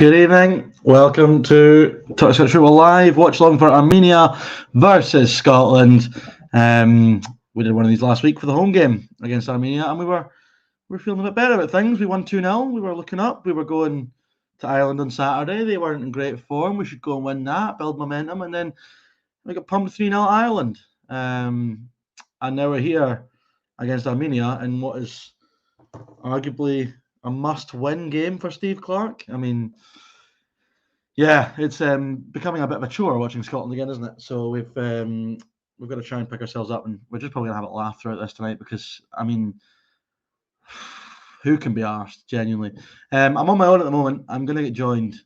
Good evening. Welcome to Touchdown Football Live. Watch along for Armenia versus Scotland. We did one of these last week for the home game against Armenia, and we were feeling a bit better about things. We won 2-0. We were looking up. We were going to Ireland on Saturday. They weren't in great form. We should go and win that, build momentum, and then we got pumped 3-0 at Ireland. And now we're here against Armenia in what is arguably a must-win game for Steve Clarke. I mean, yeah, it's becoming a bit of a chore watching Scotland again, isn't it? So we've got to try and pick ourselves up, and we're just probably gonna have a laugh throughout this tonight because I mean, who can be arsed, genuinely? I'm on my own at the moment. I'm going to get joined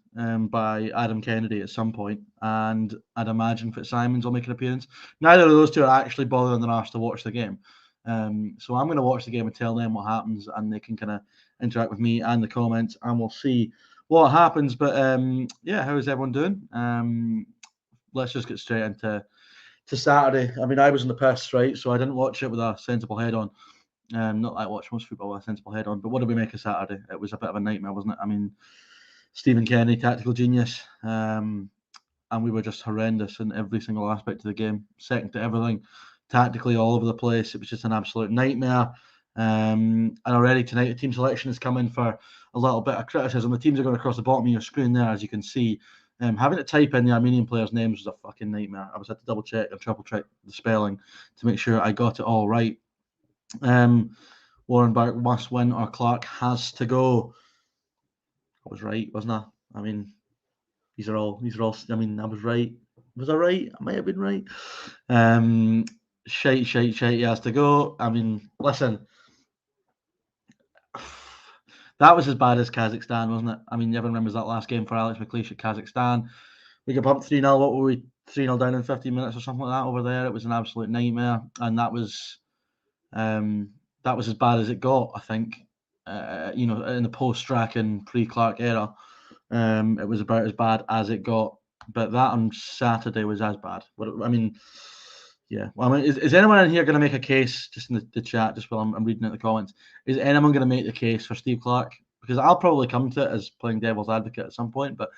by Adam Kennedy at some point, and I'd imagine Fitzsimons will make an appearance. Neither of those two are actually bothering their arse to watch the game. So I'm going to watch the game and tell them what happens, and they can kind of interact with me and the comments, and we'll see what happens. But yeah, how is everyone doing? Let's just get straight into Saturday. I mean, I was in the piss, right? So I didn't watch it with a sensible head on. Not like I watch most football with a sensible head on, but what did we make of Saturday? It was a bit of a nightmare, wasn't it? I mean, Stephen Kenny, tactical genius, and we were just horrendous in every single aspect of the game, second to everything, tactically all over the place. It was just an absolute nightmare. And already tonight, the team selection is coming for a little bit of criticism. The teams are going across the bottom of your screen there, as you can see. Having to type in the Armenian players' names was a fucking nightmare. I was had to double check and triple check the spelling to make sure I got it all right. Warren Burke must win or Clarke has to go. I was right, wasn't I? I mean, these are all. I mean, I was right. Was I right? I might have been right. Shite. He has to go. I mean, listen. That was as bad as Kazakhstan, wasn't it? I mean, everyone remembers that last game for Alex McLeish at Kazakhstan. We got pumped 3-0. What were we? 3-0 down in 15 minutes or something like that over there. It was an absolute nightmare. And that was as bad as it got, I think. In the post-Strachan, pre-Clarke era, it was about as bad as it got. But that on Saturday was as bad. I mean, yeah. Well, I mean, is anyone in here going to make a case, just in the chat, just while I'm reading out the comments, is anyone going to make the case for Steve Clarke? Because I'll probably come to it as playing devil's advocate at some point, but,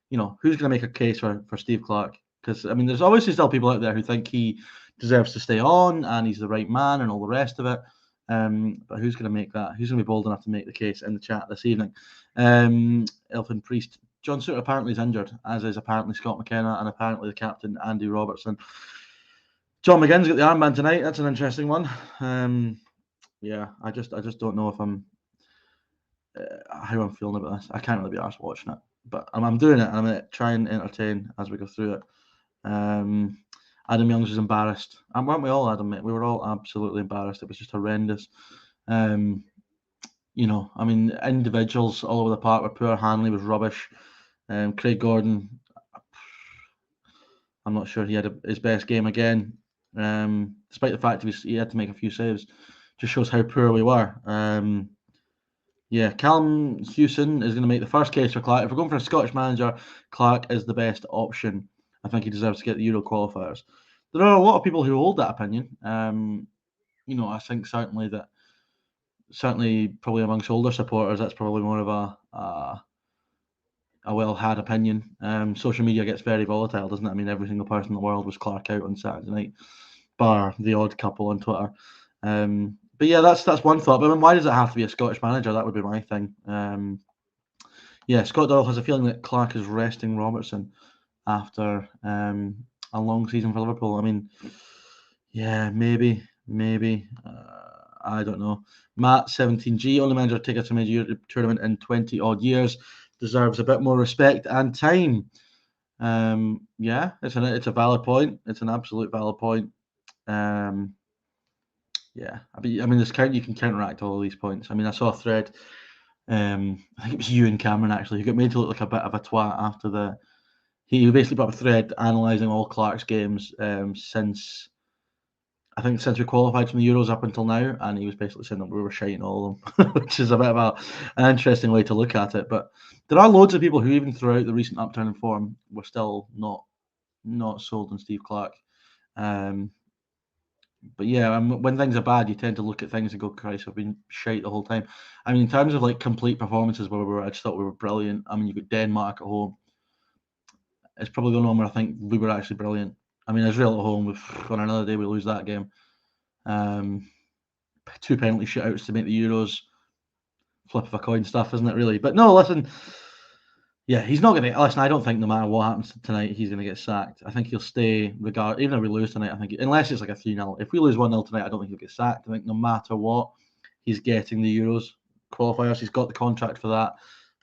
who's going to make a case for Steve Clarke? Because, I mean, there's obviously still people out there who think he deserves to stay on and he's the right man and all the rest of it. But who's going to make that? Who's going to be bold enough to make the case in the chat this evening? Elfin Priest. John Suter apparently is injured, as is apparently Scott McKenna and apparently the captain, Andy Robertson. John McGinn's got the armband tonight. That's an interesting one. Yeah, I just don't know if how I'm feeling about this. I can't really be arsed watching it, but I'm doing it, and I'm going to try and entertain as we go through it. Adam Youngs was embarrassed. And weren't we all, Adam, mate? We were all absolutely embarrassed. It was just horrendous. I mean, individuals all over the park were poor. Hanley was rubbish. Craig Gordon, I'm not sure he had his best game again. Despite the fact he had to make a few saves. Just shows how poor we were. Yeah, Callum Hewson is going to make the first case for Clarke. If we're going for a Scottish manager, Clarke is the best option. I think he deserves to get the Euro qualifiers. There are a lot of people who hold that opinion. I think certainly probably amongst older supporters, that's probably more of a well-had opinion. Social media gets very volatile, doesn't it? I mean, every single person in the world was Clarke out on Saturday night, bar the odd couple on Twitter. But yeah, that's one thought. But I mean, why does it have to be a Scottish manager? That would be my thing. Yeah, Scott Doyle has a feeling that Clarke is resting Robertson after a long season for Liverpool. I mean, yeah, maybe. I don't know. Matt 17G, only manager to take us to a major tournament in 20 odd years, deserves a bit more respect and time. Yeah, it's a valid point. It's an absolute valid point. Yeah, I mean, you can counteract all of these points. I mean, I saw a thread. I think it was you and Cameron actually, who got made to look like a bit of a twat after he basically put up a thread analysing all Clarke's games since we qualified from the Euros up until now, and he was basically saying that we were shiting all of them, which is a bit of an interesting way to look at it. But there are loads of people who, even throughout the recent upturn in form, were still not sold on Steve Clarke. But yeah, when things are bad, you tend to look at things and go, Christ, I've been shite the whole time. I mean, in terms of like complete performances where we were, I just thought we were brilliant. I mean, you've got Denmark at home. It's probably the only one where I think we were actually brilliant. I mean, Israel at home, on another day we lose that game. 2 penalty shootouts to make the Euros. Flip of a coin stuff, isn't it, really? But no, listen, yeah, he's not going to. Listen, I don't think no matter what happens tonight, he's going to get sacked. I think he'll stay, even if we lose tonight. I think, unless it's like a 3-0. If we lose 1-0 tonight, I don't think he'll get sacked. I think no matter what, he's getting the Euros qualifiers. He's got the contract for that.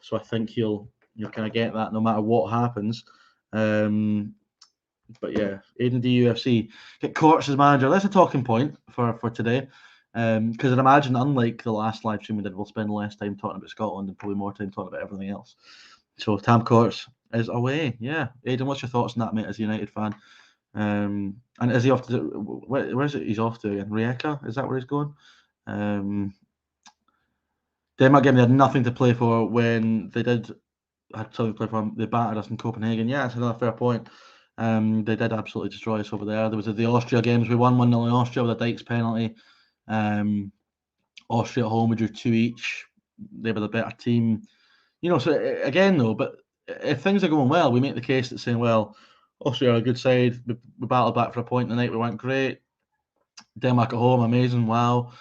So I think he'll kind of get that no matter what happens. But yeah, Aiden DUFC get Courts as manager. That's a talking point for today. Because I'd imagine, unlike the last live stream we did, we'll spend less time talking about Scotland and probably more time talking about everything else. So Tam Courts is away. Yeah, Aidan, what's your thoughts on that, mate? As a United fan, and is he off to? Where is it? He's off to again. Rijeka? Is that where he's going? Denmark game, they had nothing to play for when they did. Had something to play for. They battered us in Copenhagen. Yeah, that's another fair point. They did absolutely destroy us over there. There was the Austria games. We won 1-0 in Austria with a Dykes penalty. Austria at home, we drew 2 each. They were the better team. So again, though, but if things are going well, we make the case that saying, well, Austria are a good side. We battled back for a point tonight. We went great. Denmark at home, amazing. Wow.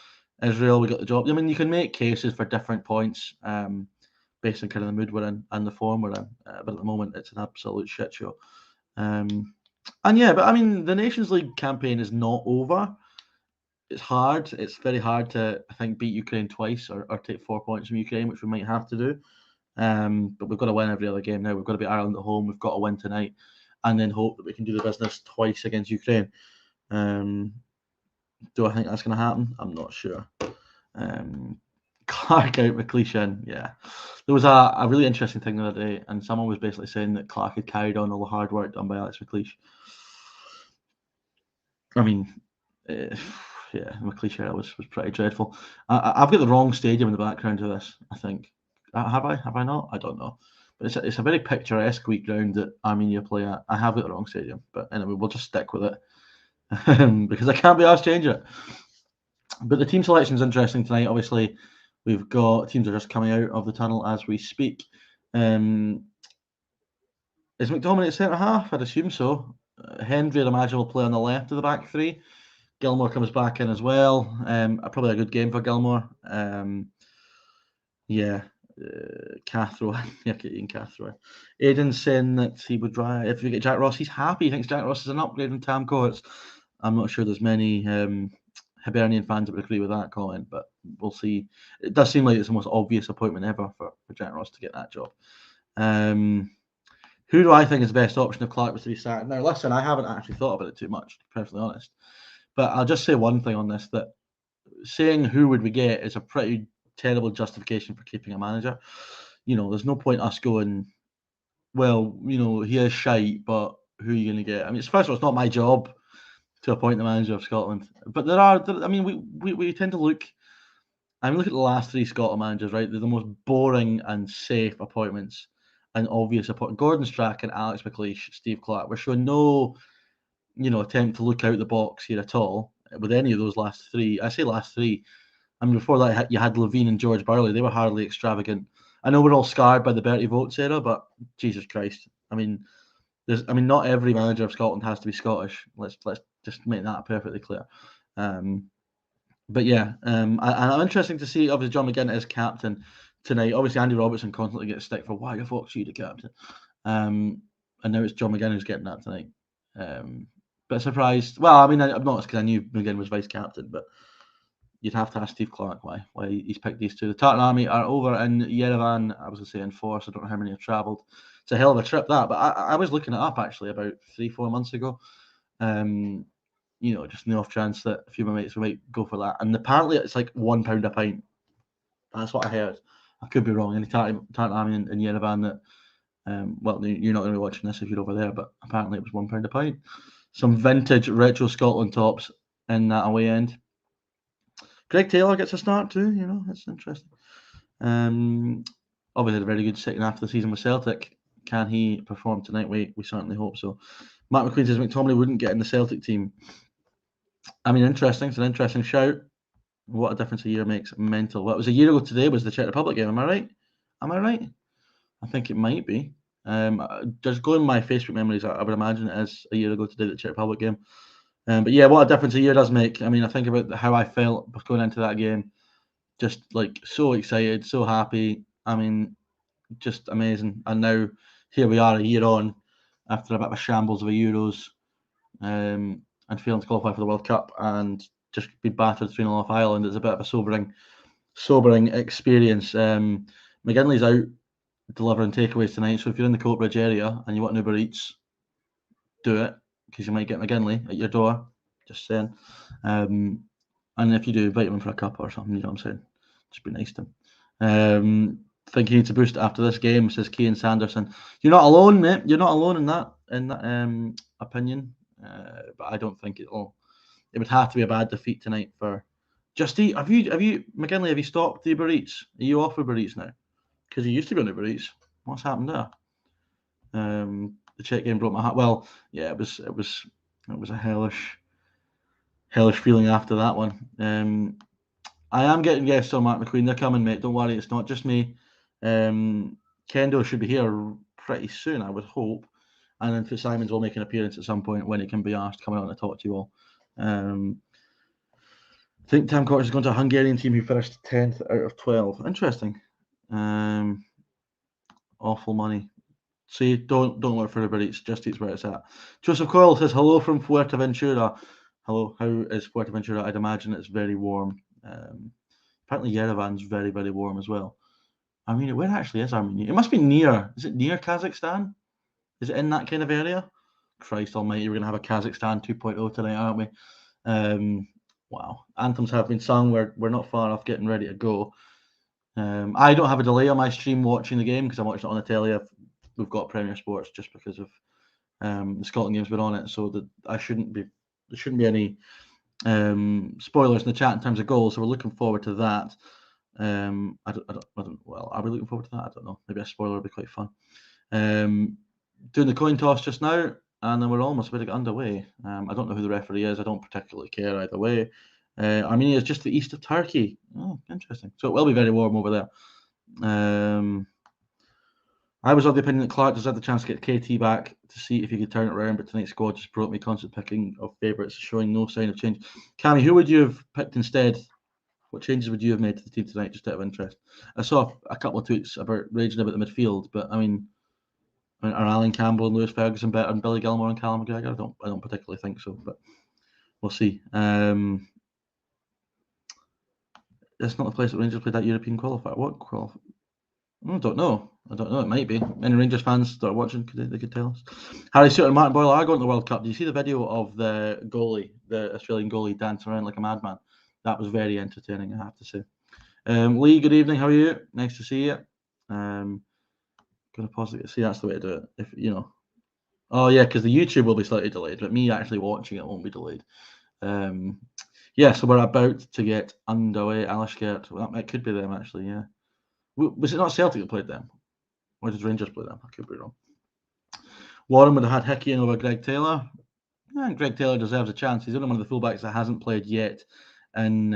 Israel, we got the job. I mean, you can make cases for different points based on kind of the mood we're in and the form we're in. But at the moment, it's an absolute shit show. And yeah, but I mean, the Nations League campaign is not over. It's hard. It's very hard to, I think, beat Ukraine twice or take 4 points from Ukraine, which we might have to do. But we've got to win every other game now. We've got to beat Ireland at home. We've got to win tonight, and then hope that we can do the business twice against Ukraine. Do I think that's going to happen? I'm not sure. Clark out, McLeish in. Yeah, there was a really interesting thing the other day, and someone was basically saying that Clark had carried on all the hard work done by Alex McLeish. I mean, yeah, McLeish era was pretty dreadful. I've got the wrong stadium in the background to this, I think. Have I not? I don't know. But it's a very picturesque week ground that Armenia play at. I have got the wrong stadium, but anyway, we'll just stick with it because I can't be asked to change it. But the team selection is interesting tonight. Obviously, we've got teams are just coming out of the tunnel as we speak. Is McTominay at centre half? I'd assume so. Hendry, I'd imagine, will play on the left of the back three. Gilmore comes back in as well. Probably a good game for Gilmore. Cathro, Ian Cathro. Aidan saying that he would try if we get Jack Ross. He's happy. He thinks Jack Ross is an upgrade from Tam Courts. I'm not sure there's many Hibernian fans that would agree with that comment, but we'll see. It does seem like it's the most obvious appointment ever for Jack Ross to get that job. Who do I think is the best option if Clark was to be sacked? Now, listen, I haven't actually thought about it too much, to be perfectly honest. But I'll just say one thing on this, that saying who would we get is a pretty terrible justification for keeping a manager. There's no point us going, well, he is shite, but who are you going to get? I mean, first of all, it's not my job to appoint the manager of Scotland. But we tend to look at the last 3 Scotland managers, right? They're the most boring and safe appointments and obvious appointments. Gordon Strachan, Alex McLeish, Steve Clark. We're showing no attempt to look out the box here at all with any of those last 3. I say last 3. I mean, before that, you had Levine and George Burley. They were hardly extravagant. I know we're all scarred by the Bertie Votes era, but Jesus Christ. I mean, not every manager of Scotland has to be Scottish. Let's just make that perfectly clear. But yeah, and I'm interested to see, obviously, John McGinn is captain tonight. Obviously, Andy Robertson constantly gets stick for, why the fuck's you the captain? And now it's John McGinn who's getting that tonight. But surprised. Well, I mean, I'm not, because I knew McGinn was vice captain, but you'd have to ask Steve Clark why he's picked these two. The Tartan Army are over in Yerevan. I was going to say in force. I don't know how many have travelled. It's a hell of a trip, that. But I was looking it up, actually, about 3-4 months ago. Just in the off chance that a few of my mates might go for that. And apparently it's like £1 a pint. That's what I heard. I could be wrong. Any Tartan Army in Yerevan that, well, you're not going to be watching this if you're over there, but apparently it was £1 a pint. Some vintage retro Scotland tops in that away end. Greg Taylor gets a start too, that's interesting. Obviously had a very good second half of the season with Celtic. Can he perform tonight? We certainly hope so. Matt McQueen says McTominay wouldn't get in the Celtic team. I mean, interesting. It's an interesting shout. What a difference a year makes. Mental. What was a year ago today was the Czech Republic game. Am I right? Am I right? I think it might be. Just going my Facebook memories, I would imagine it is a year ago today, the Czech Republic game. But yeah, what a difference a year does make. I mean, I think about how I felt going into that game. Just like so excited, so happy. I mean, just amazing. And now here we are a year on after a bit of a shambles of a Euros, and failing to qualify for the World Cup and just be battered 3-0 off Ireland. It's a bit of a sobering experience. McGinley's out delivering takeaways tonight, so if you're in the Coatbridge area and you want an Uber Eats, do it, because you might get McGinley at your door. Just saying. And if you do, invite him in for a cup or something, you know what I'm saying? Just be nice to him. Think you need to boost it after this game, says Kean Sanderson. You're not alone, mate. You're not alone in that opinion. But I don't think it would have to be a bad defeat tonight for Just Eat. Have you McGinley, have you stopped the Uber Eats? Are you off Uber Eats now? Because you used to be on Uber Eats. What's happened there? The Czech game broke my heart. Well, yeah, it was a hellish feeling after that one. I am getting guests on Mark McQueen. They're coming, mate. Don't worry, it's not just me. Kendo should be here pretty soon, I would hope. And then Fitzsimons will make an appearance at some point when he can be asked, coming out and talk to you all. I think Tam Court is going to a Hungarian team who finished 10th out of 12. Interesting. Awful money. See, don't work for Uber Eats. Just Eats where it's at. Joseph Coyle says, hello from Fuerteventura. Hello, how is Fuerteventura? I'd imagine it's very warm. Apparently Yerevan's very, very warm as well. Armenia, where actually is Armenia? It must be near. Is it near Kazakhstan? Is it in that kind of area? Christ almighty, we're going to have a Kazakhstan 2.0 tonight, aren't we? Wow. Anthems have been sung. We're not far off getting ready to go. I don't have a delay on my stream watching the game because I'm watching it on the telly. We've got Premier Sports just because of the Scotland game's been on it, so that there shouldn't be any spoilers in the chat in terms of goals. So we're looking forward to that. I don't. Well, are we looking forward to that? I don't know. Maybe a spoiler would be quite fun. Doing the coin toss just now, and then we're almost about to get underway. I don't know who the referee is. I don't particularly care either way. Armenia is just to the east of Turkey. Oh, interesting. So it will be very warm over there. I was of the opinion that Clark deserved the chance to get KT back to see if he could turn it around, but tonight's squad just broke me. Constant picking of favourites, showing no sign of change. Cammy, who would you have picked instead? What changes would you have made to the team tonight, just out of interest? I saw a couple of tweets about raging about the midfield, but I mean, are Alan Campbell and Lewis Ferguson better than Billy Gilmore and Callum McGregor? I don't particularly think so, but we'll see. It's not the place that Rangers played that European qualifier. What qualifier? I don't know. It might be. Any Rangers fans that are watching, they could tell us. Harry Suter and Martin Boyle are going to the World Cup. Did you see the video of the goalie, the Australian goalie, dancing around like a madman? That was very entertaining, I have to say. Lee, good evening. How are you? Nice to see you. Going to pause it. See, that's the way to do it. If you know. Oh yeah, because the YouTube will be slightly delayed, but me actually watching it won't be delayed. Yeah, so we're about to get underway. Alishkert. Well, it could be them actually. Yeah. Was it not Celtic that played them? Or did Rangers play them? I could be wrong. Warren would have had Hickey in over Greg Taylor. Yeah, Greg Taylor deserves a chance. He's only one of the fullbacks that hasn't played yet in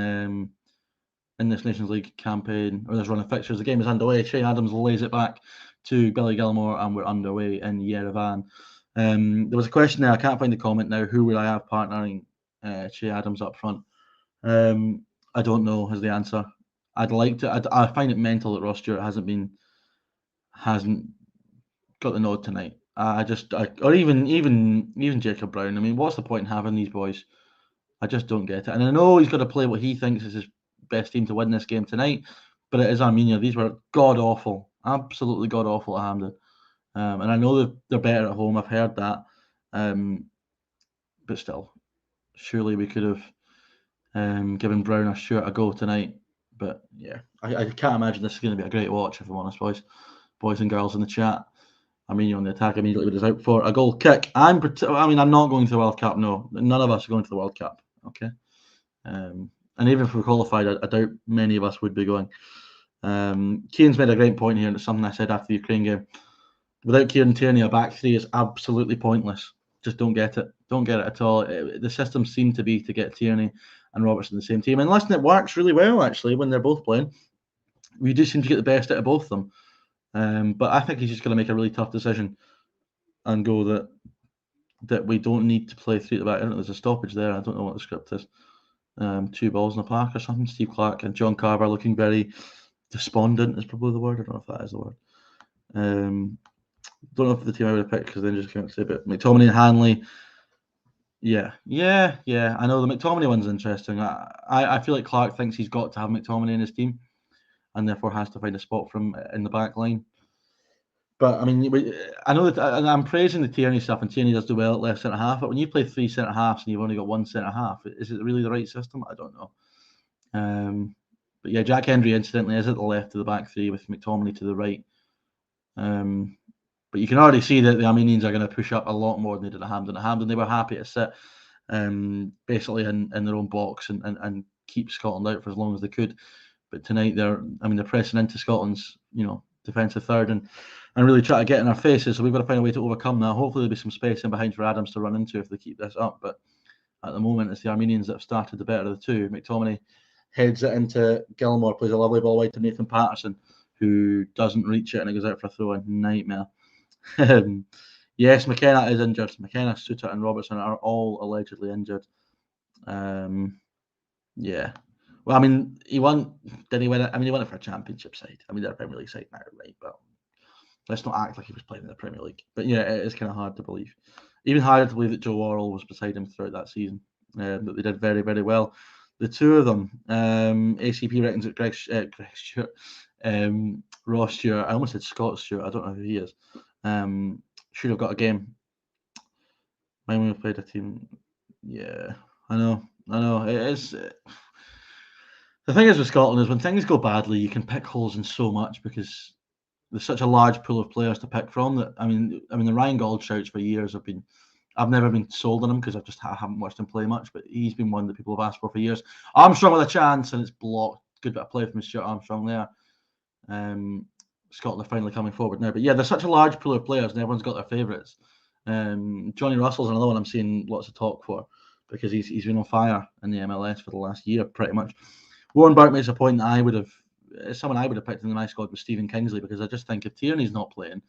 this Nations League campaign, or this run of fixtures. The game is underway. Shea Adams lays it back to Billy Gilmore, and we're underway in Yerevan. There was a question there. I can't find the comment now. Who would I have partnering Shea Adams up front? I don't know is the answer. I'd like to. I find it mental that Ross Stewart hasn't got the nod tonight. Or even Jacob Brown. I mean, what's the point in having these boys? I just don't get it. And I know he's got to play what he thinks is his best team to win this game tonight, but it is Armenia. These were god awful, absolutely god awful at Hampden. And I know they're better at home. I've heard that, but still, surely we could have given Brown or Stewart a go tonight. But yeah, I can't imagine this is going to be a great watch, if I'm honest, boys and girls in the chat. Armenia on the attack immediately, but is out for a goal kick. I'm not going to the World Cup. No, none of us are going to the World Cup. Okay, and even if we're qualified, I doubt many of us would be going. Kieran's made a great point here, and it's something I said after the Ukraine game. Without Kieran Tierney, a back three is absolutely pointless. just don't get it. Don't get it at all. The system seemed to be to get Tierney and Robertson in the same team. And listen, it works really well, actually, when they're both playing. We do seem to get the best out of both of them. But I think he's just going to make a really tough decision and go that we don't need to play 3 at the back. I don't know, there's a stoppage there. I don't know what the script is. 2 balls in the park or something. Steve Clark and John Carver looking very despondent is probably the word. I don't know if that is the word. Don't know if the team I would have picked because then just can't say, but McTominay and Hanley. Yeah. I know the McTominay one's interesting. I feel like Clark thinks he's got to have McTominay in his team and therefore has to find a spot for him in the back line. But I mean, I know that I'm praising the Tierney stuff, and Tierney does do well at left centre half. But when you play 3 centre halves and you've only got 1 centre half, is it really the right system? I don't know. But yeah, Jack Hendry incidentally is at the left of the back 3 with McTominay to the right. But you can already see that the Armenians are going to push up a lot more than they did at Hampden. At Hampden, they were happy to sit basically in their own box and keep Scotland out for as long as they could. But tonight they're pressing into Scotland's defensive third and really try to get in our faces. So we've got to find a way to overcome that. Hopefully there'll be some space in behind for Adams to run into if they keep this up. But at the moment, it's the Armenians that have started the better of the two. McTominay heads it into Gilmore, plays a lovely ball wide to Nathan Patterson, who doesn't reach it and it goes out for a throw. A nightmare. Yes, McKenna is injured. McKenna, Suter and Robertson are all allegedly injured. Yeah. Well, I mean, did he win it? I mean, he won it for a championship side. I mean, they're a Premier League side now, right? But let's not act like he was playing in the Premier League. But yeah, it is kind of hard to believe. Even harder to believe that Joe Worrell was beside him throughout that season. That they did very, very well. The two of them, ACP reckons that Greg Stewart, Ross Stewart, I almost said Scott Stewart, I don't know who he is, should have got a game. When we played a team, yeah, I know. It is. The thing is with Scotland is when things go badly, you can pick holes in so much because there's such a large pool of players to pick from. That I mean, the Ryan Gauld shouts for years I've never been sold on him because I haven't watched him play much, but he's been one that people have asked for years. Armstrong with a chance and it's blocked. Good bit of play from Stuart Armstrong there. Scotland are finally coming forward now, but yeah, there's such a large pool of players and everyone's got their favourites. Johnny Russell's another one I'm seeing lots of talk for because he's been on fire in the MLS for the last year pretty much. Warren Burke makes a point that someone I would have picked in my squad was Stephen Kingsley because I just think if Tierney's not playing,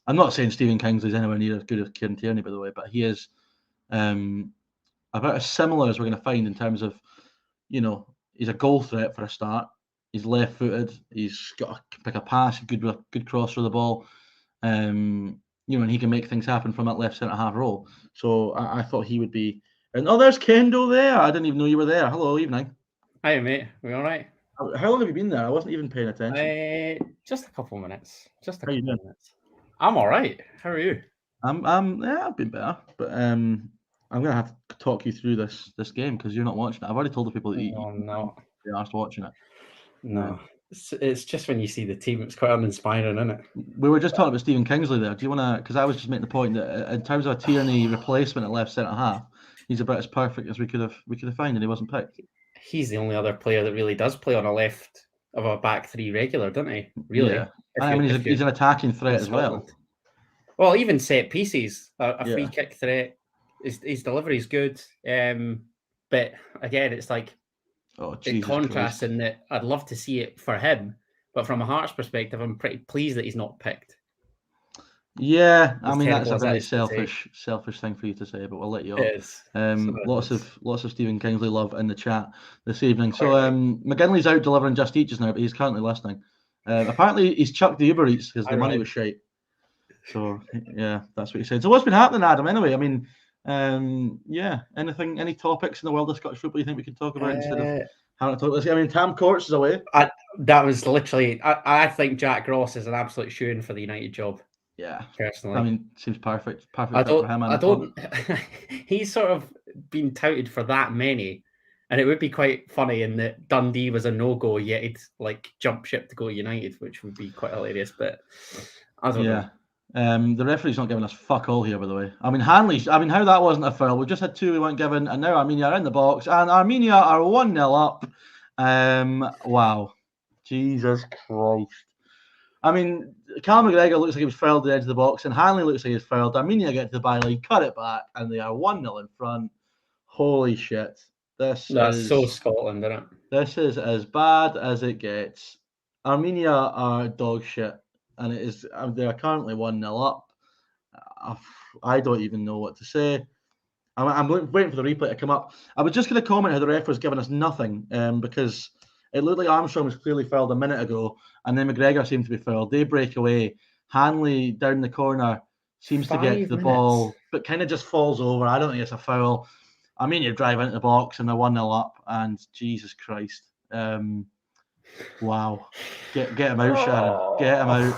I'm not saying Stephen Kingsley's anywhere near as good as Kieran Tierney, by the way, but he is about as similar as we're going to find in terms of, he's a goal threat for a start. He's left-footed. He's got to pick a pass, good cross for the ball. And he can make things happen from that left centre half role. So I thought he would be. And there's Kendo there. I didn't even know you were there. Hello, evening. Hi, mate. We all right? How long have you been there? I wasn't even paying attention. Just a couple of minutes. Minutes. I'm all right. How are you? I've been better, but I'm gonna have to talk you through this game because you're not watching it. I've already told the people that you asked watching it. No, it's just when you see the team, it's quite uninspiring, isn't it? We were just talking about Stephen Kingsley there. Do you want to? Because I was just making the point that in terms of a Tierney replacement at left centre half, he's about as perfect as we could have found, and he wasn't picked. He's the only other player that really does play on a left of a back 3 regular, doesn't he? Really? Yeah. He's an attacking threat as well. Well, even set pieces, a free kick threat. His delivery is good, but again, it's like in contrast in that I'd love to see it for him, but from a Hearts perspective, I'm pretty pleased that he's not picked. Yeah, I mean that's a very selfish thing for you to say, but we'll let you off. It is. Lots of Stephen Kingsley love in the chat this evening. So McGinley's out delivering Just Eat just now, but he's currently listening. Apparently he's chucked the Uber Eats because the money was shite. So yeah, that's what he said. So what's been happening, Adam? Anyway, I mean, any topics in the world of Scottish football you think we could talk about instead of having to talk about this? I mean, Tam Courts is away. That was literally. I think Jack Ross is an absolute shoo-in for the United job. Yeah, personally, I mean, seems perfect for him. I don't. He's sort of been touted for that many, and it would be quite funny in that Dundee was a no-go, yet he'd like jump ship to go United, which would be quite hilarious. But I don't know. The referee's not giving us fuck all here, by the way. I mean, how that wasn't a foul. We've just had 2 we weren't given, and now Armenia are in the box, and Armenia are 1-0 up. Wow. Jesus Christ. I mean, Callum McGregor looks like he was fouled at the edge of the box, and Hanley looks like he's fouled. Armenia get to the byline, cut it back, and they are 1-0 in front. Holy shit. That's so Scotland, isn't it? This is as bad as it gets. Armenia are dog shit, and they are currently 1-0 up. I don't even know what to say. I'm waiting for the replay to come up. I was just going to comment how the ref was giving us nothing because it looked like Armstrong was clearly fouled a minute ago, and then McGregor seemed to be fouled. They break away. Hanley down the corner seems to get to the ball, but kind of just falls over. I don't think it's a foul. Armenia drive into the box and they're 1-0 up, and Jesus Christ. Wow. Get him out, Sharon. Get him out.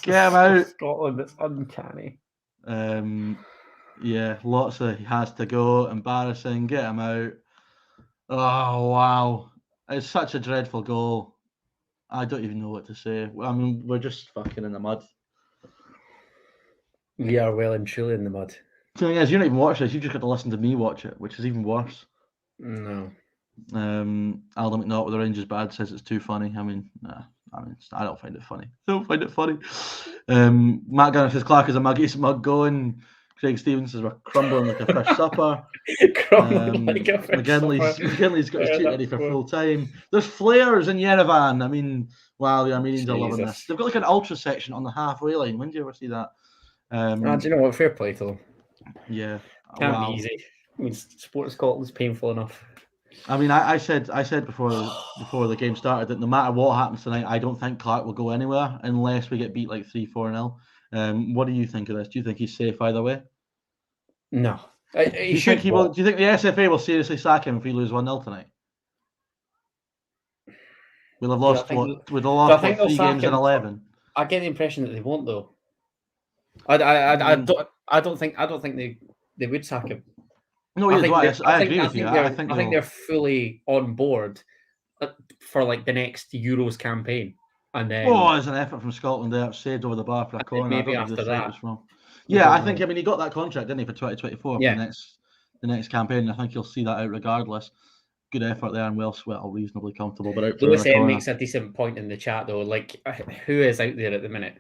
Get him out. Scotland, it's uncanny. Yeah, lots of he has to go. Embarrassing. Get him out. Oh, wow. It's such a dreadful goal. I don't even know what to say. I mean, we're just fucking in the mud. We are well and truly in the mud. The thing is, you don't even watch this. You just got to listen to me watch it, which is even worse. No. Alden McNaught with the Rangers bad says it's too funny. I mean, nah. I don't find it funny. I don't find it funny. Matt Gunner says Clark is a muggiest mug going. Craig Stevens says we're crumbling like a fish supper. McGinley's got his cheat ready for full time. There's flares in Yerevan. I mean, wow, the Armenians are loving this. They've got like an ultra section on the halfway line. When do you ever see that? Do you know what? Fair play to them. Yeah. Can't be easy. I mean, sport in Scotland's painful enough. I mean, I said before the game started that no matter what happens tonight, I don't think Clark will go anywhere unless we get beat like 3-4-0. What do you think of this? Do you think he's safe either way? No. Do you think the SFA will seriously sack him if we lose 1-0 tonight? We'll have lost we'd have lost 3 games in 11. I get the impression that they won't though. I don't think they would sack him. No, I agree with you. I think they're fully on board for like the next Euros campaign, and then there's an effort from Scotland there, saved over the bar for a corner. Maybe after that. Yeah, I think. I mean, he got that contract, didn't he, for 2024 for the next campaign. I think he'll see that out regardless. Good effort there, and well, reasonably comfortable. But Lewis M makes a decent point in the chat though. Like, who is out there at the minute?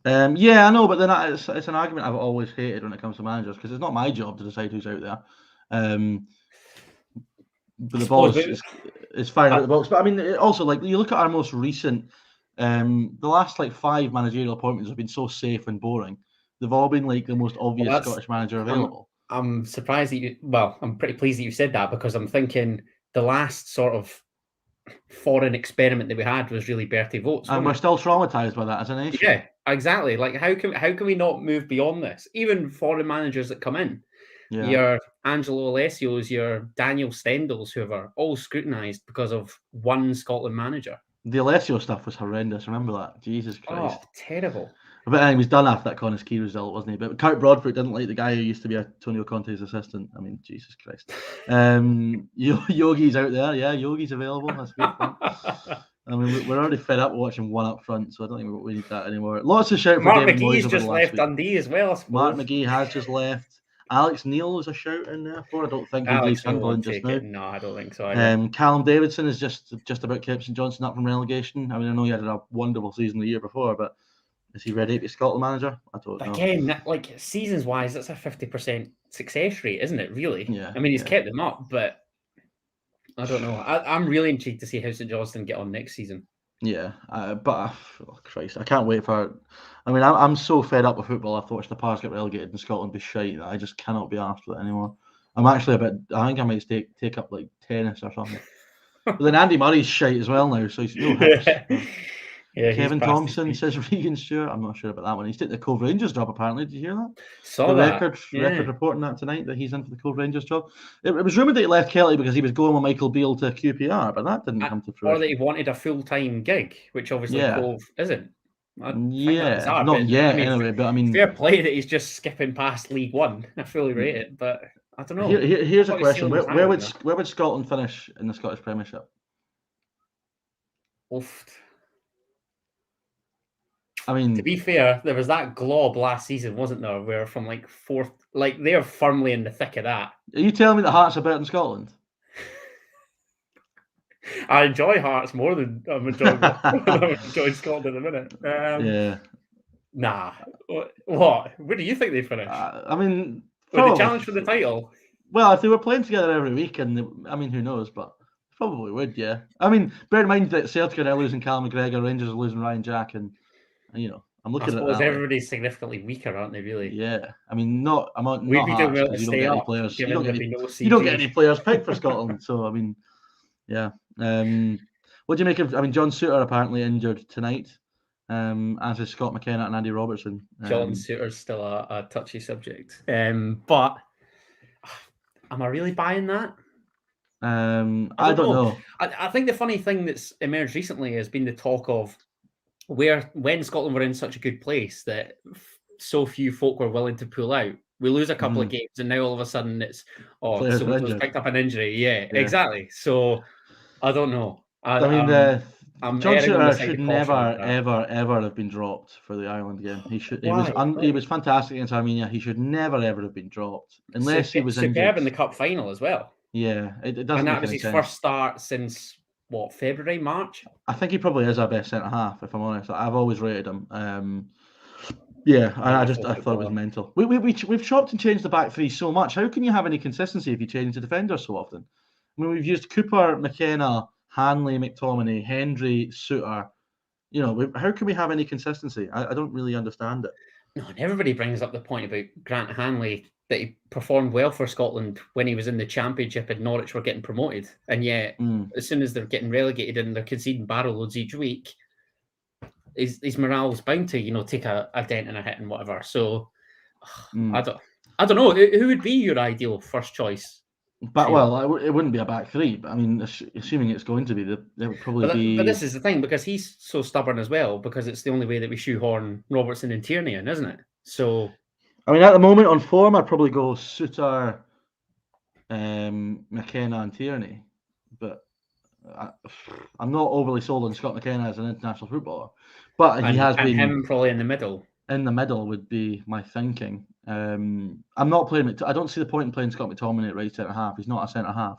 Yeah, I know, but then it's an argument I've always hated when it comes to managers because it's not my job to decide who's out there. But the ball is firing out the box. But I mean, also like you look at our most recent, the last like 5 managerial appointments have been so safe and boring. They've all been like the most obvious Scottish manager available. I'm surprised that I'm pretty pleased that you said that because I'm thinking the last sort of foreign experiment that we had was really Bertie Vogts. And we're still traumatized by that as a nation. Yeah, exactly. Like how can we not move beyond this? Even foreign managers that come in, your Angelo Alessios, your Daniel Stendals, who are all scrutinised because of one Scotland manager. The Alessio stuff was horrendous. Remember that? Jesus Christ. Oh, terrible. But he was done after that Connors Key result, wasn't he? But Kurt Broadfoot didn't like the guy who used to be Antonio Conte's assistant. I mean, Jesus Christ. Yogi's out there. Yeah, Yogi's available. That's good. I mean, we're already fed up watching one up front, so I don't think we need that anymore. Lots of shout for Mark David McGee's Moyes just left Dundee as well, I suppose. Mark McGee has just left. Alex Neil is a shout in there for. I don't think he'll be Sunderland just now. No, I don't think so. Callum Davidson is just about kept St Johnstone up from relegation. I mean, I know he had a wonderful season the year before, but is he ready to be Scotland manager? I don't know. Again, like seasons wise, that's a 50% success rate, isn't it? Really? Yeah. I mean, he's kept them up, but I don't know. I'm really intrigued to see how St Johnstone get on next season. Yeah, but Christ, I can't wait for. I mean, I'm so fed up with football after watching the Pars get relegated and Scotland be shite that I just cannot be arsed with it anymore. I'm actually I think I might take up like tennis or something. But then Andy Murray's shite as well now, so he's no hips. Yeah, Kevin Thompson says Regan Stewart. I'm not sure about that one. He's taking the Cove Rangers job, apparently. Did you hear that? Saw that. Record reporting that tonight that he's in for the Cove Rangers job. It was rumoured that he left Kelly because he was going with Michael Beale to QPR, but that didn't come to fruition. Or that he wanted a full-time gig, which obviously Cove isn't. Bizarre, not yet, anyway. But I mean, fair play that he's just skipping past League One. I fully rate it, but I don't know. Here's a question: Where would Scotland finish in the Scottish Premiership? Oof. I mean, to be fair, there was that glob last season, wasn't there? Where from like 4th, like they're firmly in the thick of that. Are you telling me that Hearts are better than Scotland? I enjoy Hearts more than I'm enjoying Scotland at the minute. Yeah. Nah. What? Where do you think they finish? I mean, would they challenge for the title? Well, if they were playing together every week, and who knows? But probably would. Yeah. I mean, bear in mind that Celtic are now losing Cal McGregor, Rangers are losing Ryan Jack, and I'm looking at that. I suppose everybody's significantly weaker, aren't they? Really? Yeah. I mean, I'm not Hearts because you don't get any players. You don't get any players picked for Scotland. So I mean, yeah. What do you make of? I mean, John Souttar apparently injured tonight, as is Scott McKenna and Andy Robertson. John Souttar's still a touchy subject, but am I really buying that? I don't know. I think the funny thing that's emerged recently has been the talk of when Scotland were in such a good place that so few folk were willing to pull out. We lose a couple of games, and now all of a sudden it's someone's picked up an injury. Yeah, exactly. So I don't know. I mean, John Souttar should never, ever have been dropped for the Ireland game. He should. He was fantastic against Armenia. He should never, ever have been dropped unless he was superb in the cup final as well. Yeah, it doesn't. And that was his first start since February, March. I think he probably is our best centre half. If I'm honest, I've always rated him. Yeah, I thought it was mental. We've chopped and changed the back three so much. How can you have any consistency if you change the defenders so often? I mean, we've used Cooper, McKenna, Hanley, McTominay, Hendry, Souttar. How can we have any consistency? I don't really understand it. No, and everybody brings up the point about Grant Hanley, that he performed well for Scotland when he was in the Championship and Norwich were getting promoted. And yet, as soon as they're getting relegated and they're conceding barrel loads each week, his morale is bound to, take a dent and a hit and whatever. So, I don't know. Who would be your ideal first choice? But it wouldn't be a back three. But I mean, assuming it's going to be, it would probably be. But this is the thing, because he's so stubborn as well. Because it's the only way that we shoehorn Robertson and Tierney in, isn't it? So, I mean, at the moment on form, I'd probably go Souttar, McKenna, and Tierney. But I'm not overly sold on Scott McKenna as an international footballer. But he has been. Him probably in the middle. In the middle would be my thinking. I'm not playing. I don't see the point in playing Scott McTominay at right centre half. He's not a centre half.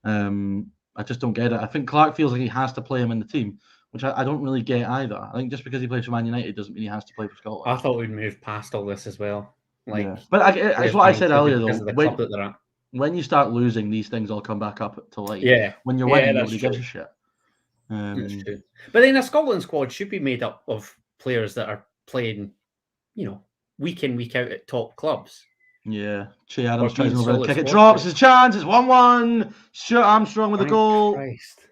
I just don't get it. I think Clark feels like he has to play him in the team, which I don't really get either. I think just because he plays for Man United doesn't mean he has to play for Scotland. I thought we'd move past all this as well. But it's what I said earlier though. When you start losing, these things all come back up to light. Yeah. When you're winning, nobody gives a shit. That's true. But then a Scotland squad should be made up of players that are playing, week in, week out at top clubs. Yeah. Che Adams tries over the kick. It drops. His chance. It's 1-1. Stuart Armstrong with the goal. Christ.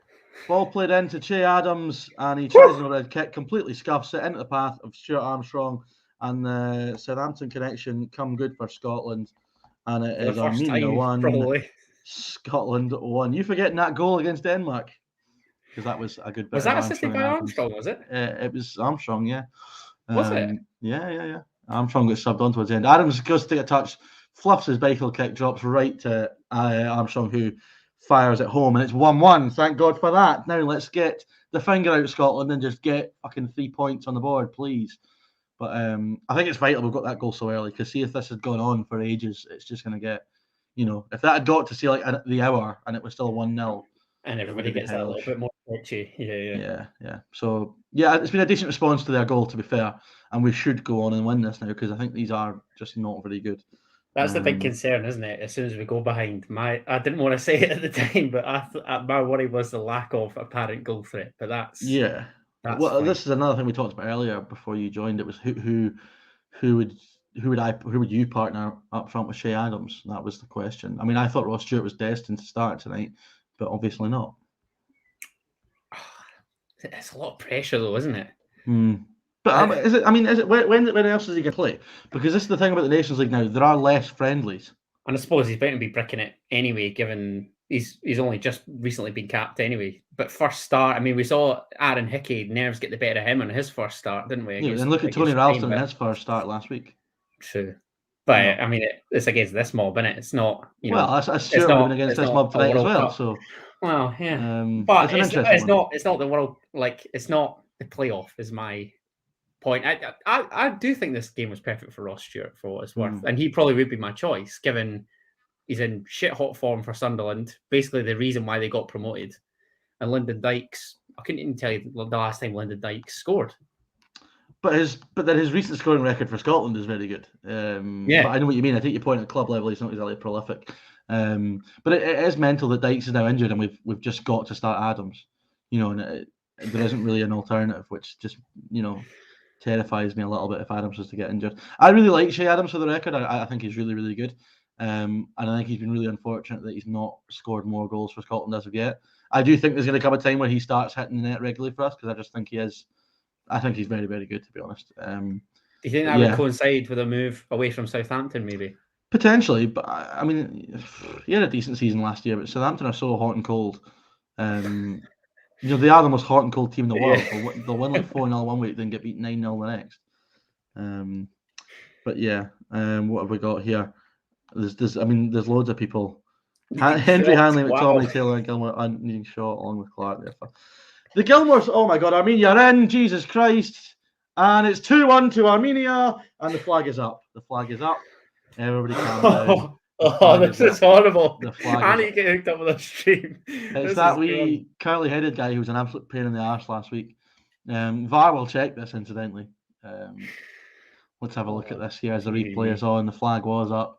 Ball played into Che Adams, and he tries an overhead kick, completely scuffs it into the path of Stuart Armstrong, and the Southampton connection come good for Scotland. And it is Armenia 1, Scotland 1. You forgetting that goal against Denmark? Because that was a good bit. Was that assisted by Armstrong, was it? It was Armstrong, yeah. Was it? Yeah. Armstrong got subbed on towards the end. Adams goes to take a touch, fluffs his bicycle kick, drops right to Armstrong, who fires at home, and it's 1-1. Thank God for that. Now let's get the finger out of Scotland and just get fucking 3 points on the board, please. But I think it's vital we've got that goal so early, because see, if this had gone on for ages, it's just going to get, if that had got to see like the hour and it was still 1-0. And everybody gets that a little bit more twitchy. Yeah. So, it's been a decent response to their goal, to be fair. And we should go on and win this now, because I think these are just not very good. That's the big concern, isn't it? As soon as we go behind, I didn't want to say it at the time, but my worry was the lack of apparent goal threat. But that's fine. This is another thing we talked about earlier before you joined. It was who would you partner up front with Che Adams? That was the question. I mean, I thought Ross Stewart was destined to start tonight, but obviously not. It's a lot of pressure, though, isn't it? But is it? When else is he going to play? Because this is the thing about the Nations League now. There are less friendlies, and I suppose he's bound to be bricking it anyway, given he's only just recently been capped anyway. But first start, I mean, we saw Aaron Hickey nerves get the better of him on his first start, didn't we? And look at Tony Ralston in his first start last week. True. But I mean, it's against this mob, isn't it? It's not, Well, that's Stuart against this mob tonight as well. So, well, yeah. But it's not the world. It's not the playoff. Is my point. I do think this game was perfect for Ross Stewart, for what it's worth, and he probably would be my choice, given he's in shit hot form for Sunderland. Basically, the reason why they got promoted, and Lyndon Dykes. I couldn't even tell you the last time Lyndon Dykes scored. But then his recent scoring record for Scotland is very good. But I know what you mean. I think your point at club level, he's not exactly prolific. But it is mental that Dykes is now injured, and we've just got to start Adams. And there isn't really an alternative, which just terrifies me a little bit if Adams was to get injured. I really like Shea Adams for the record. I think he's really, really good. And I think he's been really unfortunate that he's not scored more goals for Scotland as of yet. I do think there's going to come a time where he starts hitting the net regularly for us, because I just think he is. I think he's very, very good, to be honest. Do you think that would coincide with a move away from Southampton, maybe? Potentially, but I mean, he had a decent season last year, but Southampton are so hot and cold. They are the most hot and cold team in the world. They'll win like 4-0 one week, then get beat 9-0 the next. What have we got here? There's loads of people. Hendry, Hanley, McTominay, Taylor, and Gilmore are needing shot along with Clark. The Gilmores, oh my God, Armenia are in, Jesus Christ. And it's 2-1 to Armenia, and the flag is up. The flag is up. Everybody calm down. This is horrible. The flag I need to get hooked up with a stream. It's that wee curly-headed guy who was an absolute pain in the arse last week. VAR will check this, incidentally. Let's have a look at this here as the replay is on. The flag was up,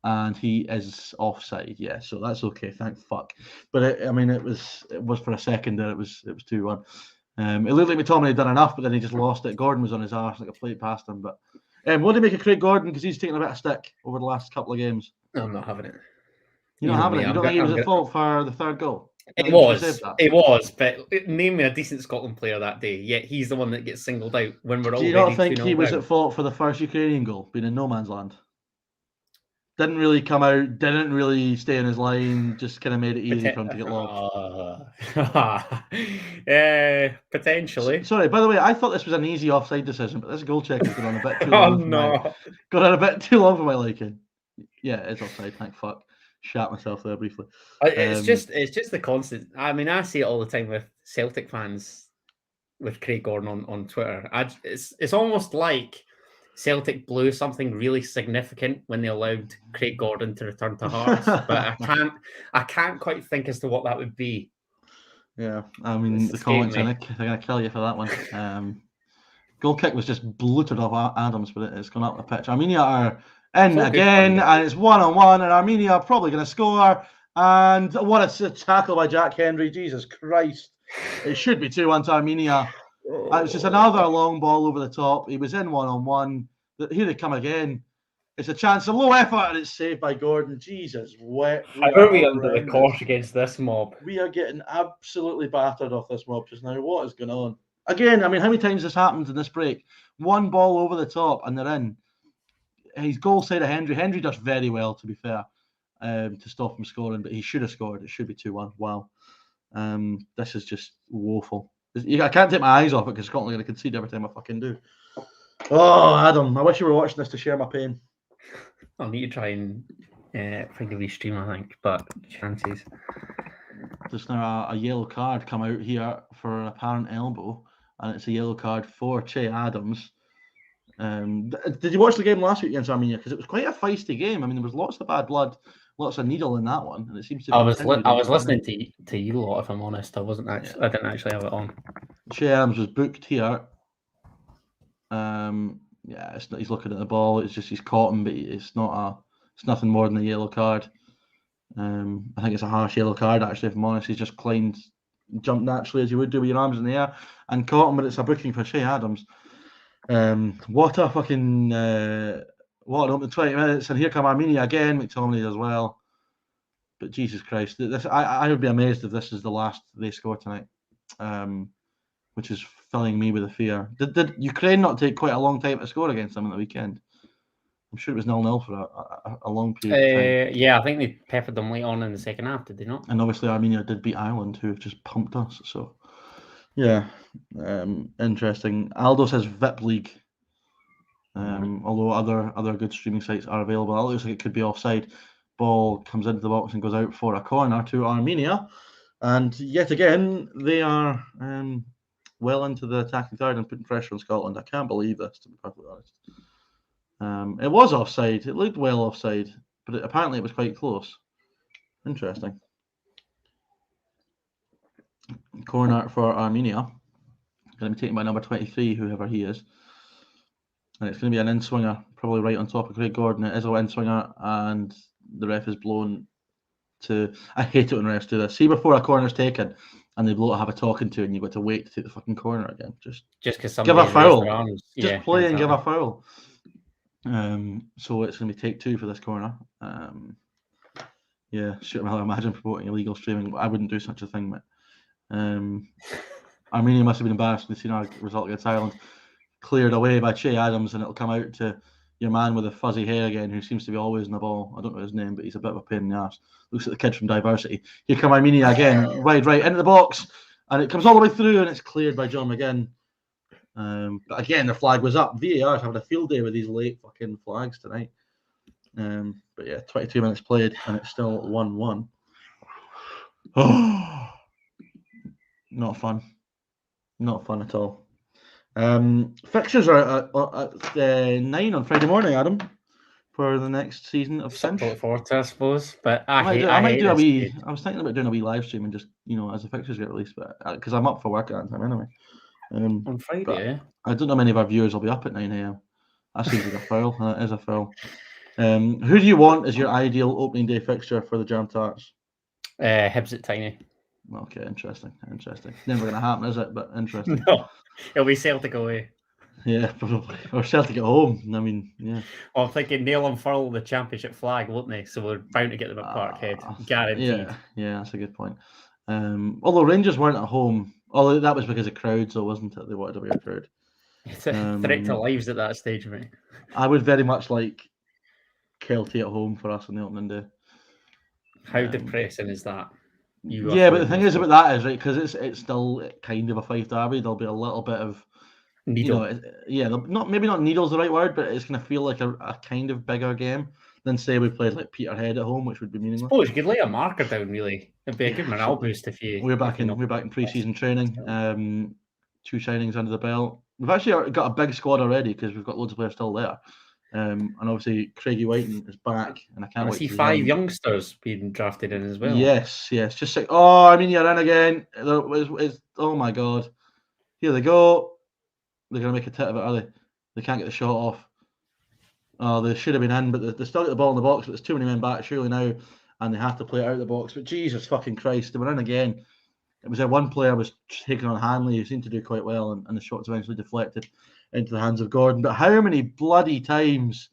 and he is offside. Yeah, so that's okay. Thank fuck. But it was for a second there. It was 2-1. It looked like McTominay had done enough, but then he just lost it. Gordon was on his arse like a plate past him. But what do you make of Craig Gordon? Because he's taken a bit of stick over the last couple of games. No, I'm not having it. You're not having it? You don't think he was at fault for the third goal? It was, but name me a decent Scotland player that day. Yet he's the one that gets singled out when we're all. Do you not think he was at fault for the first Ukrainian goal, being in no man's land? Didn't really come out, didn't really stay in his line, just kind of made it easy for him to get lobbed. Potentially. Sorry, by the way, I thought this was an easy offside decision, but this goal check has gone on a bit too long. Got on a bit too long for my liking. Yeah, it's offside, thank fuck. Shat myself there briefly. It's just the constant. I mean, I see it all the time with Celtic fans with Craig Gordon on Twitter. It's almost like Celtic blew something really significant when they allowed Craig Gordon to return to Hearts, but I can't quite think as to what that would be. Yeah, I mean, the comments they're going to kill you for that one. Goal kick was just blooted off Adams, but it's gone up the pitch. Armenia are in again, and it's 1-on-1, and Armenia are probably going to score. And what a tackle by Jack Hendry! Jesus Christ, it should be 2-1 to Armenia. It's just another long ball over the top. He was in 1-on-1. Here they come again. It's a chance, a low effort, and it's saved by Gordon. Jesus, wet. How are we under the course against this mob? We are getting absolutely battered off this mob just now. What is going on? Again, I mean, how many times this happened in this break? One ball over the top, and they're in. He's goal side of Hendry. Hendry does very well, to be fair, to stop him scoring, but he should have scored. It should be 2-1. Wow. This is just woeful. I can't take my eyes off it because Scotland are going to concede every time I fucking do. Oh, Adam, I wish you were watching this to share my pain. I'll need to try and find a restream, I think, but chances. There's now a yellow card come out here for an apparent elbow, and it's a yellow card for Che Adams. Did you watch the game last week against Armenia? Because it was quite a feisty game. I mean, there was lots of bad blood, lots of needle in that one, and it seems to be. I was listening to you lot, if I'm honest. I didn't actually have it on. Che Adams was booked here. He's looking at the ball. It's just he's caught him, but it's nothing more than a yellow card. I think it's a harsh yellow card actually. If I'm honest, he's just jumped naturally as you would do with your arms in the air and caught him, but it's a booking for Che Adams. What a fucking what an open 20 minutes, and here come Armenia again. McTominay as well. But Jesus Christ, I would be amazed if this is the last they score tonight. Which is filling me with a fear. Did Ukraine not take quite a long time to score against them on the weekend? I'm sure it was 0-0 for a long period of time. Yeah, I think they peppered them late on in the second half, did they not? And obviously Armenia did beat Ireland, who have just pumped us. So, yeah, interesting. Aldo says VIP League. Although other good streaming sites are available. It looks like it could be offside. Ball comes into the box and goes out for a corner to Armenia. And yet again, they are well into the attacking third and putting pressure on Scotland. I can't believe this, to be perfectly honest. It was offside. It looked well offside, but apparently it was quite close. Interesting. corner for Armenia. Going to be taken by number 23, whoever he is. And it's going to be an in-swinger, probably right on top of Craig Gordon. It is an in-swinger, and the ref is blown to... I hate it when refs do this. See, before a corner's taken, and they blow to have a talking to, and you've got to wait to take the fucking corner again. Just because give a foul. Just play and give a foul. So it's going to be take 2 for this corner. Yeah, shit, well, imagine promoting illegal streaming, but I wouldn't do such a thing, mate. Armenia must have been embarrassed when they seen our result against Ireland cleared away by Che Adams, and it'll come out to your man with the fuzzy hair again, who seems to be always in the ball. I don't know his name, but he's a bit of a pain in the ass. Looks like the kid from Diversity. Here come Armenia again, wide right into the box, and it comes all the way through, and it's cleared by John McGinn. But again, the flag was up. VAR's having a field day with these late fucking flags tonight. But yeah, 22 minutes played, and it's still 1-1. Oh, not fun. Not fun at all. Fixtures are at 9 on Friday morning, Adam, for the next season of Cinch. Look forward to, I suppose. But I was thinking about doing a wee live stream and just, as the fixtures get released, but because I'm up for work at that time anyway. On Friday, I don't know how many of our viewers will be up at 9 a.m. That seems like a foul. That is a foul. Who do you want as your ideal opening day fixture for the Jam Tarts? Hibs at Tiny. Okay, interesting. Never going to happen, is it? But interesting. No, it'll be Celtic away. Yeah, probably. Or Celtic at home. I mean, yeah. Well, I'm thinking they'll unfurl the championship flag, won't they? So we're bound to get them at Parkhead. Guaranteed. Yeah, that's a good point. Although Rangers weren't at home. Although that was because of crowds, though, wasn't it? They wanted to be a crowd. It's a threat to lives at that stage, mate. I would very much like Kelty at home for us on the opening day. How depressing is that? But the thing is about that is, right, because it's still kind of a Fife derby, there'll be a little bit of needle. Maybe not needle's the right word, but it's going to feel like a kind of bigger game than, say, we played like Peterhead at home, which would be meaningless. I suppose you could lay a marker down, really. It'd be a good morale boost if you... We're back in pre-season training. 2 signings under the belt. We've actually got a big squad already because we've got loads of players still there. And obviously Craigie Whiting is back, and I can't wait to see 5 youngsters being drafted in as well. Yes. Just like, I mean, you're in again. Oh my God. Here they go. They're going to make a tit of it, are they? They can't get the shot off. Oh, they should have been in, but they still get the ball in the box, but there's too many men back surely now, and they have to play it out of the box. But Jesus fucking Christ, they were in again. It was one player was taking on Hanley, who seemed to do quite well, and the shots eventually deflected into the hands of Gordon. But how many bloody times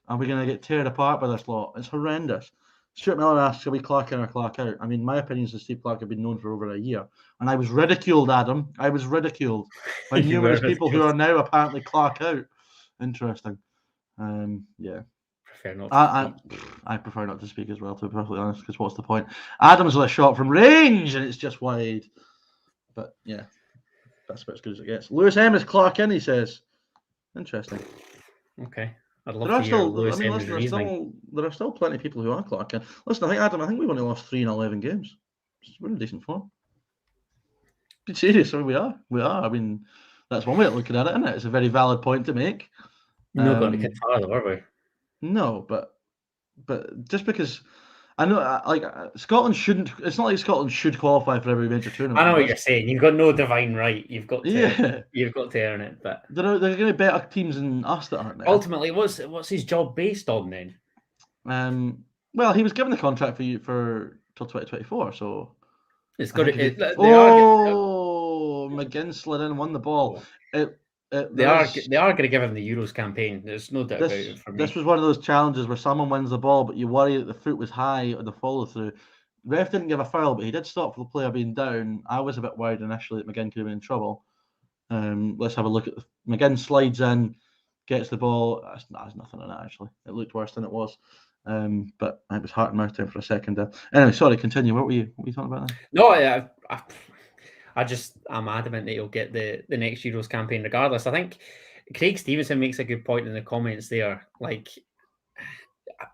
are we going to get teared apart by this lot? It's horrendous. Stuart Miller asks, are we Clark in or Clark out? I mean, my opinions of Steve Clark have been known for over a year. And I was ridiculed, Adam. I was ridiculed by numerous people who are now apparently Clark out. Interesting. Yeah. I prefer not to speak as well, to be perfectly honest, because what's the point? Adams with a shot from range, and it's just wide. But, yeah. That's about as good as it gets. Lewis M is Clark in, he says. Interesting. Okay. I'd love to hear Lewis M's reasoning. There are still plenty of people who are Clark in. Listen, I think we've only lost 3 in 11 games. We're in decent form. Be serious, I mean, we are. I mean, that's one way of looking at it, isn't it? It's a very valid point to make. Not going to get farther, are we? No, but just because... I know, Scotland shouldn't. It's not like Scotland should qualify for every major tournament. I know what you're saying. You've got no divine right. You've got to earn it. But there are going to be better teams than us that aren't there. Ultimately, what's his job based on then? Well, he was given the contract for till 2024, so it's got to. McGinn slid in and won the ball. They are going to give him the Euros campaign. There's no doubt about it for me. This was one of those challenges where someone wins the ball, but you worry that the foot was high on the follow through. Ref didn't give a foul, but he did stop for the player being down. I was a bit worried initially that McGinn could have been in trouble. Let's have a look at McGinn slides in, gets the ball. There's nothing in it actually. It looked worse than it was. But it was heart and mouth time for a second there. Anyway, sorry, continue. What were you talking about then? No, I'm adamant that he'll get the next Euros campaign regardless. I think Craig Stevenson makes a good point in the comments there. Like,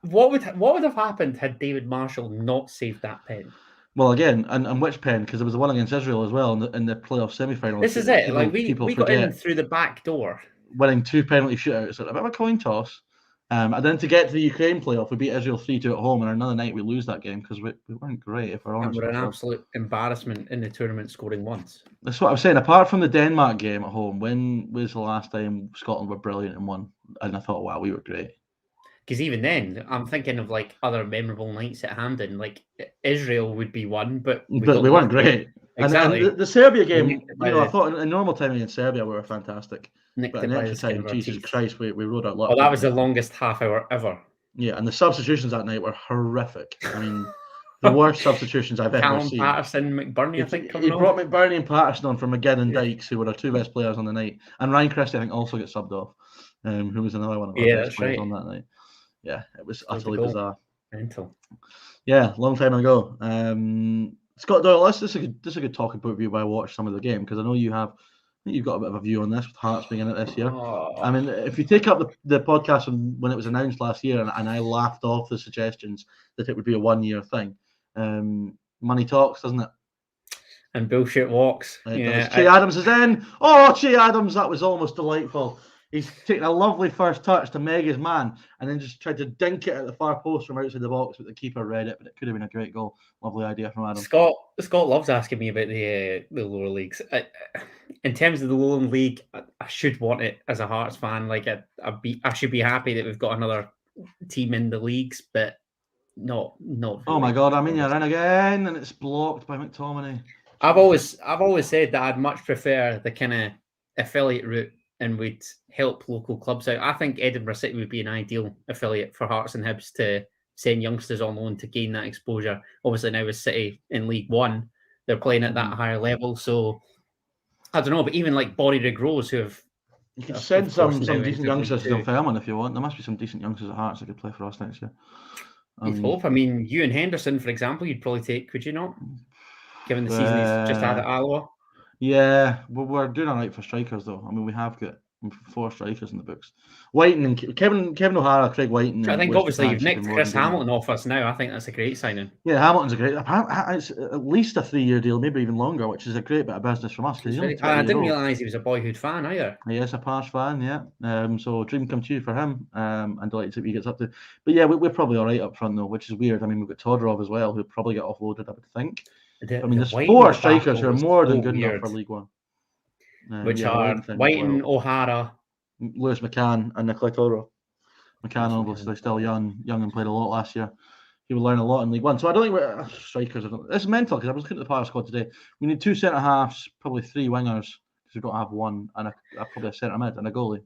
what would have happened had David Marshall not saved that pen? Well, again, and which pen? Because there was the one against Israel as well in the playoff semi-final. This is it. Like we got in through the back door, winning 2 penalty shootouts. A bit of a coin toss. And then to get to the Ukraine playoff, we beat Israel 3-2 at home, and another night we lose that game because we weren't great, if we're honest. And we're an absolute embarrassment in the tournament, scoring once. That's what I was saying. Apart from the Denmark game at home, when was the last time Scotland were brilliant and won? And I thought, wow, we were great. Because even then, I'm thinking of like other memorable nights at Hampden. Like Israel would be one, but we weren't great. Exactly. And the Serbia game, I thought in normal time against Serbia we were fantastic. But in extra time, Jesus Christ, we rode our luck. Well, that was the longest half hour ever. Yeah, and the substitutions that night were horrific. I mean, the worst substitutions I've ever seen. Patterson, McBurney, I think. He brought McBurney and Patterson on for McGinn and Dykes, who were our two best players on the night. And Ryan Christie, I think, also got subbed off, who was another one of our best players on that night. Yeah, it was utterly bizarre. Mental. Yeah, long time ago. Scott Doyle, this is a good talking point for you. I watched some of the game because I know you have. I think you've got a bit of a view on this with Hearts being in it this year. I mean, if you take up the podcast when it was announced last year, and I laughed off the suggestions that it would be a 1-year thing. Money talks, doesn't it? And bullshit walks. Che Adams is in. Oh, Che Adams, that was almost delightful. He's taken a lovely first touch to meg his man and then just tried to dink it at the far post from outside the box, but the keeper read it, but it could have been a great goal. Lovely idea from Adam. Scott loves asking me about the lower leagues. In terms of the Lowland League, I should want it as a Hearts fan. Like I should be happy that we've got another team in the leagues, but not. Oh my God! Armenia in again, and it's blocked by McTominay. I've always said that I'd much prefer the kind of affiliate route and would help local clubs out. I think Edinburgh City would be an ideal affiliate for Hearts and Hibs to send youngsters on loan to gain that exposure. Obviously now with City in League One, they're playing at that higher level. So I don't know, but even like Boreham Rose, who have you can send some decent youngsters to Dunfermline if you want. There must be some decent youngsters at Hearts that could play for us next year. You'd hope. I mean, you and Henderson, for example, you'd probably take, could you not? Given the season he's just had at Alloa. Yeah, we're doing all right for strikers though. I mean, we have got 4 strikers in the books. Whiten and Kevin O'Hara, Craig Whiten. I think obviously you've nicked Chris Hamilton off us now. I think that's a great signing. Yeah, Hamilton's a great. It's at least a 3-year deal, maybe even longer, which is a great bit of business from us. I didn't realise he was a Boyhood fan either. Yes, a past fan. Yeah. So dream come true for him. And delighted to see what he gets up to. But yeah, we're probably all right up front though, which is weird. I mean, we've got Todorov as well, who'll probably get offloaded, I would think. I mean, there's 4 strikers who are more than good enough for League One. Which are Whiten, O'Hara, Lewis McCann, and Nicola Todorov. McCann obviously still young and played a lot last year. He will learn a lot in League One. So I don't think we're strikers. It's mental because I was looking at the power squad today. We need 2 centre halves, probably 3 wingers because we've got to have 1 and probably a centre mid and a goalie.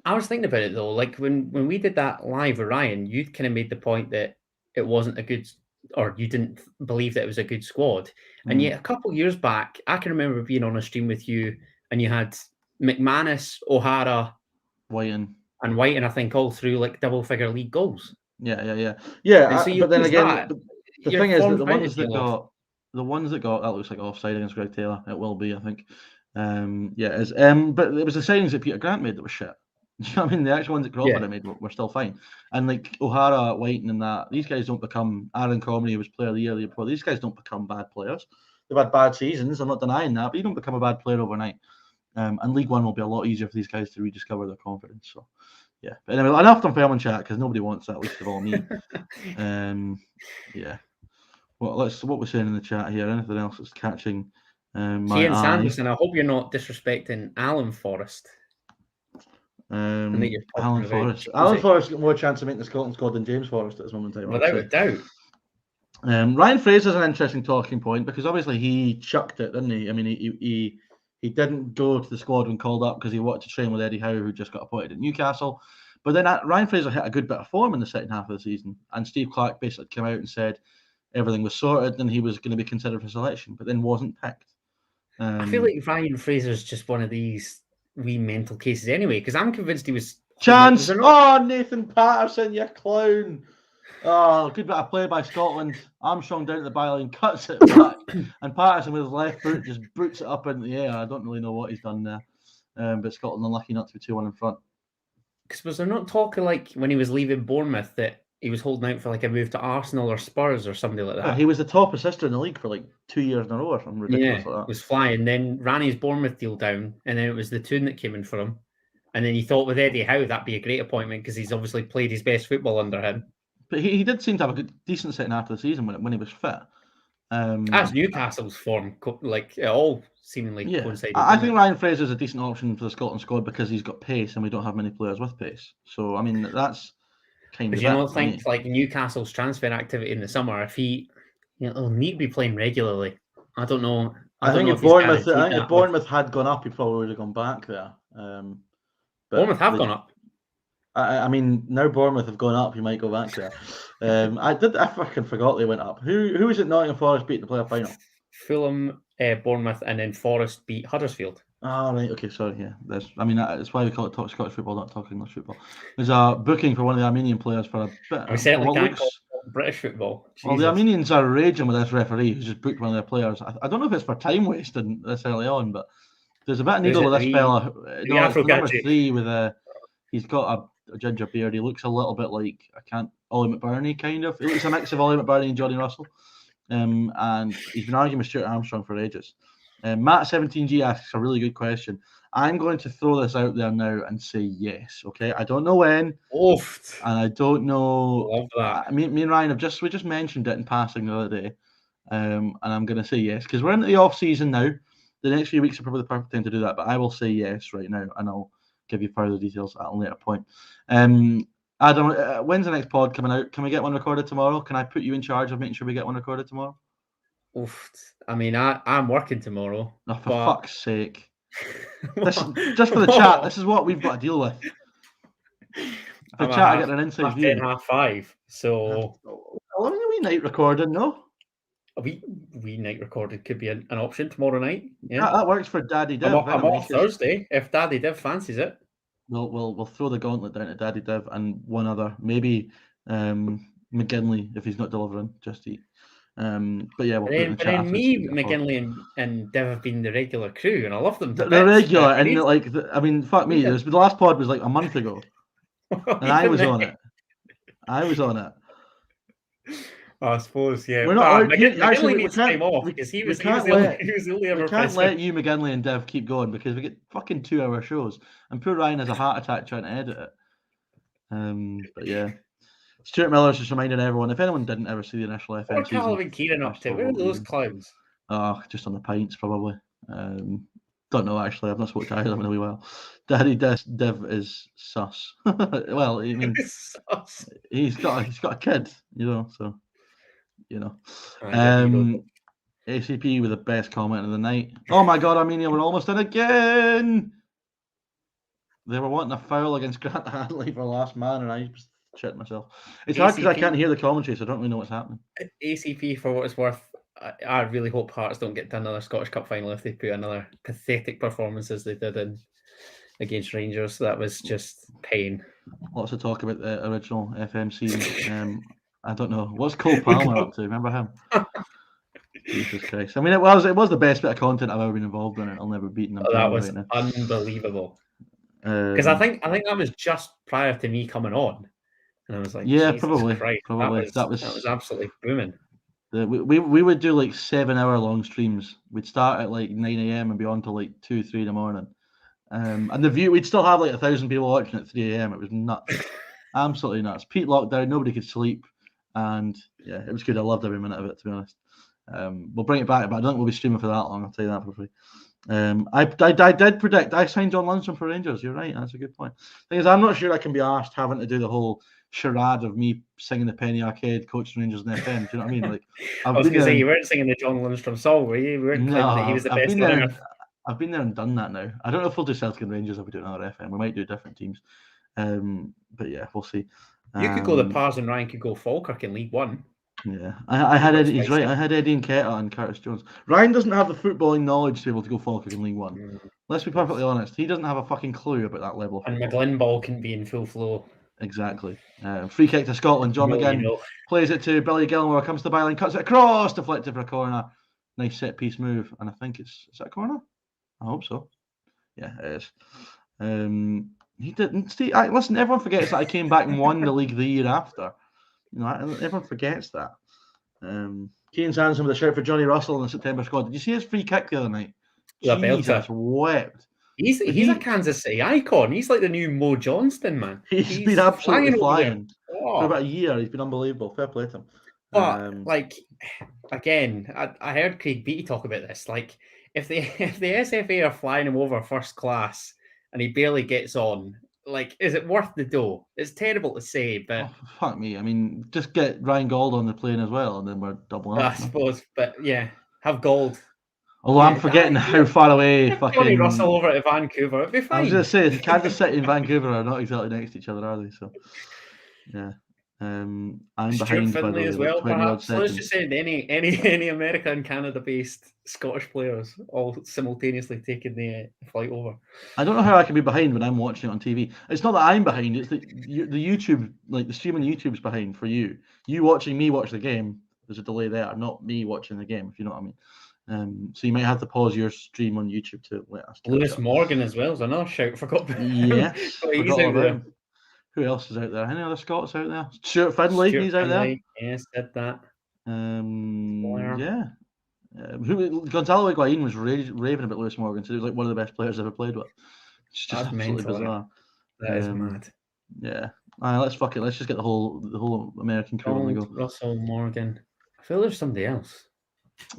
I was thinking about it though. Like when we did that live with Ryan, you kind of made the point that it wasn't a good, or you didn't believe that it was a good squad. And yet a couple of years back, I can remember being on a stream with you and you had McManus, O'Hara, Whiten, I think all through like double-figure league goals. Yeah. So but then again, the thing is that the ones that got that looks like offside against Greg Taylor. It will be, I think. It is. But it was the signings that Peter Grant made that were shit. Do you know what I mean? The actual ones that Crawford made were still fine. And like O'Hara, Whiten, and that, these guys don't become. Aaron Comrie was player of the year before. These guys don't become bad players. They've had bad seasons. I'm not denying that, but you don't become a bad player overnight. And League One will be a lot easier for these guys to rediscover their confidence. So, yeah. But anyway, enough on Fairman chat because nobody wants that, least of all me. Yeah. Well, what we're saying in the chat here. Anything else that's catching my Ian eye? Sanderson, I hope you're not disrespecting Alan Forrest. Alan Forrest. Alan Forrest got more chance of making the Scotland squad than James Forrest at this moment in time. Without a doubt. Ryan Fraser's an interesting talking point because obviously he chucked it, didn't he? I mean, he didn't go to the squad when called up because he wanted to train with Eddie Howe, who just got appointed at Newcastle. But then Ryan Fraser hit a good bit of form in the second half of the season, and Steve Clarke basically came out and said everything was sorted and he was going to be considered for selection, but then wasn't picked. I feel like Ryan Fraser's just one of these wee mental cases anyway, because I'm convinced he was... Chance! Oh, Nathan Patterson, you clown! Oh, good bit of play by Scotland. Armstrong down to the byline, cuts it back, and Patterson with his left foot just boots it up into the air. I don't really know what he's done there, but Scotland unlucky not to be 2-1 in front. Because was there not talking like when he was leaving Bournemouth that he was holding out for like a move to Arsenal or Spurs or somebody like that? Yeah, he was the top assister in the league for like 2 years in a row or something ridiculous like that. Was flying. Then ran his Bournemouth deal down, and then it was the Toon that came in for him. And then you thought with Eddie Howe that'd be a great appointment because he's obviously played his best football under him. But he did seem to have a decent second half of the season when he was fit. As Newcastle's form, like it all seemingly coincided. I think Ryan Fraser's a decent option for the Scotland squad because he's got pace and we don't have many players with pace. So I mean that's kind of. But you don't think like Newcastle's transfer activity in the summer, if he'll need to be playing regularly. I don't know. I think if Bournemouth had gone up, he probably would have gone back there. Bournemouth have gone up. I mean, now Bournemouth have gone up, he might go back there. I fucking forgot they went up. Who was it? Nottingham Forest beat the playoff final. Fulham, Bournemouth, and then Forest beat Huddersfield. Oh, right. Okay, sorry. Yeah, that's why we call it Talk Scottish Football, not Talk English Football. There's a booking for one of the Armenian players for a bit. We certainly can't call it British football. Jesus. Well, the Armenians are raging with this referee who's just booked one of their players. I don't know if it's for time wasting this early on, but there's a bit of needle with this fella. No, it's number 3 with he's got a ginger beard. He looks a little bit like Ollie McBurney kind of. He looks a mix of Ollie McBurney and Johnny Russell. And he's been arguing with Stuart Armstrong for ages. Matt17G asks a really good question. I'm going to throw this out there now and say yes. Okay, I don't know when, and I don't know. Love that. Me and Ryan we just mentioned it in passing the other day, and I'm going to say yes because we're into the off season now. The next few weeks are probably the perfect time to do that, but I will say yes right now, and I'll give you further details at a later point. Adam, when's the next pod coming out? Can we get one recorded tomorrow? Can I put you in charge of making sure we get one recorded tomorrow? I mean, I'm working tomorrow. Oh, for fuck's sake. Just for the chat, this is what we've got to deal with. For chat, I get an inside view. 5:30. So I mean, a wee night recording, no? A wee night recording could be an option tomorrow night. Yeah, that works for Daddy Div. I'm off Thursday if Daddy Div fancies it. We'll throw the gauntlet down to Daddy Div and one other, maybe McGinley if he's not delivering just eat. But yeah, we'll put it in the chat. McGinley and Div have been the regular crew, and I love them. They're regular, and fuck me. The last pod was like a month ago, and I was on it. I suppose, yeah. We're not. McGinley needs time off because he was the only ever. We can't let you, McGinley and Dev, keep going because we get fucking 2-hour shows, and poor Ryan has a heart attack trying to edit it. But yeah. Stuart Miller's just reminding everyone, if anyone didn't ever see the initial FM season... What Calvin and Kieran up to? Where are those clowns? Oh, just on the pints, probably. Don't know, actually. I've not spoken to either of them in a wee while. Daddy Div is sus. Well, I mean, he's got a kid, so, ACP with the best comment of the night. Oh, my God, Armenia, we're almost in again! They were wanting a foul against Grant Hanley for last man, and I just shit myself. It's hard because I can't hear the commentary, so I don't really know what's happening. ACP, for what it's worth, I really hope Hearts don't get to another Scottish Cup final if they put another pathetic performance as they did against Rangers. That was just pain. Lots of talk about the original FMC. I don't know. What's Cole Palmer up to? Remember him? Jesus Christ. I mean, it was the best bit of content I've ever been involved in. I'll never beat them. That was unbelievable. Because I think that was just prior to me coming on. And I was like, yeah, Jesus probably. Christ, that was absolutely booming. We would do like 7-hour long streams. We'd start at like 9 a.m. and be on till like 2-3 in the morning. And the view, we'd still have like 1,000 people watching at 3 a.m. It was nuts, absolutely nuts. Peak lockdown, nobody could sleep, and yeah, it was good. I loved every minute of it, to be honest. We'll bring it back, but I don't think we'll be streaming for that long. I'll tell you that for free. I did predict. I signed John Lundstrom for Rangers. You're right. That's a good point. Thing is, I'm not sure I can be asked having to do the whole charade of me singing the Penny Arcade, coaching Rangers in the FM. Do you know what I mean? Like, I was going to say, you weren't singing the John Lundstrom song, were you? You weren't claiming that he was the best on earth. I've been there and done that now. I don't know if we'll do Celtic and Rangers if we do another FM. We might do different teams. But yeah, we'll see. You could go the Pars and Ryan could go Falkirk in League One. Yeah, I had Eddie. He's right. I had Eddie Nketiah and Curtis Jones. Ryan doesn't have the footballing knowledge to be able to go Falkirk in League One. Let's be perfectly honest. He doesn't have a fucking clue about that level. And McGlynn ball can be in full flow. Exactly. Free kick to Scotland. John McGinn plays it to Billy Gilmore. Comes to the byline, cuts it across, deflected for a corner. Nice set piece move, and I think is that a corner? I hope so. Yeah, it is. He didn't see. Listen, everyone forgets that I came back and won the league the year after. You know, everyone forgets that. Keane Sanderson with a shout for Johnny Russell in the September squad. Did you see his free kick the other night? Jesus, wept. He's a Kansas City icon. He's like the new Mo Johnston, man. He's been absolutely flying for about a year. He's been unbelievable. Fair play to him. But like, again, I heard Craig Beattie talk about this. Like, if the SFA are flying him over first class and he barely gets on, like, is it worth the dough? It's terrible to say, but fuck me. I mean, just get Ryan Gauld on the plane as well, and then we're doubling up. I suppose, but yeah, have Gauld. Although I'm forgetting how far away fucking Johnny Russell over to Vancouver. It'd be fine. I was going to say Kansas City and Vancouver are not exactly next to each other, are they? So yeah. I'm behind by the as well, 20 odd seconds. Let's just say any America and Canada-based Scottish players all simultaneously taking the flight over. I don't know how I can be behind when I'm watching it on TV. It's not that I'm behind; it's the YouTube, like the stream on YouTube's behind for you. You watching me watch the game, there's a delay there, not me watching the game. If you know what I mean. So you might have to pause your stream on YouTube to let us. Lewis Morgan as well is another shout. Forgot about him. Yes, forgot about him. Who else is out there? Any other Scots out there? Stuart Findlay, he's out there. Yes, said that. Yeah. Gonzalo Higuain was raving about Lewis Morgan, so he was like one of the best players I've ever played with. It's just absolutely bizarre. That is mad. Yeah. Let's fuck it. Let's just get the whole American crew on the go. Russell Morgan. I feel there's somebody else.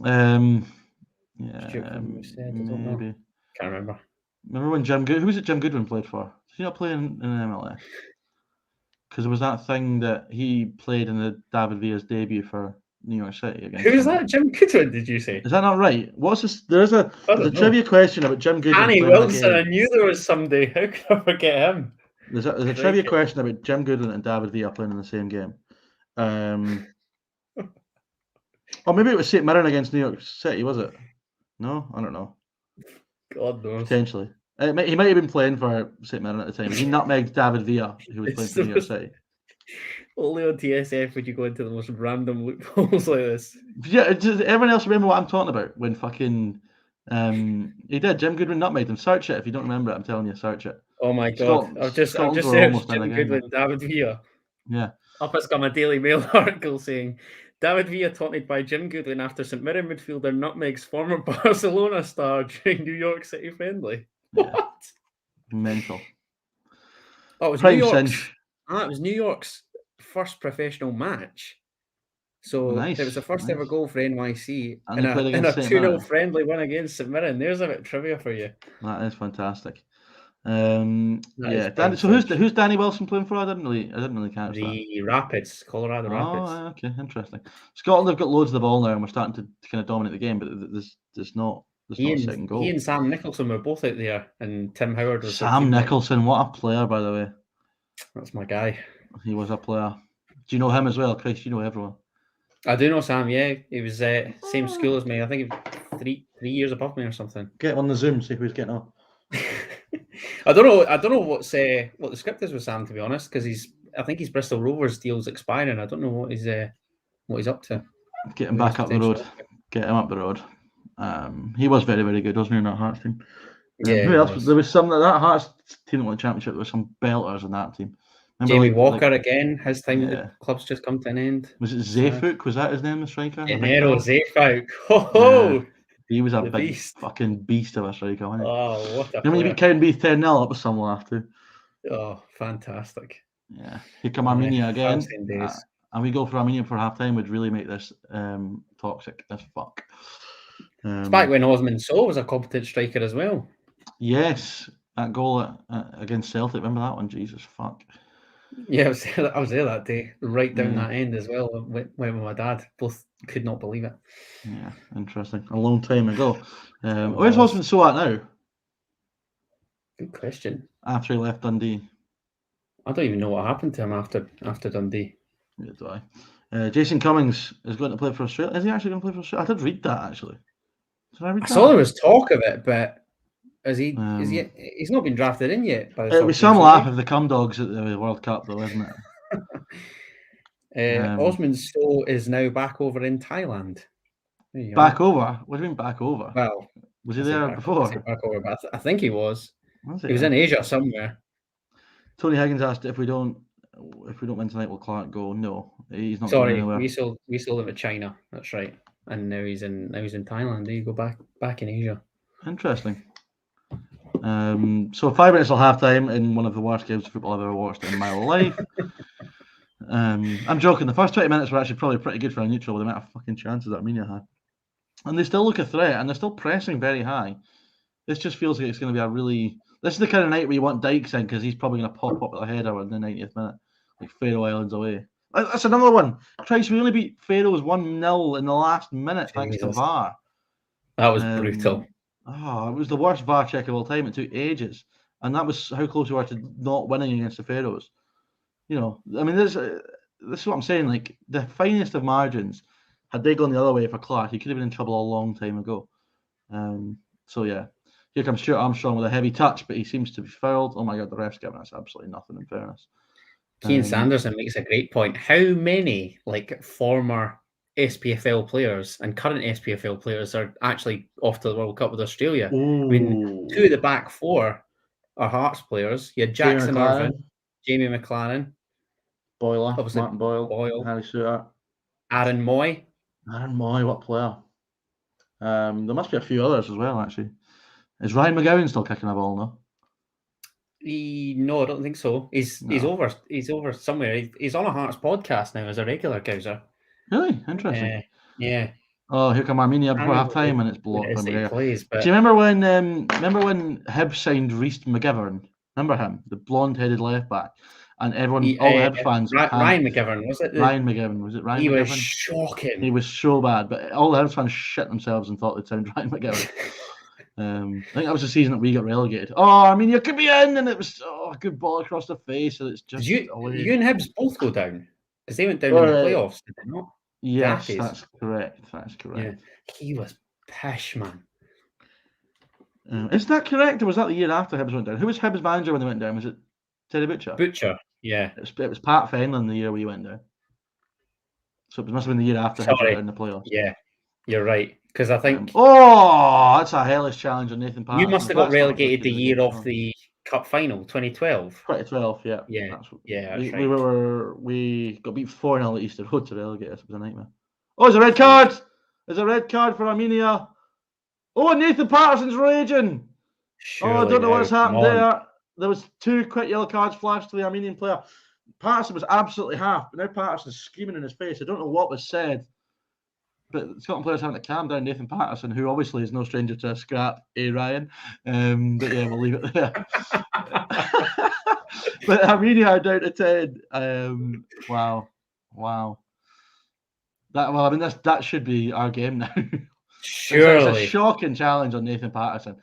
Yeah. Maybe. Can't remember. Remember when who was it Jim Goodwin played for? Did he not play in MLS? Because there was that thing that he played in the David Villa's debut for New York City against. Who's that? Jim Goodwin? Did you say? Is that not right? What's this? There's a trivia question about Jim Goodwin. Annie Wilson. I knew there was somebody. How could I forget him? There's a trivia question about Jim Goodwin and David Villa playing in the same game. Or maybe it was St. Mirren against New York City. Was it? No, I don't know. God knows. Potentially. He might have been playing for St. Mirren at the time. He nutmegged David Villa, who was playing for New York City. Only on TSF would you go into the most random loopholes like this. Yeah, does everyone else remember what I'm talking about? When fucking he did. Jim Goodwin nutmegged him. Search it if you don't remember it. I'm telling you, search it. Oh my God! I've just searched Jim Goodwin, David Villa. Yeah. Up has come a Daily Mail article saying David Villa taunted by Jim Goodwin after St Mirren midfielder nutmegs former Barcelona star during New York City friendly. Yeah. What? Mental. Oh, it was New York's. It was New York's first professional match. So it was the first ever goal for NYC in a 2-0 friendly win against St Mirren. There's a bit of trivia for you. That is fantastic. So who's Danny Wilson playing for? I didn't really catch the Rapids, Colorado Rapids. Oh, okay, interesting. Scotland have got loads of the ball now, and we're starting to kind of dominate the game, but there's not a second goal. He and Sam Nicholson were both out there, and Tim Howard was. Sam Nicholson, what a player, by the way. That's my guy. He was a player. Do you know him as well, Chris? You know everyone. I do know Sam. Yeah, he was same school as me. I think he was 3 years above me or something. Get on the Zoom, see who's getting on. I don't know what the script is with Sam, to be honest, because I think his Bristol Rovers deal's expiring. I don't know what he's up to. Get him back up the road. Get him up the road. He was very, very good, wasn't he, in that Hearts team? Yeah. Who else? There was some that Hearts team that won the championship. There were some belters in that team. Remember, Jamie Walker again. His time at the club's just come to an end. Was it Zayfouk? Was that his name, the striker? Enero Zayfouk. Ho! He was a big fucking beast of a striker, wasn't he? Oh, what a player. You beat Cowan Beath 10-0, that was some laugh too. Oh, fantastic. Yeah. Here come Armenia again. And we go for Armenia for half-time would really make this toxic as fuck. It's back when Osman Sow was a competent striker as well. Yes. That goal against Celtic, remember that one? Jesus, fuck. Yeah, I was there that day, right down that end as well. Went with my dad. Both could not believe it. Yeah, interesting. A long time ago. Where's Osman Sow at now? Good question. After he left Dundee. I don't even know what happened to him after Dundee. Yeah, do I. Jason Cummings is going to play for Australia. Is he actually going to play for Australia? I did read that, actually. Did I read that? I saw there was talk of it, but is he? He's not been drafted in yet. It was some laugh of the cum dogs at the World Cup, though, isn't it? Osman Sow is now back over in Thailand. Back over? What do you mean back over? Well, was he there before? Back over, but I think he was. He was in Asia somewhere. Tony Higgins asked if we don't win tonight, will Clark go? No, he's not. Sorry, we sold him at China. That's right. And now he's in Thailand. There you go, back in Asia. Interesting. So 5 minutes till halftime in one of the worst games of football I've ever watched in my life. I'm joking. The first 20 minutes were actually probably pretty good for a neutral with the amount of fucking chances that Armenia had. And they still look a threat, and they're still pressing very high. This just feels like it's going to be a really... This is the kind of night where you want Dykes in, because he's probably going to pop up with a header in the 90th minute, like Faroe Islands away. That's another one. Christ, we only beat Faroes 1-0 in the last minute, thanks to VAR. That was brutal. It was the worst VAR check of all time. It took ages. And that was how close we were to not winning against the Faroes. You know, I mean, this is what I'm saying. Like, the finest of margins, had they gone the other way for Clark, he could have been in trouble a long time ago. So, yeah. Here comes Stuart Armstrong with a heavy touch, but he seems to be fouled. Oh, my God, the ref's giving us absolutely nothing, in fairness. Keane Sanderson makes a great point. How many, like, former SPFL players and current SPFL players are actually off to the World Cup with Australia? Ooh. I mean, 2 of the back 4 are Hearts players. You had Jackson Irvine, Jamie McLaren, Boyler, Martin Boyle, Harry Suter, Aaron Moy. Aaron Moy, what player? There must be a few others as well, actually. Is Ryan McGowan still kicking a ball now? No, I don't think so. He's over somewhere. He's on a Hearts podcast now as a regular Gouser. Really? Interesting. Yeah. Oh, here come Armenia before half time, and it's blocked. Do you remember when Hibs signed Rhys McGivern? Remember him, the blonde-headed left back, and everyone, all the Hibs fans. Ryan McGivern, was it? Ryan McGivern, was it? Ryan. He McGivern? Was shocking. He was so bad, but all the Hibs fans shit themselves and thought they'd signed Ryan McGivern. I think that was the season that we got relegated. Oh, Armenia could be in, and it was a good ball across the face, and it's just. You and Hibs both go down because they went down in the playoffs, did they not? Yes, that's correct. Yeah, he was pish, man. Is that correct, or was that the year after Hibs went down? Who was Hibs manager when they went down? Was it Terry Butcher? Butcher, yeah. It was Pat Fenlon the year we went down. So it must have been the year after Hibs went down in the playoffs. Yeah, you're right. Because I think... that's a hellish challenge on Nathan Patterson. You must have got relegated the year of the Cup final, 2012. 2012, yeah. We got beat 4-0 at Easter Road to relegate us. It was a nightmare. Oh, there's a red card! There's a red card for Armenia. Oh, Nathan Patterson's raging. I don't know what's happened there. There was 2 quick yellow cards flashed to the Armenian player. Patterson was absolutely half, but now Patterson's screaming in his face. I don't know what was said. But Scotland players having to calm down Nathan Patterson, who obviously is no stranger to a scrap, Ryan? But yeah, we'll leave it there. But Armenia are down to 10. Wow. That should be our game now. Surely. It's a shocking challenge on Nathan Patterson.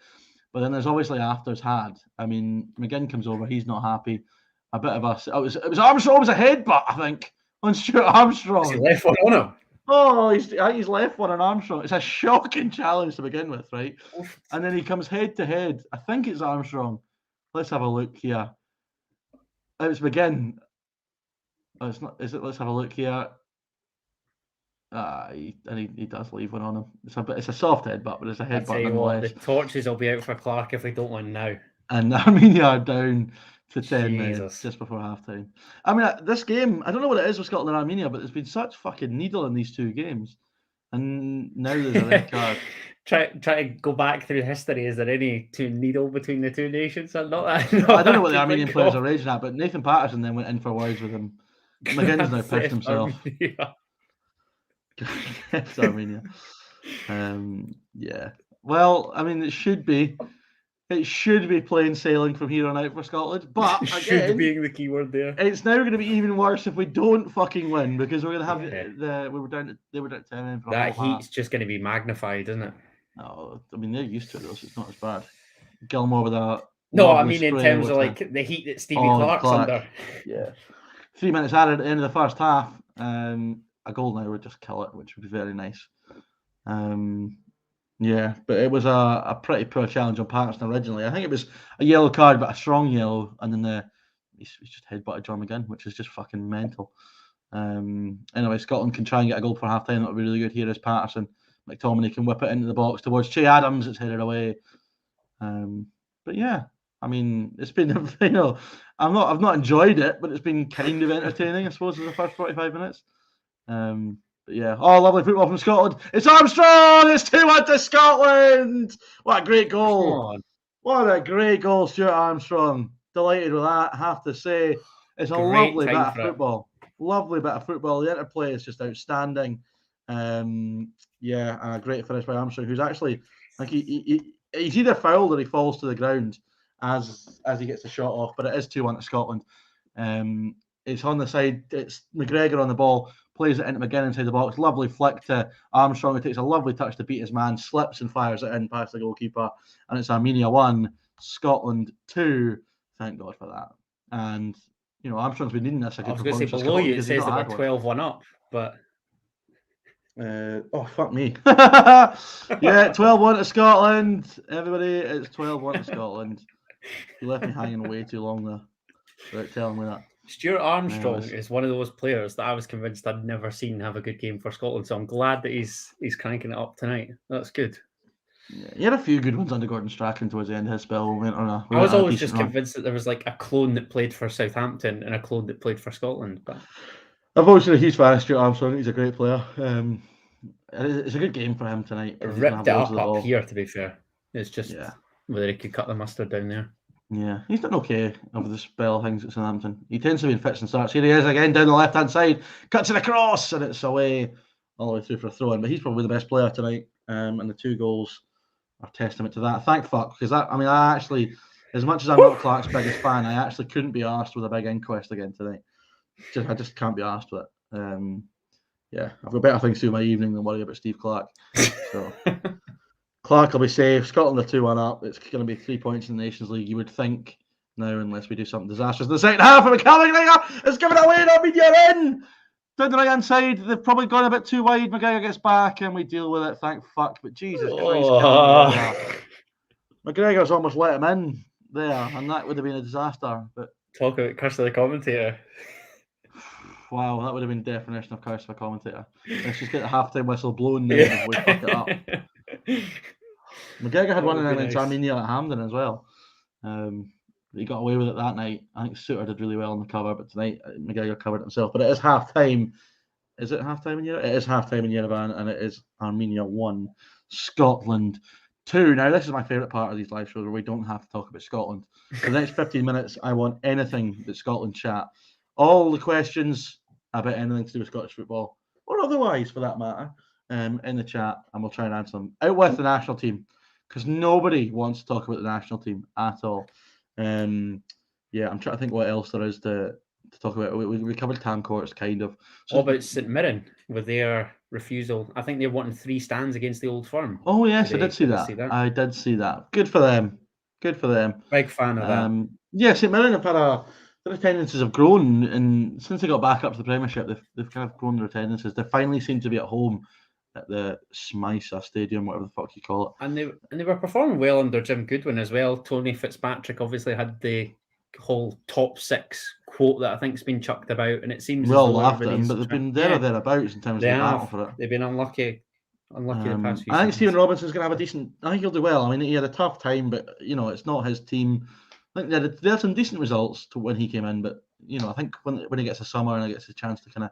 But then there's obviously afters had. I mean, McGinn comes over, he's not happy. A bit of a... It was Armstrong, it was a headbutt, I think, on Stuart Armstrong. He left one on him. Oh, he's left one on Armstrong. It's a shocking challenge to begin with, right? And then he comes head to head. I think it's Armstrong. Let's have a look here. It's McGinn. Oh, it's not. Is it? Let's have a look here. He does leave one on him. It's a soft headbutt, but it's a headbutt nonetheless. The torches will be out for Clark if we don't win now. And Armenia are down to 10 minutes just before halftime. I mean, this game, I don't know what it is with Scotland and Armenia, but there's been such fucking needle in these 2 games. And now there's a red card. Try to go back through history. Is there any needle between the 2 nations? I don't know what the Armenian players are raging at, but Nathan Patterson then went in for words with him. McGinn's now pissed himself. It's Armenia. Yeah. Well, I mean, it should be plain sailing from here on out for Scotland. But again, should being the key word there. It's now going to be even worse if we don't fucking win, because we're going to have they were down at 10 for that heat's just going to be magnified, isn't it? No, I mean they're used to it though, so it's not as bad. Gilmore with a I mean in terms of like the heat that Stevie Clark's under. Yeah. 3 minutes added at the end of the first half. A goal now would just kill it, which would be very nice. Yeah, but it was a pretty poor challenge on Patterson originally. I think it was a yellow card, but a strong yellow, and then he's just headbutted John McGinn, which is just fucking mental. Anyway, Scotland can try and get a goal for half time. That would be really good. Here is Patterson. McTominay can whip it into the box towards Che Adams. It's headed away. But yeah, I mean, it's been I've not enjoyed it, but it's been kind of entertaining, I suppose, in the first 45 minutes. But yeah, lovely football from Scotland. It's Armstrong. It's 2-1 to Scotland. What a great goal! What a great goal, Stuart Armstrong. Delighted with that, I have to say. It's a lovely bit of football. Lovely bit of football. The interplay is just outstanding. Yeah, and a great finish by Armstrong, who's actually, like, he's either fouled or he falls to the ground as he gets the shot off, but it is 2-1 to Scotland. It's on the side. It's McGregor on the ball, plays it into McGinn inside the box. Lovely flick to Armstrong, who takes a lovely touch to beat his man, slips and fires it in past the goalkeeper, and it's Armenia 1, Scotland 2. Thank God for that. And you know, Armstrong's been needing this. I was going to say below you it says that we're 12-1 up, but oh fuck me. Yeah, 12-1 to Scotland. Everybody, it's 12-1 to Scotland. You left me hanging way too long there without telling me that. Stuart Armstrong is one of those players that I was convinced I'd never seen have a good game for Scotland. So I'm glad that he's cranking it up tonight. That's good. Yeah, he had a few good ones under Gordon Strachan towards the end of his spell. I was always just convinced that there was like a clone that played for Southampton and a clone that played for Scotland. But I've always been a huge fan of Stuart Armstrong. He's a great player. It's a good game for him tonight. Ripped it up here, to be fair. It's just whether he could cut the mustard down there. Yeah, he's done okay over the spell things at Southampton. He tends to be in fits and starts. Here he is again down the left-hand side, cuts it across, and it's away all the way through for a throw-in. But he's probably the best player tonight, and the 2 goals are testament to that. Thank fuck, because I actually, as much as I'm not Clark's biggest fan, I actually couldn't be arsed with a big inquest again tonight. I just can't be arsed with it. Yeah, I've got better things to do in my evening than worry about Steve Clark. So Clark will be safe. Scotland are 2-1 up. It's going to be 3 points in the Nations League, you would think, now, unless we do something disastrous in the second half. And McGregor is giving it away. You're in. Down the right-hand side, they've probably gone a bit too wide. McGregor gets back, and we deal with it. Thank fuck. But Jesus Christ, McGregor's almost let him in there, and that would have been a disaster. But talk about curse of the commentator. Wow, that would have been definition of curse of a commentator. Let's just get the halftime whistle blown there and we fuck it up. McGregor had one against Armenia at Hampden as well. He got away with it that night. I think Suter did really well on the cover, but tonight McGregor covered it himself. But it is half-time. Is it half-time in Yerevan? It is half-time in Yerevan, and it is Armenia 1, Scotland 2. Now, this is my favourite part of these live shows where we don't have to talk about Scotland. For the next 15 minutes, I want anything but Scotland chat. All the questions about anything to do with Scottish football, or otherwise for that matter, in the chat, and we'll try and answer them. Out with the national team, because nobody wants to talk about the national team at all. Yeah, I'm trying to think what else there is to talk about. We covered Tam Courts, kind of. So, what about St Mirren with their refusal? I think they're wanting 3 stands against the Old Firm. Oh yes, I did see that. I did see that. Good for them. Good for them. Big fan of that. Yeah, St Mirren have had their attendances have grown, and since they got back up to the Premiership, they've kind of grown their attendances. They finally seem to be at home at the Smysa Stadium, whatever the fuck you call it. And they were performing well under Jim Goodwin as well. Tony Fitzpatrick obviously had the whole top 6 quote that I think's been chucked about, and it seems well laughed at them, but they've been there or thereabouts in terms of the battle for it. They've been unlucky the past few I think Stephen Robinson's going to have a decent. I think he'll do well. I mean, he had a tough time, but it's not his team. I think they had some decent results to when he came in, but I think when he gets a summer and he gets a chance to kind of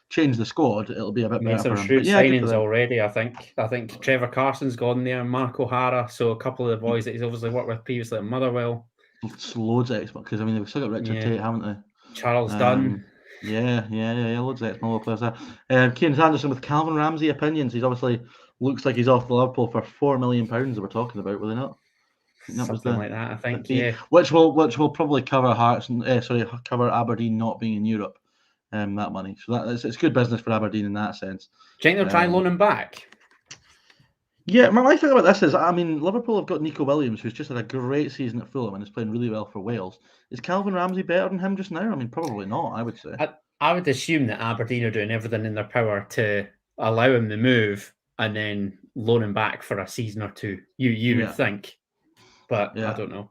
change the squad, it'll be a bit better. Some shrewd signings already. I think Trevor Carson's gone there, Mark O'Hara, so a couple of the boys that he's obviously worked with previously at Motherwell. It's loads of expert because they've still got Richard Tate, haven't they? Charles Dunn. Yeah, loads of ex-Motherwell players there. Kieran Anderson with Calvin Ramsey opinions. He's obviously looks like he's off to Liverpool for £4 million that we're talking about, will they not? Something like that, I think. Yeah. Which will probably cover cover Aberdeen not being in Europe. That money, so it's good business for Aberdeen in that sense. Do you think they'll try and loan him back? Yeah, my thing about this is, I mean, Liverpool have got Nico Williams, who's just had a great season at Fulham and is playing really well for Wales. Is Calvin Ramsey better than him just now? I mean, probably not, I would say. I would assume that Aberdeen are doing everything in their power to allow him the move and then loan him back for a season or two. You would think, but I don't know.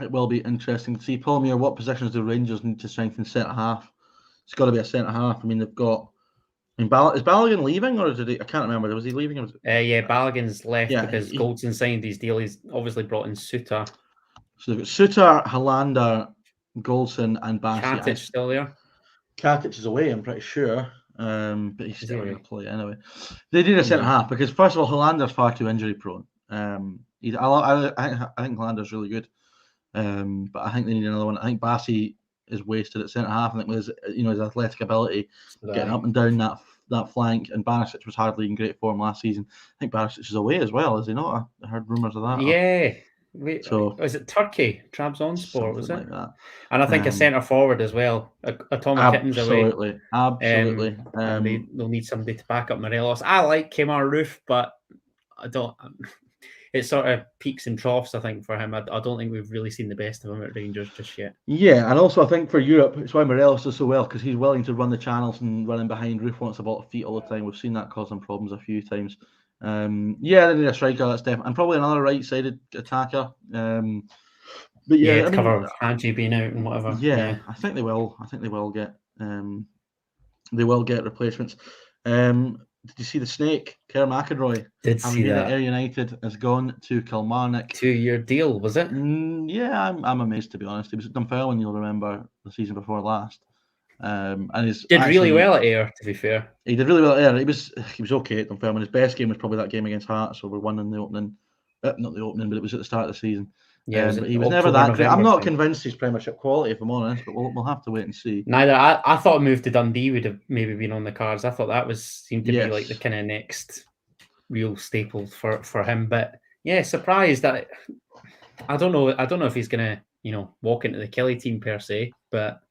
It will be interesting to see. Paul Muir, what positions do Rangers need to strengthen centre half? It's got to be a centre half. I mean, they've got. I mean, is Balogun leaving, or did he? I can't remember. Was he leaving? Yeah, Balogun's left because Goldson signed his deal. He's obviously brought in Suter. So they've got Suter, Helander, Goldson, and Bassey. Katic still there. Katic is away, I'm pretty sure. But he's still going to play anyway. They need a centre half because, first of all, Helander's far too injury prone. I think Holander's really good, but I think they need another one. I think Bassey is wasted at centre half. I think with his athletic ability, getting up and down that flank, and Barisic was hardly in great form last season. I think Barisic is away as well, is he not? I heard rumours of that. Yeah. Was it Turkey? Trabzonspor, was it? Like that. And I think a centre forward as well. Atomic Kitten's away. Absolutely. And they'll need somebody to back up Morelos. I like Kemar Roof, but I don't. It sort of peaks and troughs, I think, for him. I don't think we've really seen the best of him at Rangers just yet. Yeah, and also I think for Europe, it's why Morelos does so well, because he's willing to run the channels and running behind. Roof wants the ball at feet all the time. We've seen that cause them problems a few times. They need a striker, that's definitely, and probably another right-sided attacker. But to cover Hadji being out and whatever. Yeah, I think they will. I think they will get. They will get replacements. Did you see the snake? Kerr McInroy. Did see that. Ayr United has gone to Kilmarnock. 2-year deal, was it? Yeah, I'm amazed, to be honest. He was at Dunfermline, you'll remember, the season before last. And did really well at Ayr, to be fair. He did really well at Ayr. He was okay at Dunfermline. His best game was probably that game against Hearts, so we won in the opening. Not the opening, but it was at the start of the season. Yeah, but he was never that great. I'm not convinced he's Premiership quality, if I'm honest, but we'll have to wait and see. Neither. I thought a move to Dundee would have maybe been on the cards. I thought that seemed to be like the kind of next real staple for him. But yeah, surprised that I don't know if he's gonna walk into the Kelly team per se, but